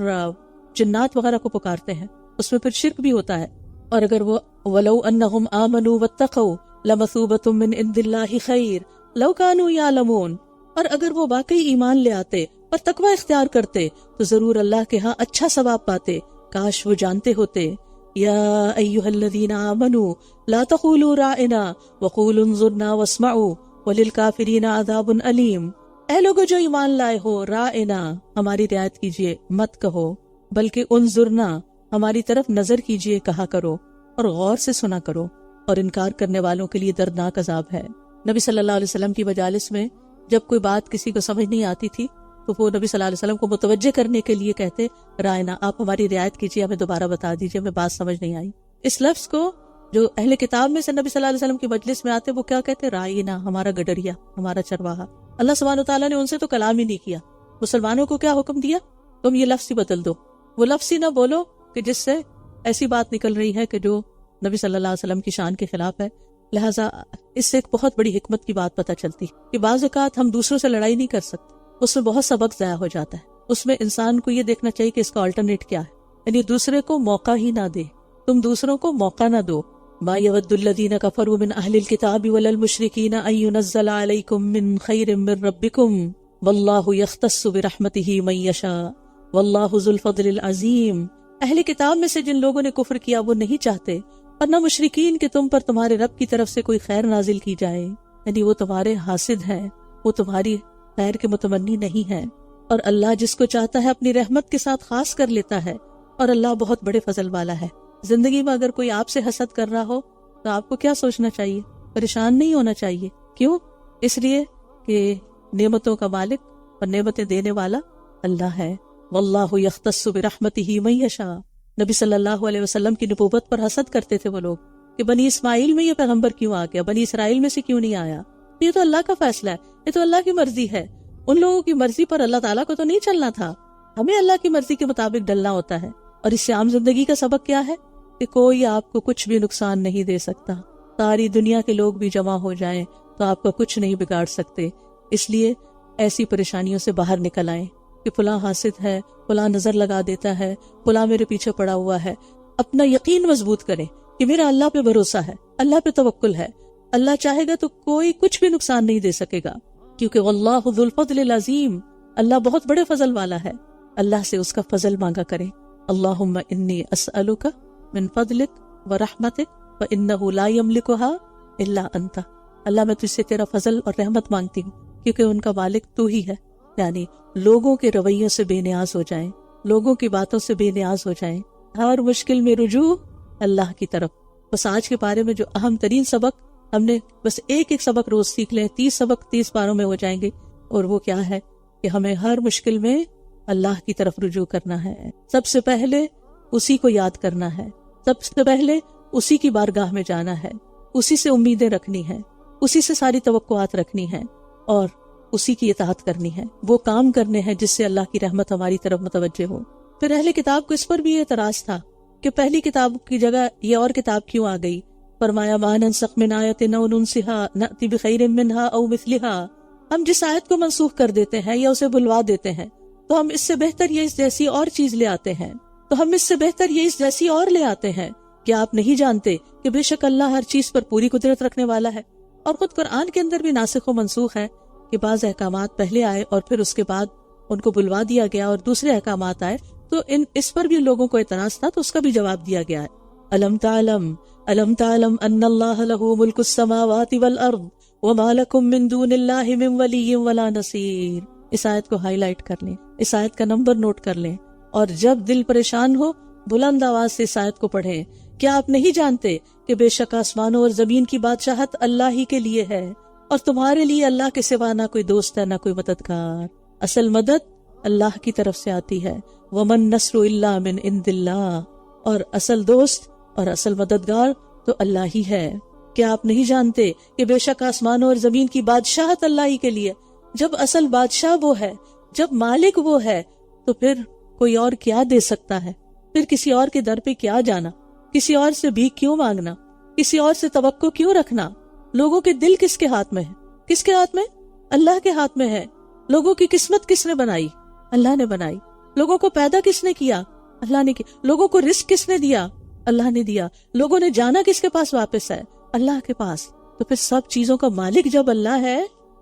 جنات وغیرہ کو پکارتے ہیں، اس میں پھر شرک بھی ہوتا ہے۔ اور اگر وہ وَلَوْ أَنَّهُمْ آمَنُوا وَاتَّقَوْا لَمَثُوبَةٌ مِّنْ عِندِ اللَّهِ خَيْرٌ لَوْ كَانُوا يَعْلَمُونَ، اور اگر وہ واقعی ایمان لے آتے اور تقوی اختیار کرتے تو ضرور اللہ کے ہاں اچھا ثواب پاتے، کاش وہ جانتے ہوتے۔ یا ایھا الذین آمنوا لا تقولوا راعنا وقولوا انظرنا واسمعوا وللکافرین عذاب علیم۔ اے لوگو جو ایمان لائے ہو، راعنا ہماری رعایت کیجئے، مت کہو، بلکہ انظرنا ہماری طرف نظر کیجئے کہا کرو، اور غور سے سنا کرو، اور انکار کرنے والوں کے لیے دردناک عذاب ہے۔ نبی صلی اللہ علیہ وسلم کی مجالس میں جب کوئی بات کسی کو سمجھ نہیں آتی تھی تو وہ نبی صلی اللہ علیہ وسلم کو متوجہ کرنے کے لیے کہتے، رائنا آپ ہماری رعایت کیجیے، ہمیں دوبارہ بتا دیجیے، ہمیں بات سمجھ نہیں آئی۔ اس لفظ کو جو اہل کتاب میں سے نبی صلی اللہ علیہ وسلم کی مجلس میں آتے وہ کیا کہتے؟ رائنا، ہمارا گڈریا، ہمارا چرواہا۔ اللہ سبحانہ وتعالیٰ نے ان سے تو کلام ہی نہیں کیا، مسلمانوں کو کیا حکم دیا؟ تم یہ لفظ ہی بدل دو، وہ لفظ ہی نہ بولو کہ جس سے ایسی بات نکل رہی ہے کہ جو نبی صلی اللہ علیہ وسلم کی شان کے خلاف ہے۔ لہٰذا اس سے ایک بہت بڑی حکمت کی بات پتہ چلتی کہ بعض اوقات ہم دوسروں سے لڑائی نہیں کر سکتے، اس میں بہت سبق ضائع ہو جاتا ہے۔ اس میں انسان کو یہ دیکھنا چاہیے کہ اس کا آلٹرنیٹ کیا ہے، یعنی دوسرے کو موقع ہی نہ دے، تم دوسروں کو موقع نہ دو۔ ما یود الذین کفروا من اہل الکتاب ولا المشرکین ان ینزل علیکم من خیر من ربکم واللہ یختص برحمتہ من یشاء واللہ ذو الفضل العظیم۔ اہل کتاب میں سے جن لوگوں نے کفر کیا وہ نہیں چاہتے، اور نہ مشرکین کہ تم پر تمہارے رب کی طرف سے کوئی خیر نازل کی جائے، یعنی وہ تمہارے حاسد ہیں، وہ تمہاری خیر کے متمنی نہیں ہے، اور اللہ جس کو چاہتا ہے اپنی رحمت کے ساتھ خاص کر لیتا ہے، اور اللہ بہت بڑے فضل والا ہے۔ زندگی میں اگر کوئی آپ سے حسد کر رہا ہو تو آپ کو کیا سوچنا چاہیے؟ پریشان نہیں ہونا چاہیے۔ کیوں؟ اس لیے کہ نعمتوں کا مالک اور نعمتیں دینے والا اللہ ہے۔ واللہ یختص برحمتہ من یشاء۔ نبی صلی اللہ علیہ وسلم کی نبوت پر حسد کرتے تھے وہ لوگ کہ بنی اسماعیل میں یہ پیغمبر کیوں آ گیا، بنی اسرائیل میں سے کیوں نہیں آیا؟ یہ تو اللہ کا فیصلہ ہے، یہ تو اللہ کی مرضی ہے۔ ان لوگوں کی مرضی پر اللہ تعالیٰ کو تو نہیں چلنا تھا، ہمیں اللہ کی مرضی کے مطابق ڈلنا ہوتا ہے۔ اور اس سے عام زندگی کا سبق کیا ہے کہ کوئی آپ کو کچھ بھی نقصان نہیں دے سکتا، ساری دنیا کے لوگ بھی جمع ہو جائیں تو آپ کا کچھ نہیں بگاڑ سکتے۔ اس لیے ایسی پریشانیوں سے باہر نکل آئیں کہ فلاں حاسد ہے، فلاں نظر لگا دیتا ہے، فلاں میرے پیچھے پڑا ہوا ہے۔ اپنا یقین مضبوط کریں کہ میرا اللہ پہ بھروسہ ہے، اللہ پہ توکل ہے، اللہ چاہے گا تو کوئی کچھ بھی نقصان نہیں دے سکے گا، کیونکہ واللہ ذو الفضل العظیم، اللہ بہت بڑے فضل والا ہے۔ اللہ سے اس کا فضل مانگا کریں۔ اللہم انی اسألک من فضلک ورحمتک فإنہ لا یملکھا الا انت۔ اللہ میں تجھ سے تیرا فضل اور رحمت مانگتی ہوں کیونکہ ان کا مالک تو ہی ہے، یعنی لوگوں کے رویوں سے بے نیاز ہو جائیں، لوگوں کی باتوں سے بے نیاز ہو جائیں، ہر مشکل میں رجوع اللہ کی طرف۔ بس آج کے بارے میں جو اہم ترین سبق ہم نے بس ایک سبق روز سیکھ لیں، 30 سبق 30 پاروں میں ہو جائیں گے، اور وہ کیا ہے کہ ہمیں ہر مشکل میں اللہ کی طرف رجوع کرنا ہے۔ سب سے پہلے اسی کو یاد کرنا ہے، سب سے پہلے اسی کی بارگاہ میں جانا ہے، اسی سے امیدیں رکھنی ہیں، اسی سے ساری توقعات رکھنی ہیں اور اسی کی اطاعت کرنی ہے، وہ کام کرنے ہیں جس سے اللہ کی رحمت ہماری طرف متوجہ ہو۔ پھر اہل کتاب کو اس پر بھی اعتراض تھا کہ پہلی کتاب کی جگہ یہ اور کتاب کیوں آ گئی؟ فرمایا ما ننسخ من آیت او ننسها نأتی بخیر منها او مثلها، ہم جس آیت کو منسوخ کر دیتے ہیں یا اسے بھلوا دیتے ہیں تو ہم اس سے بہتر یہ اس جیسی اور چیز لے آتے ہیں، تو ہم اس سے بہتر یہ اس جیسی اور لے آتے ہیں۔ کیا آپ نہیں جانتے کہ بے شک اللہ ہر چیز پر پوری قدرت رکھنے والا ہے؟ اور خود قرآن کے اندر بھی ناسخ و منسوخ ہے کہ بعض احکامات پہلے آئے اور پھر اس کے بعد ان کو بلوا دیا گیا اور دوسرے احکامات آئے، تو اس پر بھی لوگوں کو اعتراض تھا، تو اس کا بھی جواب دیا گیا ہے۔ الم تعلم ان اللہ لہ ملک السماوات والارض وما لکم من دون اللہ من ولی ولا نصیر۔ اس آیت کو ہائی لائٹ کر لیں، اس آیت کا نمبر نوٹ کر لیں، اور جب دل پریشان ہو بلند آواز سے اس آیت کو پڑھیں۔ کیا آپ نہیں جانتے کہ بے شک آسمانوں اور زمین کی بادشاہت اللہ ہی کے لیے ہے اور تمہارے لیے اللہ کے سوا نہ کوئی دوست ہے نہ کوئی مددگار؟ اصل مدد اللہ کی طرف سے آتی ہے، ومن نصر الا من عند اللہ، اور اصل دوست اور اصل مددگار تو اللہ ہی ہے۔ کیا آپ نہیں جانتے کہ بے شک آسمانوں اور زمین کی بادشاہت اللہ ہی کے لیے؟ جب اصل بادشاہ وہ ہے، جب مالک وہ ہے، تو پھر کوئی اور کیا دے سکتا ہے؟ پھر کسی اور کے در پہ کیا جانا؟ کسی اور سے بھیک کیوں مانگنا؟ کسی اور سے توقع کیوں رکھنا؟ لوگوں کے دل کس کے ہاتھ میں ہے؟ کس کے ہاتھ میں؟ اللہ کے ہاتھ میں ہے۔ لوگوں کی قسمت کس نے بنائی؟ اللہ نے بنائی۔ لوگوں کو پیدا کس نے کیا؟ اللہ نے کیا۔ لوگوں کو رزق کس نے دیا؟ اللہ نے دیا۔ لوگوں نے جانا کس کے پاس واپس ہے؟ اللہ کے پاس۔ تو پھر سب چیزوں کا مالک جب اللہ ہے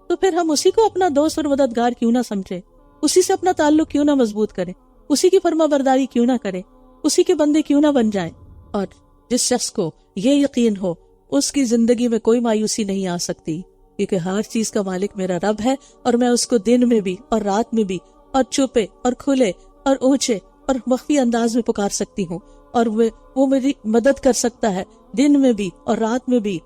تو پھر ہم اسی کو اپنا دوست اور مددگار کیوں نہ سمجھے؟ اسی سے اپنا تعلق کیوں نہ مضبوط کریں؟ اسی کی فرما برداری کیوں نہ کریں؟ اسی کے بندے کیوں نہ بن جائیں؟ اور جس شخص کو یہ یقین ہو اس کی زندگی میں کوئی مایوسی نہیں آ سکتی، کیونکہ ہر چیز کا مالک میرا رب ہے اور میں اس کو دن میں بھی اور رات میں بھی اور چھپے اور کھلے اور اونچے اور مخفی انداز میں پکار سکتی ہوں، اور وہ میری مدد کر سکتا ہے دن میں بھی اور رات میں بھی،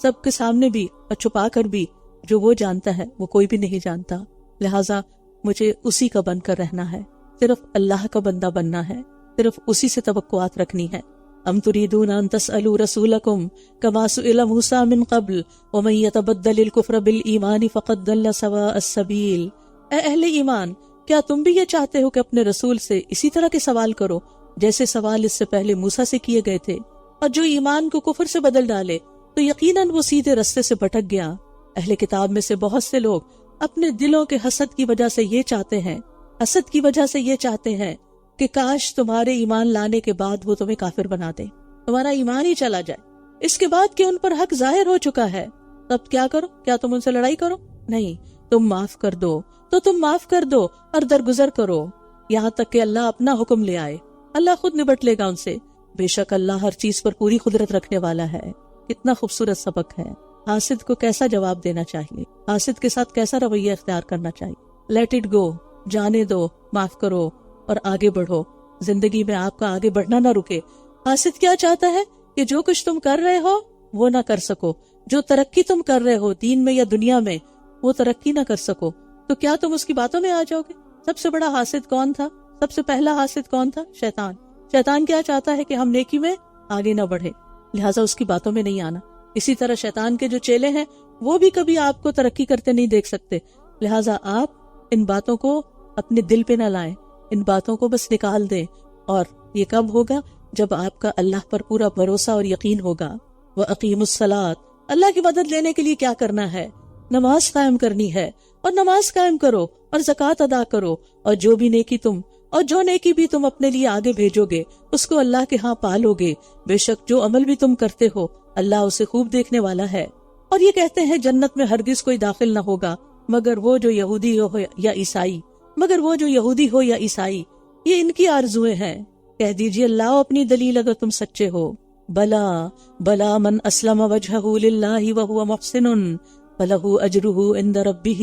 سب کے سامنے بھی اور چھپا کر بھی۔ جو وہ جانتا ہے وہ کوئی بھی نہیں جانتا، لہٰذا مجھے اسی کا بن کر رہنا ہے، صرف اللہ کا بندہ بننا ہے، صرف اسی سے توقعات رکھنی ہے۔ ام تريدون ان تسألوا رسولكم كما سئل موسى من قبل ومن يتبدل الكفر بالایمان فقد ضل سواء السبیل۔ اے اہل ایمان، کیا تم بھی یہ چاہتے ہو کہ اپنے رسول سے اسی طرح کے سوال کرو جیسے سوال اس سے پہلے موسیٰ سے کیے گئے تھے؟ اور جو ایمان کو کفر سے بدل ڈالے تو یقیناً وہ سیدھے رستے سے بھٹک گیا۔ اہل کتاب میں سے بہت سے لوگ اپنے دلوں کے حسد کی وجہ سے یہ چاہتے ہیں کہ کاش تمہارے ایمان لانے کے بعد وہ تمہیں کافر بنا دے، تمہارا ایمان ہی چلا جائے، اس کے بعد کہ ان پر حق ظاہر ہو چکا ہے۔ تب کیا کرو؟ کیا تم ان سے لڑائی کرو؟ نہیں، تم معاف کر دو تو تم معاف کر دو اور درگزر کرو یہاں تک کہ اللہ اپنا حکم لے آئے۔ اللہ خود نبٹ لے گا ان سے، بے شک اللہ ہر چیز پر پوری قدرت رکھنے والا ہے۔ کتنا خوبصورت سبق ہے۔ حاسد کو کیسا جواب دینا چاہیے، حاسد کے ساتھ کیسا رویہ اختیار کرنا چاہیے۔ لیٹ اٹ گو، جانے دو، معاف کرو اور آگے بڑھو۔ زندگی میں آپ کا آگے بڑھنا نہ رکے۔ حاسد کیا چاہتا ہے کہ جو کچھ تم کر رہے ہو وہ نہ کر سکو، جو ترقی تم کر رہے ہو دین میں یا دنیا میں وہ ترقی نہ کر سکو، تو کیا تم اس کی باتوں میں آ جاؤ گے؟ سب سے بڑا حاسد کون تھا؟ سب سے پہلا حاسد کون تھا؟ شیطان۔ شیطان کیا چاہتا ہے کہ ہم نیکی میں آگے نہ بڑھے، لہٰذا اس کی باتوں میں نہیں آنا۔ اسی طرح شیطان کے جو چیلے ہیں وہ بھی کبھی آپ کو ترقی کرتے نہیں دیکھ سکتے، لہٰذا آپ ان باتوں کو اپنے دل پہ نہ لائیں، ان باتوں کو بس نکال دیں۔ اور یہ کب ہوگا؟ جب آپ کا اللہ پر پورا بھروسہ اور یقین ہوگا۔ وَأَقِيمُوا الصَّلَاةَ، اللہ کی مدد لینے کے لیے کیا کرنا ہے؟ نماز قائم کرنی ہے، اور نماز قائم کرو اور زکوٰۃ ادا کرو، اور جو نیکی بھی تم اپنے لیے آگے بھیجو گے اس کو اللہ کے ہاں پالو گے، بے شک جو عمل بھی تم کرتے ہو اللہ اسے خوب دیکھنے والا ہے۔ اور یہ کہتے ہیں جنت میں ہرگز کوئی داخل نہ ہوگا مگر وہ جو یہودی ہو یا عیسائی، یہ ان کی آرزویں ہیں۔ کہہ دیجئے لاؤ اپنی دلیل اگر تم سچے ہو۔ بلا من اسلم وجہہ للہ وہو محسن فلہ اجرہ عند ربہ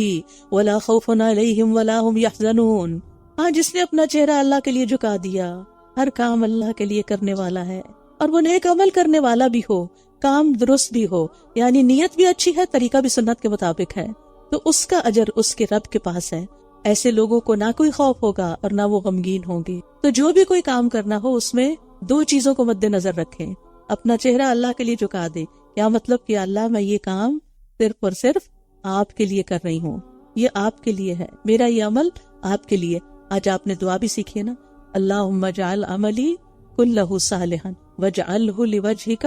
ولا خوف علیہم ولا ہم یحزنون۔ ہاں، جس نے اپنا چہرہ اللہ کے لیے جھکا دیا، ہر کام اللہ کے لیے کرنے والا ہے، اور وہ نیک عمل کرنے والا بھی ہو، کام درست بھی ہو، یعنی نیت بھی اچھی ہے، طریقہ بھی سنت کے مطابق ہے، تو اس کا اجر اس کے رب کے پاس ہے، ایسے لوگوں کو نہ کوئی خوف ہوگا اور نہ وہ غمگین ہوں گے۔ تو جو بھی کوئی کام کرنا ہو اس میں دو چیزوں کو مد نظر رکھیں۔ اپنا چہرہ اللہ کے لیے جھکا دے، کیا مطلب کہ اللہ میں یہ کام صرف اور صرف آپ کے لیے کر رہی ہوں، یہ آپ کے لیے ہے، میرا یہ عمل آپ کے لیے۔ آج آپ نے دعا بھی سیکھی ہے نا، اللہم اجعل عملی کلہ صالحا واجعلہ لوجہک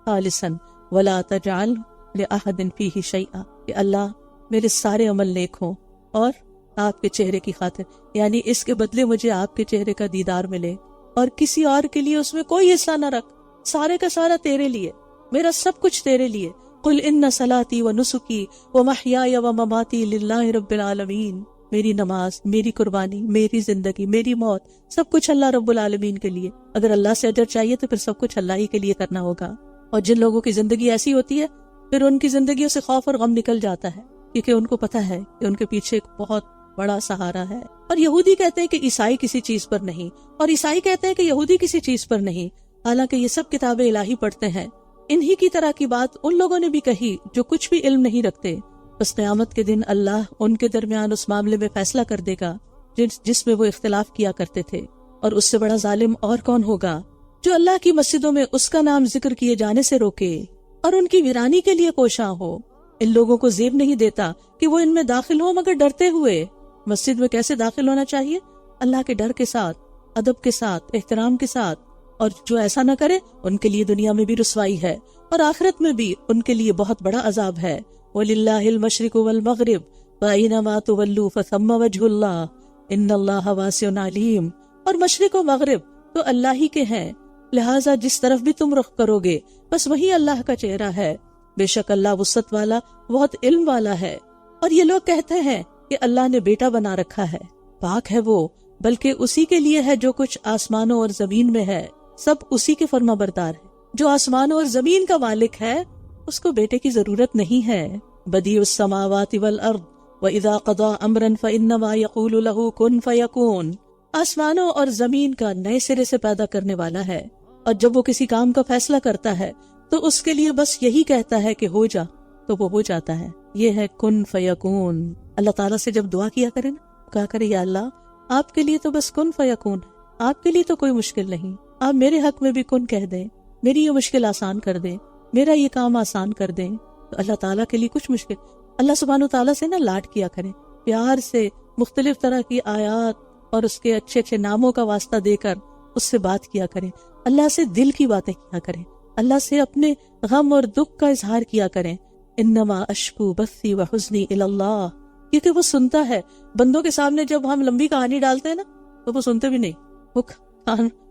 خالصا ولا تجعل لأحد فیہ شیئا، کہ اللہ میرے سارے عمل نیک ہوں اور آپ کے چہرے کی خاطر، یعنی اس کے بدلے مجھے آپ کے چہرے کا دیدار ملے اور کسی اور کے لیے اس میں کوئی حصہ نہ رکھ، سارے کا سارا تیرے لیے، میرا سب کچھ تیرے لیے۔ قل ان صلاتی و نسکی و محیای و مماتی للہ رب العالمین، میری نماز، میری قربانی، میری زندگی، میری موت، سب کچھ اللہ رب العالمین کے لیے۔ اگر اللہ سے اجر چاہیے تو پھر سب کچھ اللہ ہی کے لیے کرنا ہوگا۔ اور جن لوگوں کی زندگی ایسی ہوتی ہے پھر ان کی زندگیوں سے خوف اور غم نکل جاتا ہے، کیونکہ ان کو پتہ ہے کہ ان کے پیچھے ایک بہت بڑا سہارا ہے۔ اور یہودی کہتے ہیں کہ عیسائی کسی چیز پر نہیں، اور عیسائی کہتے ہیں کہ یہودی کسی چیز پر نہیں، حالانکہ یہ سب کتاب الہی پڑھتے ہیں۔ انہی کی طرح کی بات ان لوگوں نے بھی کہی جو کچھ بھی علم نہیں رکھتے۔ بس قیامت کے دن اللہ ان کے درمیان اس معاملے میں فیصلہ کر دے گا جس میں وہ اختلاف کیا کرتے تھے، اور اس سے بڑا ظالم اور کون ہوگا جو اللہ کی مسجدوں میں اس کا نام ذکر کیے جانے سے روکے اور ان کی ویرانی کے لیے کوشاں ہو۔ ان لوگوں کو زیب نہیں دیتا کہ وہ ان میں داخل ہو مگر ڈرتے ہوئے۔ مسجد میں کیسے داخل ہونا چاہیے؟ اللہ کے ڈر کے ساتھ، ادب کے ساتھ، احترام کے ساتھ، اور جو ایسا نہ کرے ان کے لیے دنیا میں بھی رسوائی ہے اور آخرت میں بھی ان کے لیے بہت بڑا عذاب ہے۔ وَلِلَّهِ الْمَشْرِقُ وَالْمَغْرِبُ فَأَيْنَمَا تُوَلُّوا فَثَمَّ وَجْهُ اللَّهِ إِنَّ اللَّهَ وَاسِعٌ عَلِيمٌ، اور مشرق و مغرب تو اللہ ہی کے ہیں، لہٰذا جس طرف بھی تم رخ کرو گے بس وہی اللہ کا چہرہ ہے، بے شک اللہ وسعت والا بہت علم والا ہے۔ اور یہ لوگ کہتے ہیں کہ اللہ نے بیٹا بنا رکھا ہے، پاک ہے وہ، بلکہ اسی کے لیے ہے جو کچھ آسمانوں اور زمین میں ہے، سب اسی کے فرما بردار ہے۔ جو آسمانوں اور زمین کا مالک ہے اس کو بیٹے کی ضرورت نہیں ہے۔ بدیع السماوات والارض واذا قضى امرا فانما يقول له كن فيكون، آسمانوں اور زمین کا نئے سرے سے پیدا کرنے والا ہے، اور جب وہ کسی کام کا فیصلہ کرتا ہے تو اس کے لیے بس یہی کہتا ہے کہ ہو جا، تو وہ ہو جاتا ہے۔ یہ ہے کن فیکون۔ اللہ تعالیٰ سے جب دعا کیا کرے نا، کہا کرے یا اللہ آپ کے لیے تو بس کن فیکون ہے، آپ کے لیے تو کوئی مشکل نہیں، آپ میرے حق میں بھی کن کہہ دیں، میری یہ مشکل آسان کر دیں، میرا یہ کام آسان کر دیں، تو اللہ تعالیٰ کے لیے کچھ مشکل۔ اللہ سبحانہ تعالیٰ سے نا لاڈ کیا کریں، پیار سے مختلف طرح کی آیات اور اس کے اچھے اچھے ناموں کا واسطہ دے کر اس سے بات کیا کریں، اللہ سے دل کی باتیں کیا کریں، اللہ سے اپنے غم اور دکھ کا اظہار کیا کریں۔ انما اشکو بثی وحزنی الی اللہ، کیونکہ وہ سنتا ہے۔ بندوں کے سامنے جب ہم لمبی کہانی ڈالتے ہیں نا تو وہ سنتے بھی نہیں، وہ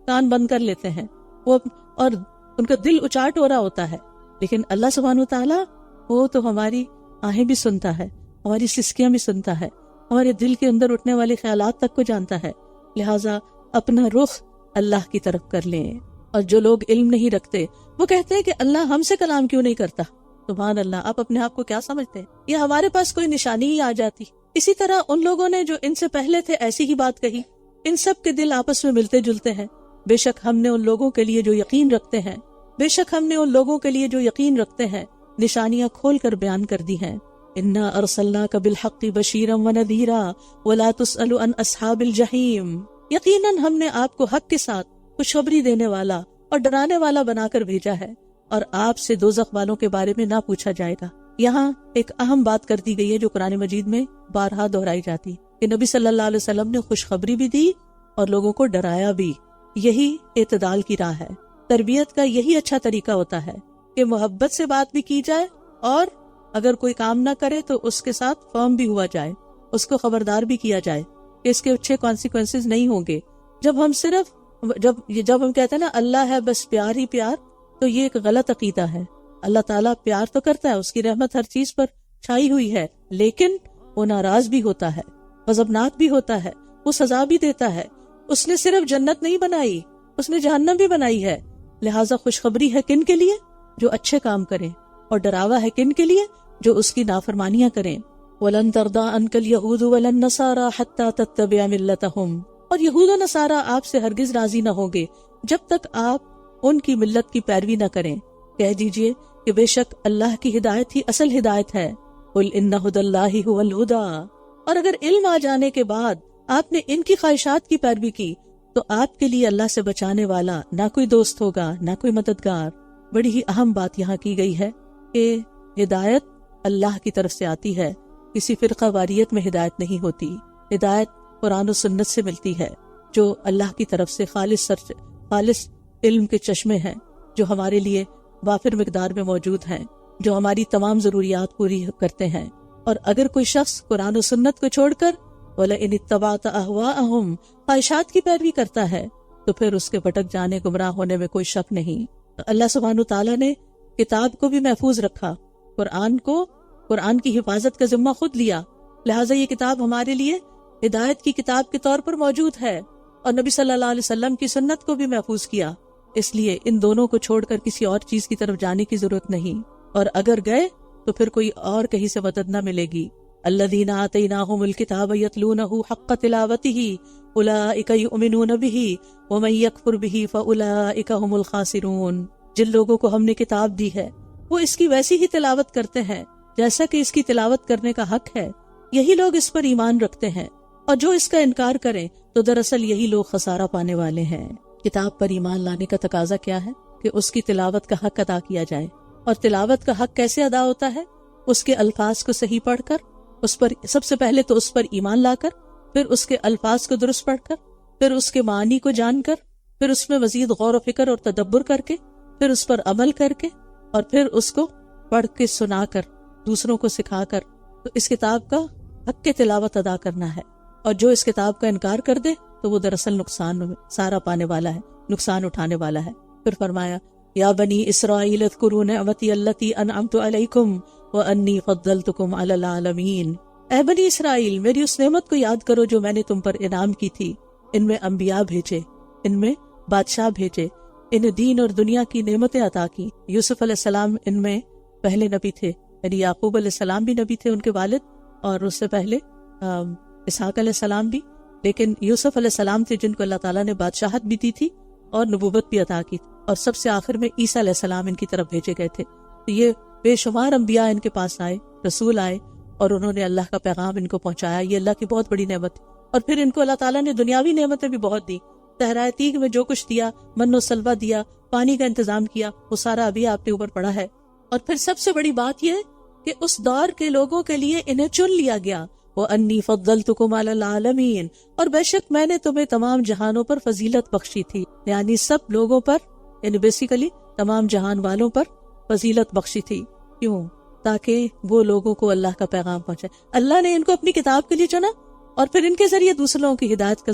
کان بند کر لیتے ہیں، وہ اور ان کا دل اچاٹ ہو رہا ہوتا ہے۔ لیکن اللہ سبحانہ تعالیٰ وہ تو ہماری آہیں بھی سنتا ہے، ہماری سسکیاں بھی سنتا ہے، ہمارے دل کے اندر اٹھنے والے خیالات تک کو جانتا ہے۔ لہٰذا اپنا رخ اللہ کی طرف کر لیں۔ اور جو لوگ علم نہیں رکھتے وہ کہتے ہیں کہ اللہ ہم سے کلام کیوں نہیں کرتا۔ سبحان اللہ، آپ اپنے آپ کو کیا سمجھتے ہیں؟ یہ ہمارے پاس کوئی نشانی ہی آ جاتی۔ اسی طرح ان لوگوں نے جو ان سے پہلے تھے ایسی ہی بات کہی۔ ان سب کے دل آپس میں ملتے جلتے ہیں۔ بے شک ہم نے ان لوگوں کے لیے جو یقین رکھتے ہیں، بے شک ہم نے ان لوگوں کے لیے جو یقین رکھتے ہیں نشانیاں کھول کر بیان کر دی ہیں۔ انا ارسلناک بالحق بشیرا ونذیرا ولا تسأل عن اصحاب الجحیم، یقیناً ہم نے آپ کو حق کے ساتھ خوشخبری دینے والا اور ڈرانے والا بنا کر بھیجا ہے، اور آپ سے دوزخ والوں کے بارے میں نہ پوچھا جائے گا۔ یہاں ایک اہم بات کر دی گئی ہے جو قرآن مجید میں بارہا دہرائی جاتی کہ نبی صلی اللہ علیہ وسلم نے خوشخبری بھی دی اور لوگوں کو ڈرایا بھی۔ یہی اعتدال کی راہ ہے، تربیت کا یہی اچھا طریقہ ہوتا ہے کہ محبت سے بات بھی کی جائے، اور اگر کوئی کام نہ کرے تو اس کے ساتھ فرم بھی ہوا جائے، اس کو خبردار بھی کیا جائے کہ اس کے اچھے کانسیکوینسز نہیں ہوں گے۔ جب ہم کہتے ہیں نا اللہ ہے بس پیار ہی پیار، تو یہ ایک غلط عقیدہ ہے۔ اللہ تعالیٰ پیار تو کرتا ہے، اس کی رحمت ہر چیز پر چھائی ہوئی ہے، لیکن وہ ناراض بھی ہوتا ہے، غضبناک بھی ہوتا ہے، وہ سزا بھی دیتا ہے۔ اس نے صرف جنت نہیں بنائی، اس نے جہنم بھی بنائی ہے۔ لہٰذا خوشخبری ہے کن کے لیے؟ جو اچھے کام کریں، اور ڈراوا ہے کن کے لیے؟ جو اس کی نافرمانیاں کریں۔ وَلَن تَرْضَىٰ عَنْكَ الْيَهُودُ وَلَا النَّصَارَىٰ حَتَّىٰ تَتَّبِعَ مِلَّتَهُمْ، اور یہود و نصارہ آپ سے ہرگز راضی نہ ہوں گے جب تک آپ ان کی ملت کی پیروی نہ کریں۔ کہہ دیجئے کہ بے شک اللہ کی ہدایت ہی اصل ہدایت ہے۔ قُلْ إِنَّ هُدَى اللَّهِ هُوَ الْهُدَىٰ، اور اگر علم آ جانے کے بعد آپ نے ان کی خواہشات کی پیروی کی تو آپ کے لیے اللہ سے بچانے والا نہ کوئی دوست ہوگا نہ کوئی مددگار۔ بڑی ہی اہم بات یہاں کی گئی ہے کہ ہدایت اللہ کی طرف سے آتی ہے، کسی فرقہ واریت میں ہدایت نہیں ہوتی۔ ہدایت قرآن و سنت سے ملتی ہے، جو اللہ کی طرف سے خالص علم کے چشمے ہیں، جو ہمارے لیے وافر مقدار میں موجود ہیں، جو ہماری تمام ضروریات پوری کرتے ہیں۔ اور اگر کوئی شخص قرآن و سنت کو چھوڑ کر وَلَئِنِ اتَّبَعْتَ أَهْوَاءَهُمْ خواہشات کی پیروی کرتا ہے تو پھر اس کے بھٹک جانے گمراہ ہونے میں کوئی شک نہیں۔ اللہ سبحانہ تعالیٰ نے کتاب کو بھی محفوظ رکھا، قرآن کی حفاظت کا ذمہ خود لیا، لہٰذا یہ کتاب ہمارے لیے ہدایت کی کتاب کے طور پر موجود ہے، اور نبی صلی اللہ علیہ وسلم کی سنت کو بھی محفوظ کیا۔ اس لیے ان دونوں کو چھوڑ کر کسی اور چیز کی طرف جانے کی ضرورت نہیں، اور اگر گئے تو پھر کوئی اور کہیں سے مدد نہ ملے گی۔ الذین آتیناہم الکتاب یتلونہ حق تلاوتہ اولئک یؤمنون بہ ومن یکفر بہ فاولئک ھم الخاسرون۔ جن لوگوں کو ہم نے کتاب دی ہے وہ اس کی ویسی ہی تلاوت کرتے ہیں جیسا کہ اس کی تلاوت کرنے کا حق ہے، یہی لوگ اس پر ایمان رکھتے ہیں، اور جو اس کا انکار کریں تو دراصل یہی لوگ خسارہ پانے والے ہیں۔ کتاب پر ایمان لانے کا تقاضا کیا ہے کہ اس کی تلاوت کا حق ادا کیا جائے، اور تلاوت کا حق کیسے ادا ہوتا ہے؟ اس کے الفاظ کو صحیح پڑھ کر، اس پر سب سے پہلے تو اس پر ایمان لا کر، پھر اس کے الفاظ کو درست پڑھ کر، پھر اس کے معنی کو جان کر، پھر اس میں مزید غور و فکر اور تدبر کر کے، پھر اس پر عمل کر کے، اور پھر اس کو پڑھ کے سنا کر دوسروں کو سکھا کر، تو اس کتاب کا حق کے تلاوت ادا کرنا ہے۔ اور جو اس کتاب کا انکار کر دے تو وہ دراصل نقصان سارا پانے والا ہے، نقصان اٹھانے والا ہے۔ پھر فرمایا یا بنی اسرائیل اذکروا نعمتی التی انعمت علیکم وانی فضلتکم علی العالمین۔ اے بنی اسرائیل، میری اس نعمت کو یاد کرو جو میں نے تم پر انعام کی تھی۔ ان میں انبیاء بھیجے، ان میں بادشاہ بھیجے، انہیں دین اور دنیا کی نعمتیں عطا کی۔ یوسف علیہ السلام ان میں پہلے نبی تھے، یعنی یعقوب علیہ السلام بھی نبی تھے، ان کے والد، اور اس سے پہلے اسحاق علیہ السلام بھی، لیکن یوسف علیہ السلام تھے جن کو اللہ تعالیٰ نے بادشاہت بھی دی تھی اور نبوت بھی عطا کی، اور سب سے آخر میں عیسیٰ علیہ السلام ان کی طرف بھیجے گئے تھے۔ تو یہ بے شمار انبیاء ان کے پاس آئے، رسول آئے، اور انہوں نے اللہ کا پیغام ان کو پہنچایا۔ یہ اللہ کی بہت بڑی نعمت، اور پھر ان کو اللہ تعالیٰ نے دنیاوی نعمتیں بھی بہت دی۔ صحرائے تیگ میں جو کچھ دیا، من و سلوہ دیا، پانی کا انتظام کیا، وہ سارا ابھی آپ کے اوپر پڑا ہے۔ اور پھر سب سے بڑی بات یہ کہ اس دور کے لوگوں کے لیے انہیں چن لیا گیا، وَأَنِّي فَضَّلْتُكُمْ عَلَى الْعَالَمِينَ، اور بے شک میں نے تمہیں تمام جہانوں پر فضیلت بخشی تھی، یعنی سب لوگوں پر، یعنی بیسیکلی تمام جہان والوں پر فضیلت بخشی تھی۔ کیوں؟ تاکہ وہ لوگوں کو اللہ کا پیغام پہنچائے۔ اللہ نے ان کو اپنی کتاب کے لیے چنا اور پھر ان کے ذریعے دوسروں کی ہدایت کا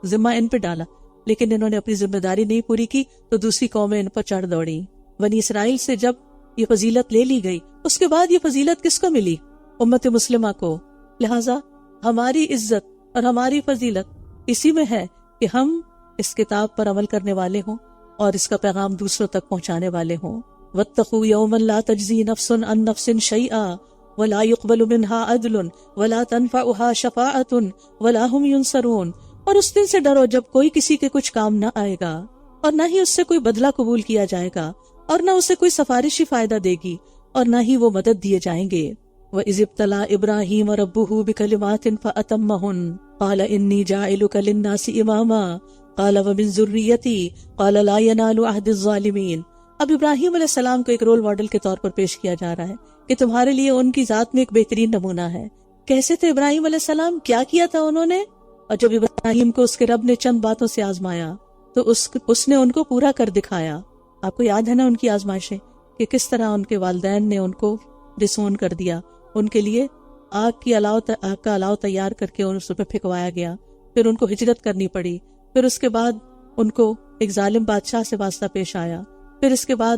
ذمہ ان پہ ڈالا، لیکن انہوں نے اپنی ذمہ داری نہیں پوری کی تو دوسری قومیں ان پر چڑھ دوڑی۔ بنی اسرائیل سے جب یہ فضیلت لے لی گئی، اس کے بعد یہ فضیلت کس کو ملی؟ امت مسلمہ کو۔ لہٰذا ہماری عزت اور ہماری فضیلت اسی میں ہے کہ ہم اس کتاب پر عمل کرنے والے ہوں اور اس کا پیغام دوسروں تک پہنچانے والے ہوں۔ وَاتَّقُوا يَوْمًا لَا تَجْزِي نَفْسٌ عَن نَفْسٍ شَيْئًا وَلَا يُقْبَلُ مِنْهَا عَدْلٌ وَلَا تَنْفَعُهَا شَفَاعَةٌ وَلَا هُمْ يُنصَرُونَ، اور اس دن سے ڈرو جب کوئی کسی کے کچھ کام نہ آئے گا، اور نہ ہی اس سے کوئی بدلہ قبول کیا جائے گا، اور نہ اسے کوئی سفارشی فائدہ دے گی، اور نہ ہی وہ مدد دیے جائیں گے۔ وَإِذِ ابْتَلَىٰ إِبْرَاهِيمَ رَبُّهُ بِكَلِمَاتٍ فَأَتَمَّهُنَّ قَالَ إِنِّي جَاعِلُكَ لِلنَّاسِ إِمَامًا قَالَ وَمِن ذُرِّيَّتِي قَالَ لَا يَنَالُ عَهْدِ الظَّالِمِينَ۔ اب ابراہیم علیہ السلام کو ایک رول ماڈل کے طور پر پیش کیا جا رہا ہے کہ تمہارے لیے ان کی ذات میں ایک بہترین نمونہ ہے۔ کیسے تھے ابراہیم علیہ السلام؟ کیا کیا تھا انہوں نے؟ اور جب ابراہیم کو اس کے رب نے چند باتوں سے آزمایا تو اس نے ان کو پورا کر دکھایا۔ آپ کو یاد ہے نا ان کی آزمائشیں، کہ کس طرح ان کے والدین نے ان کو ڈسون کر دیا، ان کے لیے آگ کا الاؤ تیار کر کے ان پہ پھینکوایا گیا، پھر ان کو ہجرت کرنی پڑی، پھر اس کے بعد ان کو ایک ظالم بادشاہ سے واسطہ پیش آیا، پھر اس کے بعد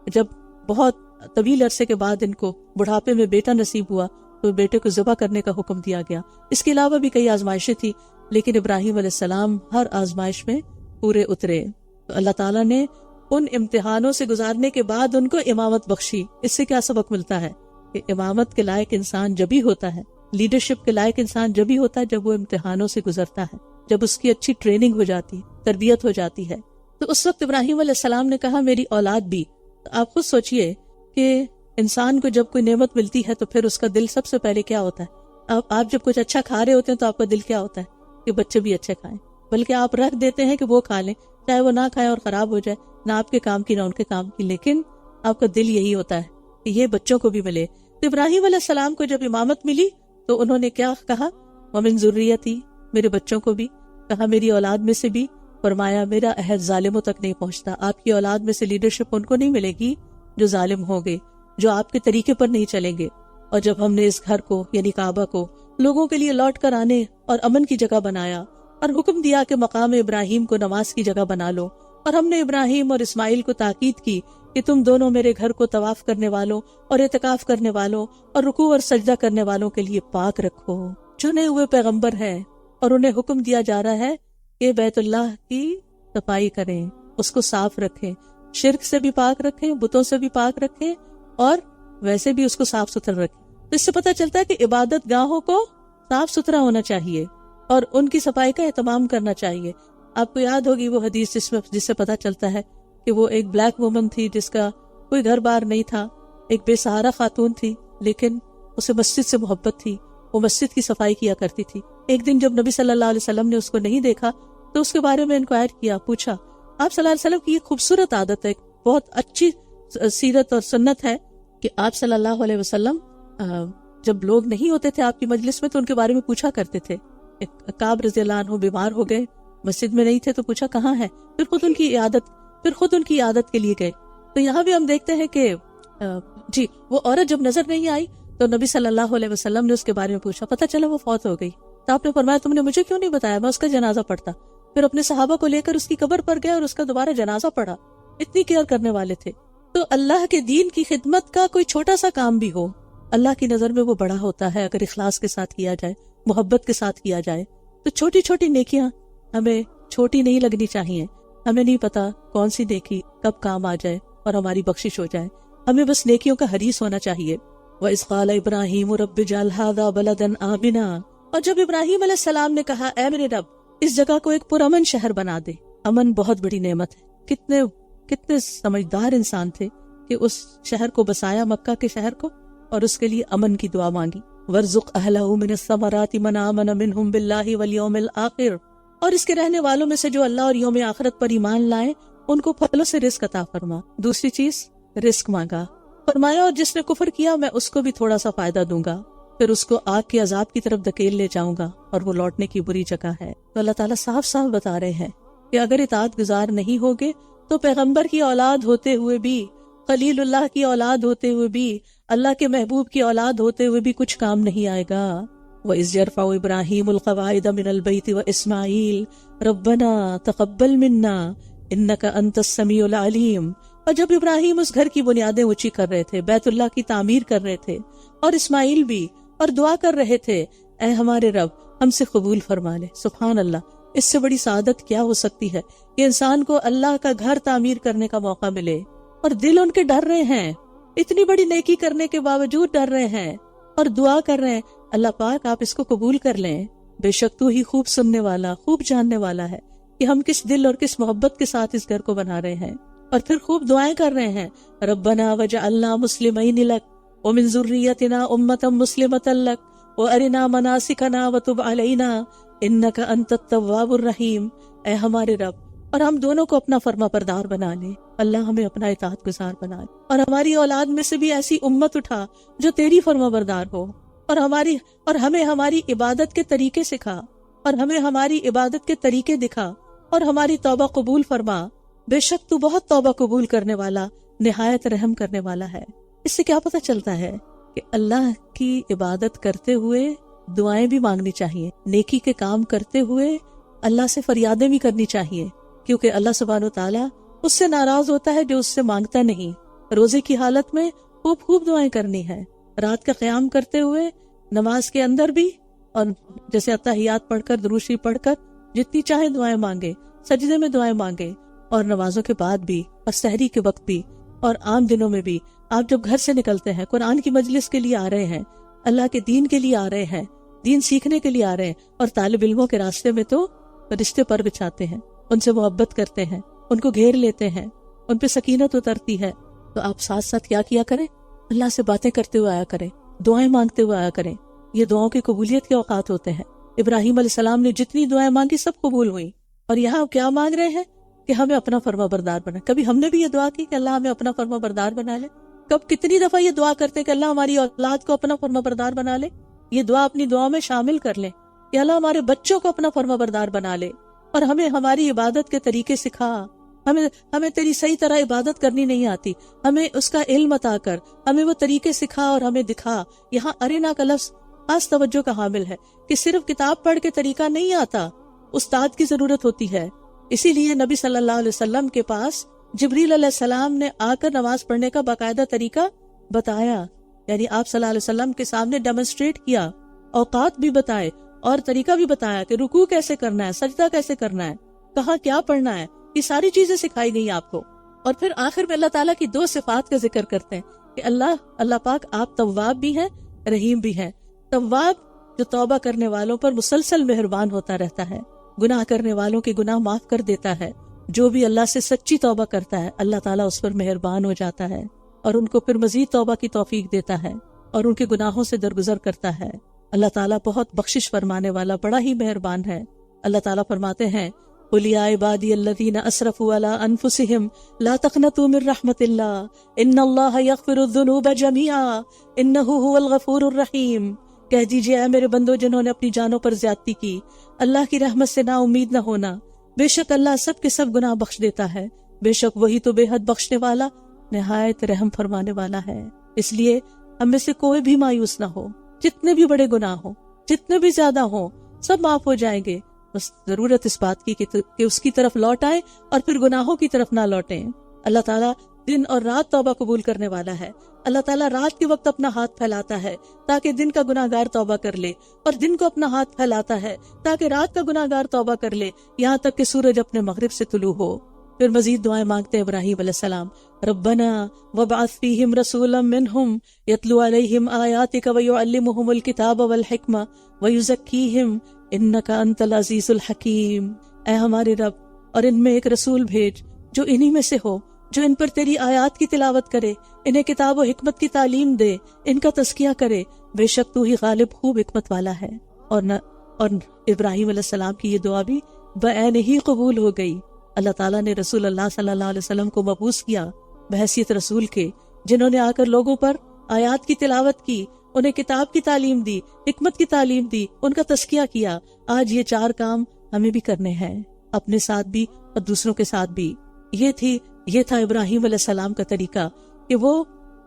جب بہت طویل عرصے کے بعد ان کو بڑھاپے میں بیٹا نصیب ہوا تو بیٹے کو ذبح کرنے کا حکم دیا گیا۔ اس کے علاوہ بھی کئی آزمائشیں تھی، لیکن ابراہیم علیہ السلام ہر آزمائش میں پورے اترے۔ تو اللہ تعالیٰ نے ان امتحانوں سے گزارنے کے بعد ان کو امامت بخشی۔ اس سے کیا سبق ملتا ہے؟ کہ امامت کے لائق انسان جب ہی ہوتا ہے، لیڈرشپ کے لائق انسان جب ہی ہوتا ہے جب وہ امتحانوں سے گزرتا ہے، جب اس کی اچھی ٹریننگ ہو جاتی، تربیت ہو جاتی ہے۔ تو اس وقت ابراہیم علیہ السلام نے کہا میری اولاد بھی۔ آپ خود سوچئے کہ انسان کو جب کوئی نعمت ملتی ہے تو پھر اس کا دل سب سے پہلے کیا ہوتا ہے؟ آپ جب کچھ اچھا کھا رہے ہوتے ہیں تو آپ کا دل کیا ہوتا ہے کہ بچے بھی اچھے کھائیں، بلکہ آپ رکھ دیتے ہیں کہ وہ کھا لیں، چاہے وہ نہ کھائیں اور خراب ہو جائے، نہ آپ کے کام کی نہ ان کے کام کی، لیکن آپ کا دل یہی ہوتا ہے کہ یہ بچوں کو بھی ملے۔ تو ابراہیم علیہ السلام کو جب امامت ملی تو انہوں نے کیا کہا؟ وَمِن ذُرِّيَّتِي، میرے بچوں کو بھی کہا، میری اولاد میں سے بھی۔ فرمایا میرا عہد ظالموں تک نہیں پہنچتا، آپ کی اولاد میں سے لیڈرشپ ان کو نہیں ملے گی جو ظالم ہوں گے، جو آپ کے طریقے پر نہیں چلیں گے۔ اور جب ہم نے اس گھر کو یعنی کعبہ کو لوگوں کے لیے لوٹ کر آنے اور امن کی جگہ بنایا اور حکم دیا کہ مقام ابراہیم کو نماز کی جگہ بنا لو، اور ہم نے ابراہیم اور اسماعیل کو تاکید کی کہ تم دونوں میرے گھر کو طواف کرنے والوں اور اعتکاف کرنے والوں اور رکوع اور سجدہ کرنے والوں کے لیے پاک رکھو۔ چنے ہوئے پیغمبر ہیں اور انہیں حکم دیا جا رہا ہے کہ بیت اللہ کی صفائی کریں، اس کو صاف رکھیں، شرک سے بھی پاک رکھیں، بتوں سے بھی پاک رکھیں، اور ویسے بھی اس کو صاف ستھرا رکھیں۔ تو اس سے پتہ چلتا ہے کہ عبادت گاہوں کو صاف ستھرا ہونا چاہیے اور ان کی صفائی کا اہتمام کرنا چاہیے۔ آپ کو یاد ہوگی وہ حدیث جس سے پتہ چلتا ہے کہ وہ ایک بلیک وومن تھی جس کا کوئی گھر بار نہیں تھا، ایک بے سہارا خاتون تھی، لیکن اسے مسجد سے محبت تھی، وہ مسجد کی صفائی کیا کرتی تھی۔ ایک دن جب نبی صلی اللہ علیہ وسلم نے اس کو نہیں دیکھا تو اس کے بارے میں انکوائر کیا، پوچھا۔ آپ صلی اللہ علیہ وسلم کی یہ خوبصورت عادت ہے، بہت اچھی سیرت اور سنت ہے کہ آپ صلی اللہ علیہ وسلم جب لوگ نہیں ہوتے تھے آپ کی مجلس میں تو ان کے بارے میں پوچھا کرتے تھے۔ کعب رضی اللہ عنہ بیمار ہو گئے، مسجد میں نہیں تھے تو پوچھا کہاں ہے، پھر خود ان کی عادت کے لیے گئے۔ تو یہاں بھی ہم دیکھتے ہیں کہ وہ عورت جب نظر نہیں آئی تو نبی صلی اللہ علیہ وسلم نے اس کے بارے میں پوچھا، پتہ چلا وہ فوت ہو گئی، تو آپ نے فرمایا تم نے مجھے کیوں نہیں بتایا، میں اس کا جنازہ پڑھتا۔ پھر اپنے صحابہ کو لے کر اس کی قبر پر گئے اور اس کا دوبارہ جنازہ پڑھا، اتنی کیئر کرنے والے تھے۔ تو اللہ کے دین کی خدمت کا کوئی چھوٹا سا کام بھی ہو، اللہ کی نظر میں وہ بڑا ہوتا ہے اگر اخلاص کے ساتھ کیا جائے، محبت کے ساتھ کیا جائے۔ تو چھوٹی چھوٹی نیکیاں ہمیں چھوٹی نہیں لگنی چاہیے، ہمیں نہیں پتا کون سی نیکی کب کام آ جائے اور ہماری بخشش ہو جائے، ہمیں بس نیکیوں کا حریص ہونا چاہیے۔ وَإِذْ قَالَ إِبْرَاهِيمُ رَبِّ اجْعَلْ هَٰذَا بَلَدًا آمِنًا، اور جب ابراہیم علیہ السلام نے کہا اے میرے رب اس جگہ کو ایک پرامن شہر بنا دے۔ امن بہت بڑی نعمت ہے، کتنے سمجھدار انسان تھے کہ اس شہر کو بسایا، مکہ کے شہر کو، اور اس کے لیے امن کی دعا مانگی۔ وَارْزُقْ أَهْلَهُ مِنَ الثَّمَرَاتِ مَنْ آمَنَ مِنْهُمْ بِاللَّهِ وَالْيَوْمِ الْآخِرِ، اور اس کے رہنے والوں میں سے جو اللہ اور یوم آخرت پر ایمان لائیں ان کو پھلوں سے رزق عطا فرما۔ دوسری چیز رزق مانگا، فرمایا اور جس نے کفر کیا میں اس کو بھی تھوڑا سا فائدہ دوں گا، پھر اس کو آگ کے عذاب کی طرف دھکیل لے جاؤں گا اور وہ لوٹنے کی بری جگہ ہے۔ تو اللہ تعالیٰ صاف صاف بتا رہے ہیں کہ اگر اطاعت گزار نہیں ہوگے تو پیغمبر کی اولاد ہوتے ہوئے بھی، خلیل اللہ کی اولاد ہوتے ہوئے بھی، اللہ کے محبوب کی اولاد ہوتے ہوئے بھی کچھ کام نہیں آئے گا۔ وَإِذْ يَرْفَعُ إِبْرَاهِيمُ الْقَوَاعِدَ مِنَ الْبَيْتِ وَإِسْمَاعِيلُ رَبَّنَا تَقَبَّلْ مِنَّا إِنَّكَ أَنْتَ السَّمِيعُ الْعَلِيمُ، اور جب ابراہیم اس گھر کی بنیادیں اونچی کر رہے تھے، بیت اللہ کی تعمیر کر رہے تھے، اور اسماعیل بھی، اور دعا کر رہے تھے اے ہمارے رب ہم سے قبول فرما لے۔ سبحان اللہ، اس سے بڑی سعادت کیا ہو سکتی ہے کہ انسان کو اللہ کا گھر تعمیر کرنے کا موقع ملے، اور دل ان کے ڈر رہے ہیں، اتنی بڑی نیکی کرنے کے باوجود ڈر رہے ہیں اور دعا کر رہے ہیں اللہ پاک آپ اس کو قبول کر لیں، بے شک تو ہی خوب سننے والا، خوب جاننے والا ہے کہ ہم کس دل اور کس محبت کے ساتھ اس گھر کو بنا رہے ہیں۔ اور پھر خوب دعائیں کر رہے ہیں، ربنا وجعلنا مسلمین لک ومن ذریتنا امۃ مسلمۃ لک وارنا مناسکنا وتب علینا انک انت التواب الرحیم۔ اے ہمارے رب، اور ہم دونوں کو اپنا فرما بردار بنا لے، اللہ ہمیں اپنا اطاعت گزار بنا لے، اور ہماری اولاد میں سے بھی ایسی امت اٹھا جو تیری فرما بردار ہو، اور ہمیں ہماری عبادت کے طریقے سکھا، اور ہمیں ہماری عبادت کے طریقے دکھا، اور ہماری توبہ قبول فرما، بے شک تو بہت توبہ قبول کرنے والا، نہایت رحم کرنے والا ہے۔ اس سے کیا پتہ چلتا ہے کہ اللہ کی عبادت کرتے ہوئے دعائیں بھی مانگنی چاہیے، نیکی کے کام کرتے ہوئے اللہ سے فریادیں بھی کرنی چاہیے، کیونکہ اللہ سبحانہ وتعالیٰ اس سے ناراض ہوتا ہے جو اس سے مانگتا نہیں۔ روزے کی حالت میں خوب دعائیں کرنی ہے، رات کا قیام کرتے ہوئے، نماز کے اندر بھی، اور جیسے اتحیات پڑھ کر، درود شریف پڑھ کر جتنی چاہے دعائیں مانگے، سجدے میں دعائیں مانگے، اور نمازوں کے بعد بھی، اور سحری کے وقت بھی، اور عام دنوں میں بھی۔ آپ جب گھر سے نکلتے ہیں، قرآن کی مجلس کے لیے آ رہے ہیں، اللہ کے دین کے لیے آ رہے ہیں، دین سیکھنے کے لیے آ رہے ہیں، اور طالب علموں کے راستے میں تو رشتے پر بچھاتے ہیں، ان سے محبت کرتے ہیں، ان کو گھیر لیتے ہیں، ان پہ سکینت اترتی ہے، تو آپ ساتھ ساتھ کیا کریں؟ اللہ سے باتیں کرتے ہوئے آیا کریں، دعائیں مانگتے ہوئے آیا کریں، یہ دعاؤں کی قبولیت کے اوقات ہوتے ہیں۔ ابراہیم علیہ السلام نے جتنی دعائیں مانگی سب قبول ہوئی، اور یہاں کیا مانگ رہے ہیں کہ ہمیں اپنا فرما بردار بنا۔ کبھی ہم نے بھی یہ دعا کی کہ اللہ ہمیں اپنا فرما بردار بنا لے؟ کتنی دفعہ یہ دعا کرتے ہیں کہ اللہ ہماری اولاد کو اپنا فرما بردار بنا لے؟ یہ دعا اپنی دعاؤں میں شامل کر لیں کہ اللہ ہمارے بچوں کو اپنا فرما بردار بنا لے، اور ہمیں ہماری عبادت کے طریقے سکھا۔ ہمیں تیری صحیح طرح عبادت کرنی نہیں آتی، ہمیں اس کا علم عطا کر، ہمیں وہ طریقے سکھا اور ہمیں دکھا۔ یہاں ارنا کا لفظ خاص توجہ کا حامل ہے کہ صرف کتاب پڑھ کے طریقہ نہیں آتا، استاد کی ضرورت ہوتی ہے۔ اسی لیے نبی صلی اللہ علیہ وسلم کے پاس جبریل علیہ السلام نے آ کر نماز پڑھنے کا باقاعدہ طریقہ بتایا، یعنی آپ صلی اللہ علیہ وسلم کے سامنے ڈیمونسٹریٹ کیا، اوقات بھی بتائے اور طریقہ بھی بتایا کہ رکوع کیسے کرنا ہے، سجدہ کیسے کرنا ہے، کہاں کیا پڑھنا ہے، یہ ساری چیزیں سکھائی گئی آپ کو۔ اور پھر آخر میں اللہ تعالیٰ کی 2 صفات کا ذکر کرتے ہیں کہ اللہ پاک آپ تواب بھی ہیں، رحیم بھی ہیں۔ تواب جو توبہ کرنے والوں پر مسلسل مہربان ہوتا رہتا ہے، گناہ کرنے والوں کے گناہ معاف کر دیتا ہے۔ جو بھی اللہ سے سچی توبہ کرتا ہے اللہ تعالیٰ اس پر مہربان ہو جاتا ہے اور ان کو پھر مزید توبہ کی توفیق دیتا ہے اور ان کے گناہوں سے درگزر کرتا ہے۔ اللہ تعالیٰ بہت بخشش فرمانے والا، بڑا ہی مہربان ہے۔ اللہ تعالیٰ فرماتے ہیں قُلْ يَا عِبَادِيَ الَّذِينَ أَسْرَفُوا عَلَىٰ أَنفُسِهِمْ لَا تَقْنَطُوا مِن رَحْمَةِ اللَّهِ إِنَّ اللَّهَ يَغْفِرُ الذُّنُوبَ جَمِيعًا إِنَّهُ هُوَ الْغَفُورُ الرَّحِيمُ۔ کہہ دیجئے اے میرے بندو جنہوں نے اپنی جانوں پر زیادتی کی، اللہ کی رحمت سے نا امید نہ ہونا، بے شک اللہ سب کے سب گناہ بخش دیتا ہے، بے شک وہی تو بے حد بخشنے والا، نہایت رحم فرمانے والا ہے۔ اس لیے ہم میں سے کوئی بھی مایوس نہ ہو، جتنے بھی بڑے گناہ ہوں، جتنے بھی زیادہ ہوں، سب معاف ہو جائیں گے۔ بس ضرورت اس بات کی کہ اس کی طرف لوٹ آئیں اور پھر گناہوں کی طرف نہ لوٹیں۔ اللہ تعالیٰ دن اور رات توبہ قبول کرنے والا ہے۔ اللہ تعالیٰ رات کے وقت اپنا ہاتھ پھیلاتا ہے تاکہ دن کا گناہگار توبہ کر لے، اور دن کو اپنا ہاتھ پھیلاتا ہے تاکہ رات کا گناہگار توبہ کر لے، یہاں تک کہ سورج اپنے مغرب سے طلوع ہو۔ پھر مزید دعائیں مانگتے ہیں ابراہیم علیہ السلام، ربنا وابعث فیہم رسولا منہم یتلو علیہم آیاتک ویعلمہم الکتاب والحکمہ ویزکیہم انک انت العزیز الحکیم۔ اے ہمارے رب، اور ان میں ایک رسول بھیج جو انہی میں سے ہو، جو ان پر تیری آیات کی تلاوت کرے، انہیں کتاب و حکمت کی تعلیم دے، ان کا تزکیہ کرے، بے شک تو ہی غالب خوب حکمت والا ہے۔ اور ابراہیم علیہ السلام کی یہ دعا بھی بعین ہی قبول ہو گئی۔ اللہ تعالیٰ نے رسول اللہ صلی اللہ علیہ وسلم کو مبعوث کیا بحیثیت رسول کے، جنہوں نے آ کر لوگوں پر آیات کی تلاوت کی، انہیں کتاب کی تعلیم دی، حکمت کی تعلیم دی، ان کا تزکیہ کیا۔ آج یہ 4 کام ہمیں بھی کرنے ہیں، اپنے ساتھ بھی اور دوسروں کے ساتھ بھی۔ یہ تھا ابراہیم علیہ السلام کا طریقہ کہ وہ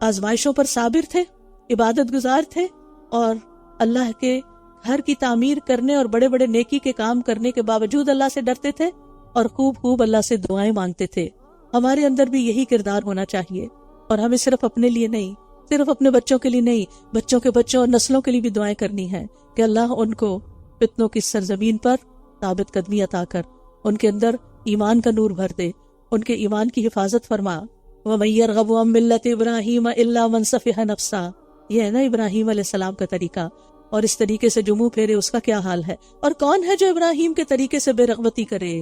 آزمائشوں پر صابر تھے، عبادت گزار تھے، اور اللہ کے گھر کی تعمیر کرنے اور بڑے بڑے نیکی کے کام کرنے کے باوجود اللہ سے ڈرتے تھے اور خوب اللہ سے دعائیں مانگتے تھے۔ ہمارے اندر بھی یہی کردار ہونا چاہیے، اور ہمیں صرف اپنے لیے نہیں، صرف اپنے بچوں کے لیے نہیں، بچوں کے بچوں اور نسلوں کے لیے بھی دعائیں کرنی ہیں کہ اللہ ان کو فتنوں کی سرزمین پر ثابت قدمی عطا کر، ان کے اندر ایمان کا نور بھر دے، ان کے ایمان کی حفاظت فرما۔ وَمَن يَرْغَبُ عَن مِّلَّةِ إِبْرَاهِيمَ إِلَّا مَن سَفِهَ نَفْسَهُ۔ یہ ہے نا ابراہیم علیہ السلام کا طریقہ، اور اس طریقے سے جو منہ پھیرے اس کا کیا حال ہے۔ اور کون ہے جو ابراہیم کے طریقے سے بے رغبتی کرے؟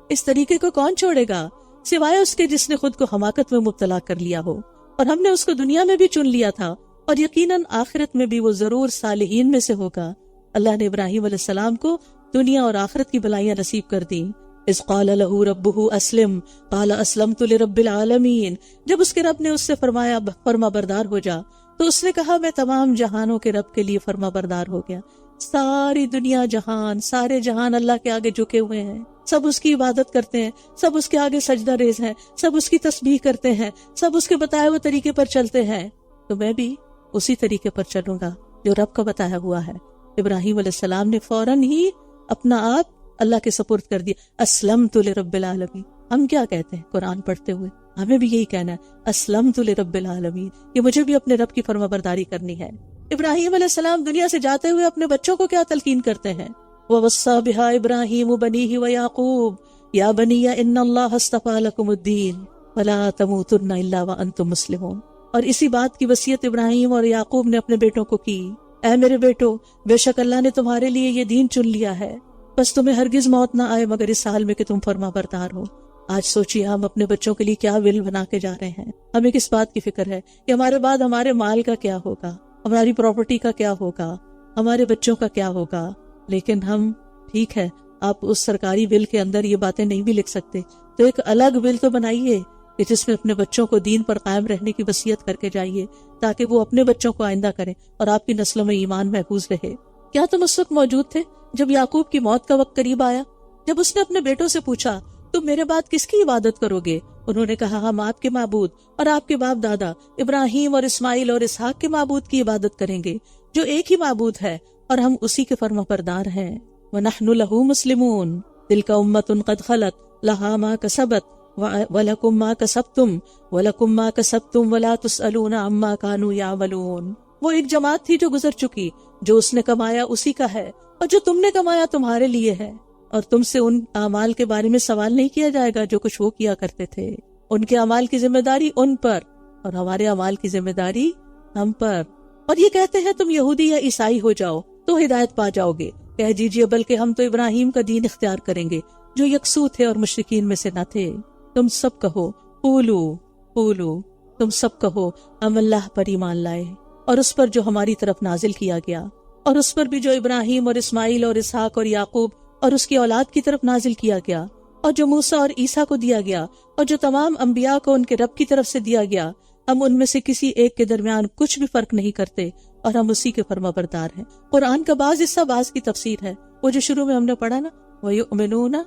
اس طریقے کو کون چھوڑے گا سوائے اس کے جس نے خود کو حماقت میں مبتلا کر لیا ہو، اور ہم نے اس کو دنیا میں بھی چن لیا تھا، اور یقیناً آخرت میں بھی وہ ضرور صالحین میں سے ہوگا۔ اللہ نے ابراہیم علیہ السلام کو دنیا اور آخرت کی بھلائیاں نصیب کر دیں۔ اذ قال له ربه اسلم قال اسلمت لرب العالمین۔ جب اس کے رب نے اس سے فرمایا فرما بردار ہو جا، تو اس نے کہا میں تمام جہانوں کے رب کے لیے فرما بردار ہو گیا۔ ساری دنیا جہان، سارے جہان اللہ کے آگے جھکے ہوئے ہیں، سب اس کی عبادت کرتے ہیں، سب اس کے آگے سجدہ ریز ہیں، سب اس کی تسبیح کرتے ہیں، سب اس کے بتائے ہوئے طریقے پر چلتے ہیں، تو میں بھی اسی طریقے پر چلوں گا جو رب کا بتایا ہوا ہے۔ ابراہیم علیہ السلام نے فوراً ہی اپنا آپ اللہ کے سپرد کر دیا، اسلمت لرب العالمین۔ ہم کیا کہتے ہیں قرآن پڑھتے ہوئے؟ ہمیں بھی یہی کہنا ہے، اسلمت لرب العالمین، کہ مجھے بھی اپنے رب کی فرما برداری کرنی ہے۔ ابراہیم علیہ السلام دنیا سے جاتے ہوئے اپنے بچوں کو کیا تلقین کرتے ہیں؟ وَوَصَّى بِهَا إِبْرَاهِيمُ بَنِيهِ وَيَعْقُوبُ يَا بَنِيَّ إِنَّ اللَّهَ اصْطَفَىٰ لَكُمُ الدِّينَ وَلَا تَمُوتُنَّ إِلَّا وَأَنتُم مُّسْلِمُونَ۔ اور اسی بات کی وصیت ابراہیم اور یعقوب نے اپنے بیٹوں کو کی، اے میرے بیٹو، بے شک اللہ نے تمہارے لیے یہ دین چن لیا ہے، بس تمہیں ہرگز موت نہ آئے مگر اس حال میں کہ تم فرما بردار ہو۔ آج سوچیے ہم اپنے بچوں کے لیے کیا ول بنا کے جا رہے ہیں۔ ہمیں کس بات کی فکر ہے کہ ہمارے بعد ہمارے مال کا کیا ہوگا، ہماری پراپرٹی کا کیا ہوگا، ہمارے بچوں کا کیا ہوگا. لیکن ہم ٹھیک ہے آپ اس سرکاری بل کے اندر یہ باتیں نہیں بھی لکھ سکتے تو ایک الگ بل تو بنائیے کہ جس میں اپنے بچوں کو دین پر قائم رہنے کی وصیت کر کے جائیے تاکہ وہ اپنے بچوں کو آئندہ کریں اور آپ کی نسلوں میں ایمان محفوظ رہے. کیا تم اس وقت موجود تھے جب یعقوب کی موت کا وقت قریب آیا، جب اس نے اپنے بیٹوں سے پوچھا تم میرے بعد کس کی عبادت کرو گے؟ انہوں نے کہا ہم آپ کے معبود اور آپ کے باپ دادا ابراہیم اور اسماعیل اور اسحاق کے معبود کی عبادت کریں گے جو ایک ہی معبود ہے اور ہم اسی کے فرما بردار ہیں. وَنَحْنُ لَهُ مُسْلِمُونَ تِلْكَ أُمَّةٌ قَدْ خَلَتْ لَهَا مَا كَسَبَتْ وَلَكُمْ مَا كَسَبْتُمْ وَلَكُمْ مَا كَسَبْتُمْ وَلَا تُسْأَلُونَ عَمَّا كَانُوا يَعْمَلُونَ. وہ ایک جماعت تھی جو گزر چکی، جو اس نے کمایا اسی کا ہے اور جو تم نے کمایا تمہارے لیے ہے، اور تم سے ان اعمال کے بارے میں سوال نہیں کیا جائے گا جو کچھ وہ کیا کرتے تھے. ان کے اعمال کی ذمہ داری ان پر اور ہمارے اعمال کی ذمہ داری ہم پر. اور یہ کہتے ہیں تم یہودی یا عیسائی ہو جاؤ تو ہدایت پا جاؤ گے. کہہ دیجئے بلکہ ہم تو ابراہیم کا دین اختیار کریں گے جو یکسو تھے اور مشرکین میں سے نہ تھے. تم سب کہو قولو تم سب کہو ہم اللہ پر ایمان لائے اور اس پر جو ہماری طرف نازل کیا گیا اور اس پر بھی جو ابراہیم اور اسماعیل اور اسحاق اور یعقوب اور اس کی اولاد کی طرف نازل کیا گیا اور جو موسیٰ اور عیسیٰ کو دیا گیا اور جو تمام انبیاء کو ان کے رب کی طرف سے دیا گیا. ہم ان میں سے کسی ایک کے درمیان کچھ بھی فرق نہیں کرتے اور ہم اسی کے فرما بردار ہیں. قرآن کا بعض حصہ بعض کی تفسیر ہے، وہ جو شروع میں ہم نے پڑھا نا وَيُؤْمِنُونَ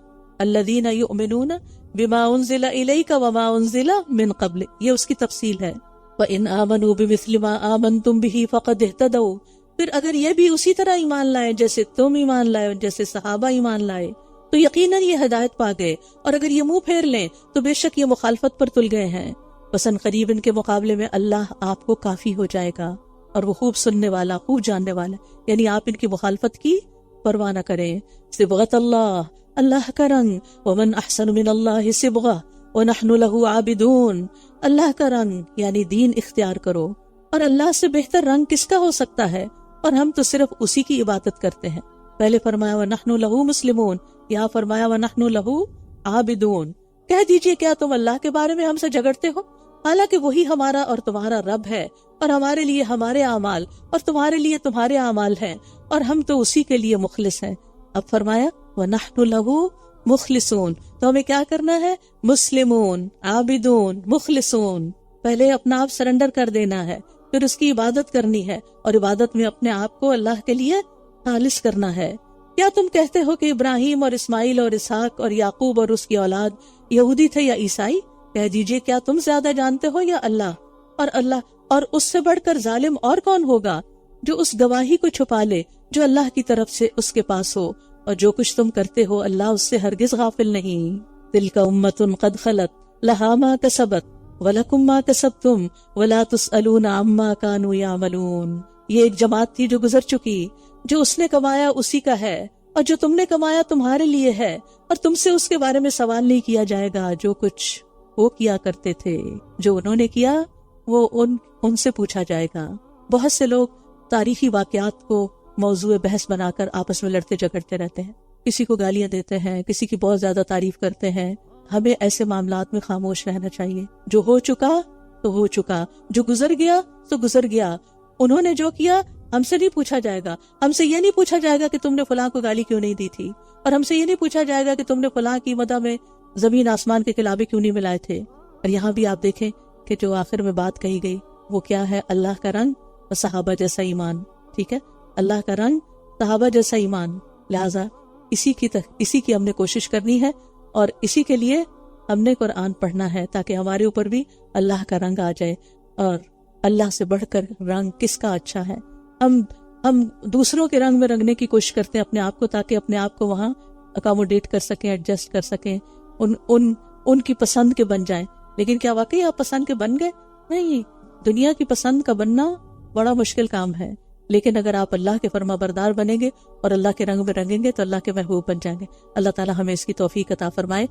الَّذِينَ يُؤْمِنُونَ بِمَا أُنزِلَ إِلَيْكَ وَمَا أُنزِلَ مِن قَبْلِ، یہ اس کی تفصیل ہے. وَإِنْ آمَنُوا بِمِثْلِ مَا آمَنْتُمْ بِهِ فَقَدْ اهْتَدَوْا. پھر اگر یہ بھی اسی طرح ایمان لائے جیسے تم ایمان لائے، جیسے صحابہ ایمان لائے، تو یقیناً یہ ہدایت پا گئے. اور اگر یہ منہ پھیر لیں تو بے شک یہ مخالفت پر تل گئے ہیں. بس ان قریب ان کے مقابلے میں اللہ آپ کو کافی ہو جائے گا اور وہ خوب سننے والا خوب جاننے والا، یعنی آپ ان کی مخالفت کی پرواہ نہ کریں. صبغۃ اللہ، اللہ کا رنگ. ومن احسن من اللہ صبغہ ونحن له عابدون. اللہ کا رنگ یعنی دین اختیار کرو، اور اللہ سے بہتر رنگ کس کا ہو سکتا ہے، اور ہم تو صرف اسی کی عبادت کرتے ہیں. پہلے فرمایا وَنَحْنُ لَهُ مُسْلِمُونَ، یہاں فرمایا وَنَحْنُ لَهُ عَابِدُونَ. کہہ دیجئے کیا تم اللہ کے بارے میں ہم سے جھگڑتے ہو، حالانکہ وہی ہمارا اور تمہارا رب ہے، اور ہمارے لیے ہمارے اعمال اور تمہارے لیے تمہارے اعمال ہیں، اور ہم تو اسی کے لیے مخلص ہیں. اب فرمایا وَنَحْنُ لَهُ مُخْلِصُونَ، تو ہمیں کیا کرنا ہے؟ مسلمون، عابدون، مخلصون. پہلے اپنا آپ سرنڈر کر دینا ہے، پھر اس کی عبادت کرنی ہے، اور عبادت میں اپنے آپ کو اللہ کے لیے خالص کرنا ہے. کیا تم کہتے ہو کہ ابراہیم اور اسماعیل اور اسحاق اور یعقوب اور اس کی اولاد یہودی تھے یا عیسائی؟ کہہ دیجئے کیا تم زیادہ جانتے ہو یا اللہ اور اس سے بڑھ کر ظالم اور کون ہوگا جو اس گواہی کو چھپا لے جو اللہ کی طرف سے اس کے پاس ہو، اور جو کچھ تم کرتے ہو اللہ اس سے ہرگز غافل نہیں. تلک امۃ قد خلت لہا ما کسبت ولکم ما کسبتم ولا تسألون عما کانوا یعملون. یہ ایک جماعت تھی جو گزر چکی، جو اس نے کمایا اسی کا ہے اور جو تم نے کمایا تمہارے لیے ہے، اور تم سے اس کے بارے میں سوال نہیں کیا جائے گا جو کچھ وہ کیا کرتے تھے. جو انہوں نے کیا وہ ان سے پوچھا جائے گا. بہت سے لوگ تاریخی واقعات کو موضوع بحث بنا کر آپس میں لڑتے جھگڑتے رہتے ہیں، کسی کو گالیاں دیتے ہیں، کسی کی بہت زیادہ تعریف کرتے ہیں. ہمیں ایسے معاملات میں خاموش رہنا چاہیے. جو ہو چکا تو ہو چکا، جو گزر گیا تو گزر گیا. انہوں نے جو کیا ہم سے نہیں پوچھا جائے گا. ہم سے یہ نہیں پوچھا جائے گا کہ تم نے فلاں کو گالی کیوں نہیں دی تھی، اور ہم سے یہ نہیں پوچھا جائے گا کہ تم نے فلاں کی مدح میں زمین آسمان کے کلابے کیوں نہیں ملائے تھے. اور یہاں بھی آپ دیکھیں کہ جو آخر میں بات کہی گئی وہ کیا ہے؟ اللہ کا رنگ اور صحابہ جیسا ایمان. ٹھیک ہے، اللہ کا رنگ، صحابہ جیسا ایمان. لہٰذا اسی کی ہم نے کوشش کرنی ہے، اور اسی کے لیے ہم نے قرآن پڑھنا ہے تاکہ ہمارے اوپر بھی اللہ کا رنگ آ جائے. اور اللہ سے بڑھ کر رنگ کس کا اچھا ہے؟ ہم دوسروں کے رنگ میں رنگنے کی کوشش کرتے ہیں اپنے آپ کو، تاکہ اپنے آپ کو وہاں اکاموڈیٹ کر سکیں، ایڈجسٹ کر سکیں، ان کی پسند کے بن جائیں. لیکن کیا واقعی آپ پسند کے بن گئے؟ نہیں. دنیا کی پسند کا بننا بڑا مشکل کام ہے، لیکن اگر آپ اللہ کے فرما بردار بنیں گے اور اللہ کے رنگ میں رنگیں گے تو اللہ کے محبوب بن جائیں گے. اللہ تعالی ہمیں اس کی توفیق عطا فرمائے.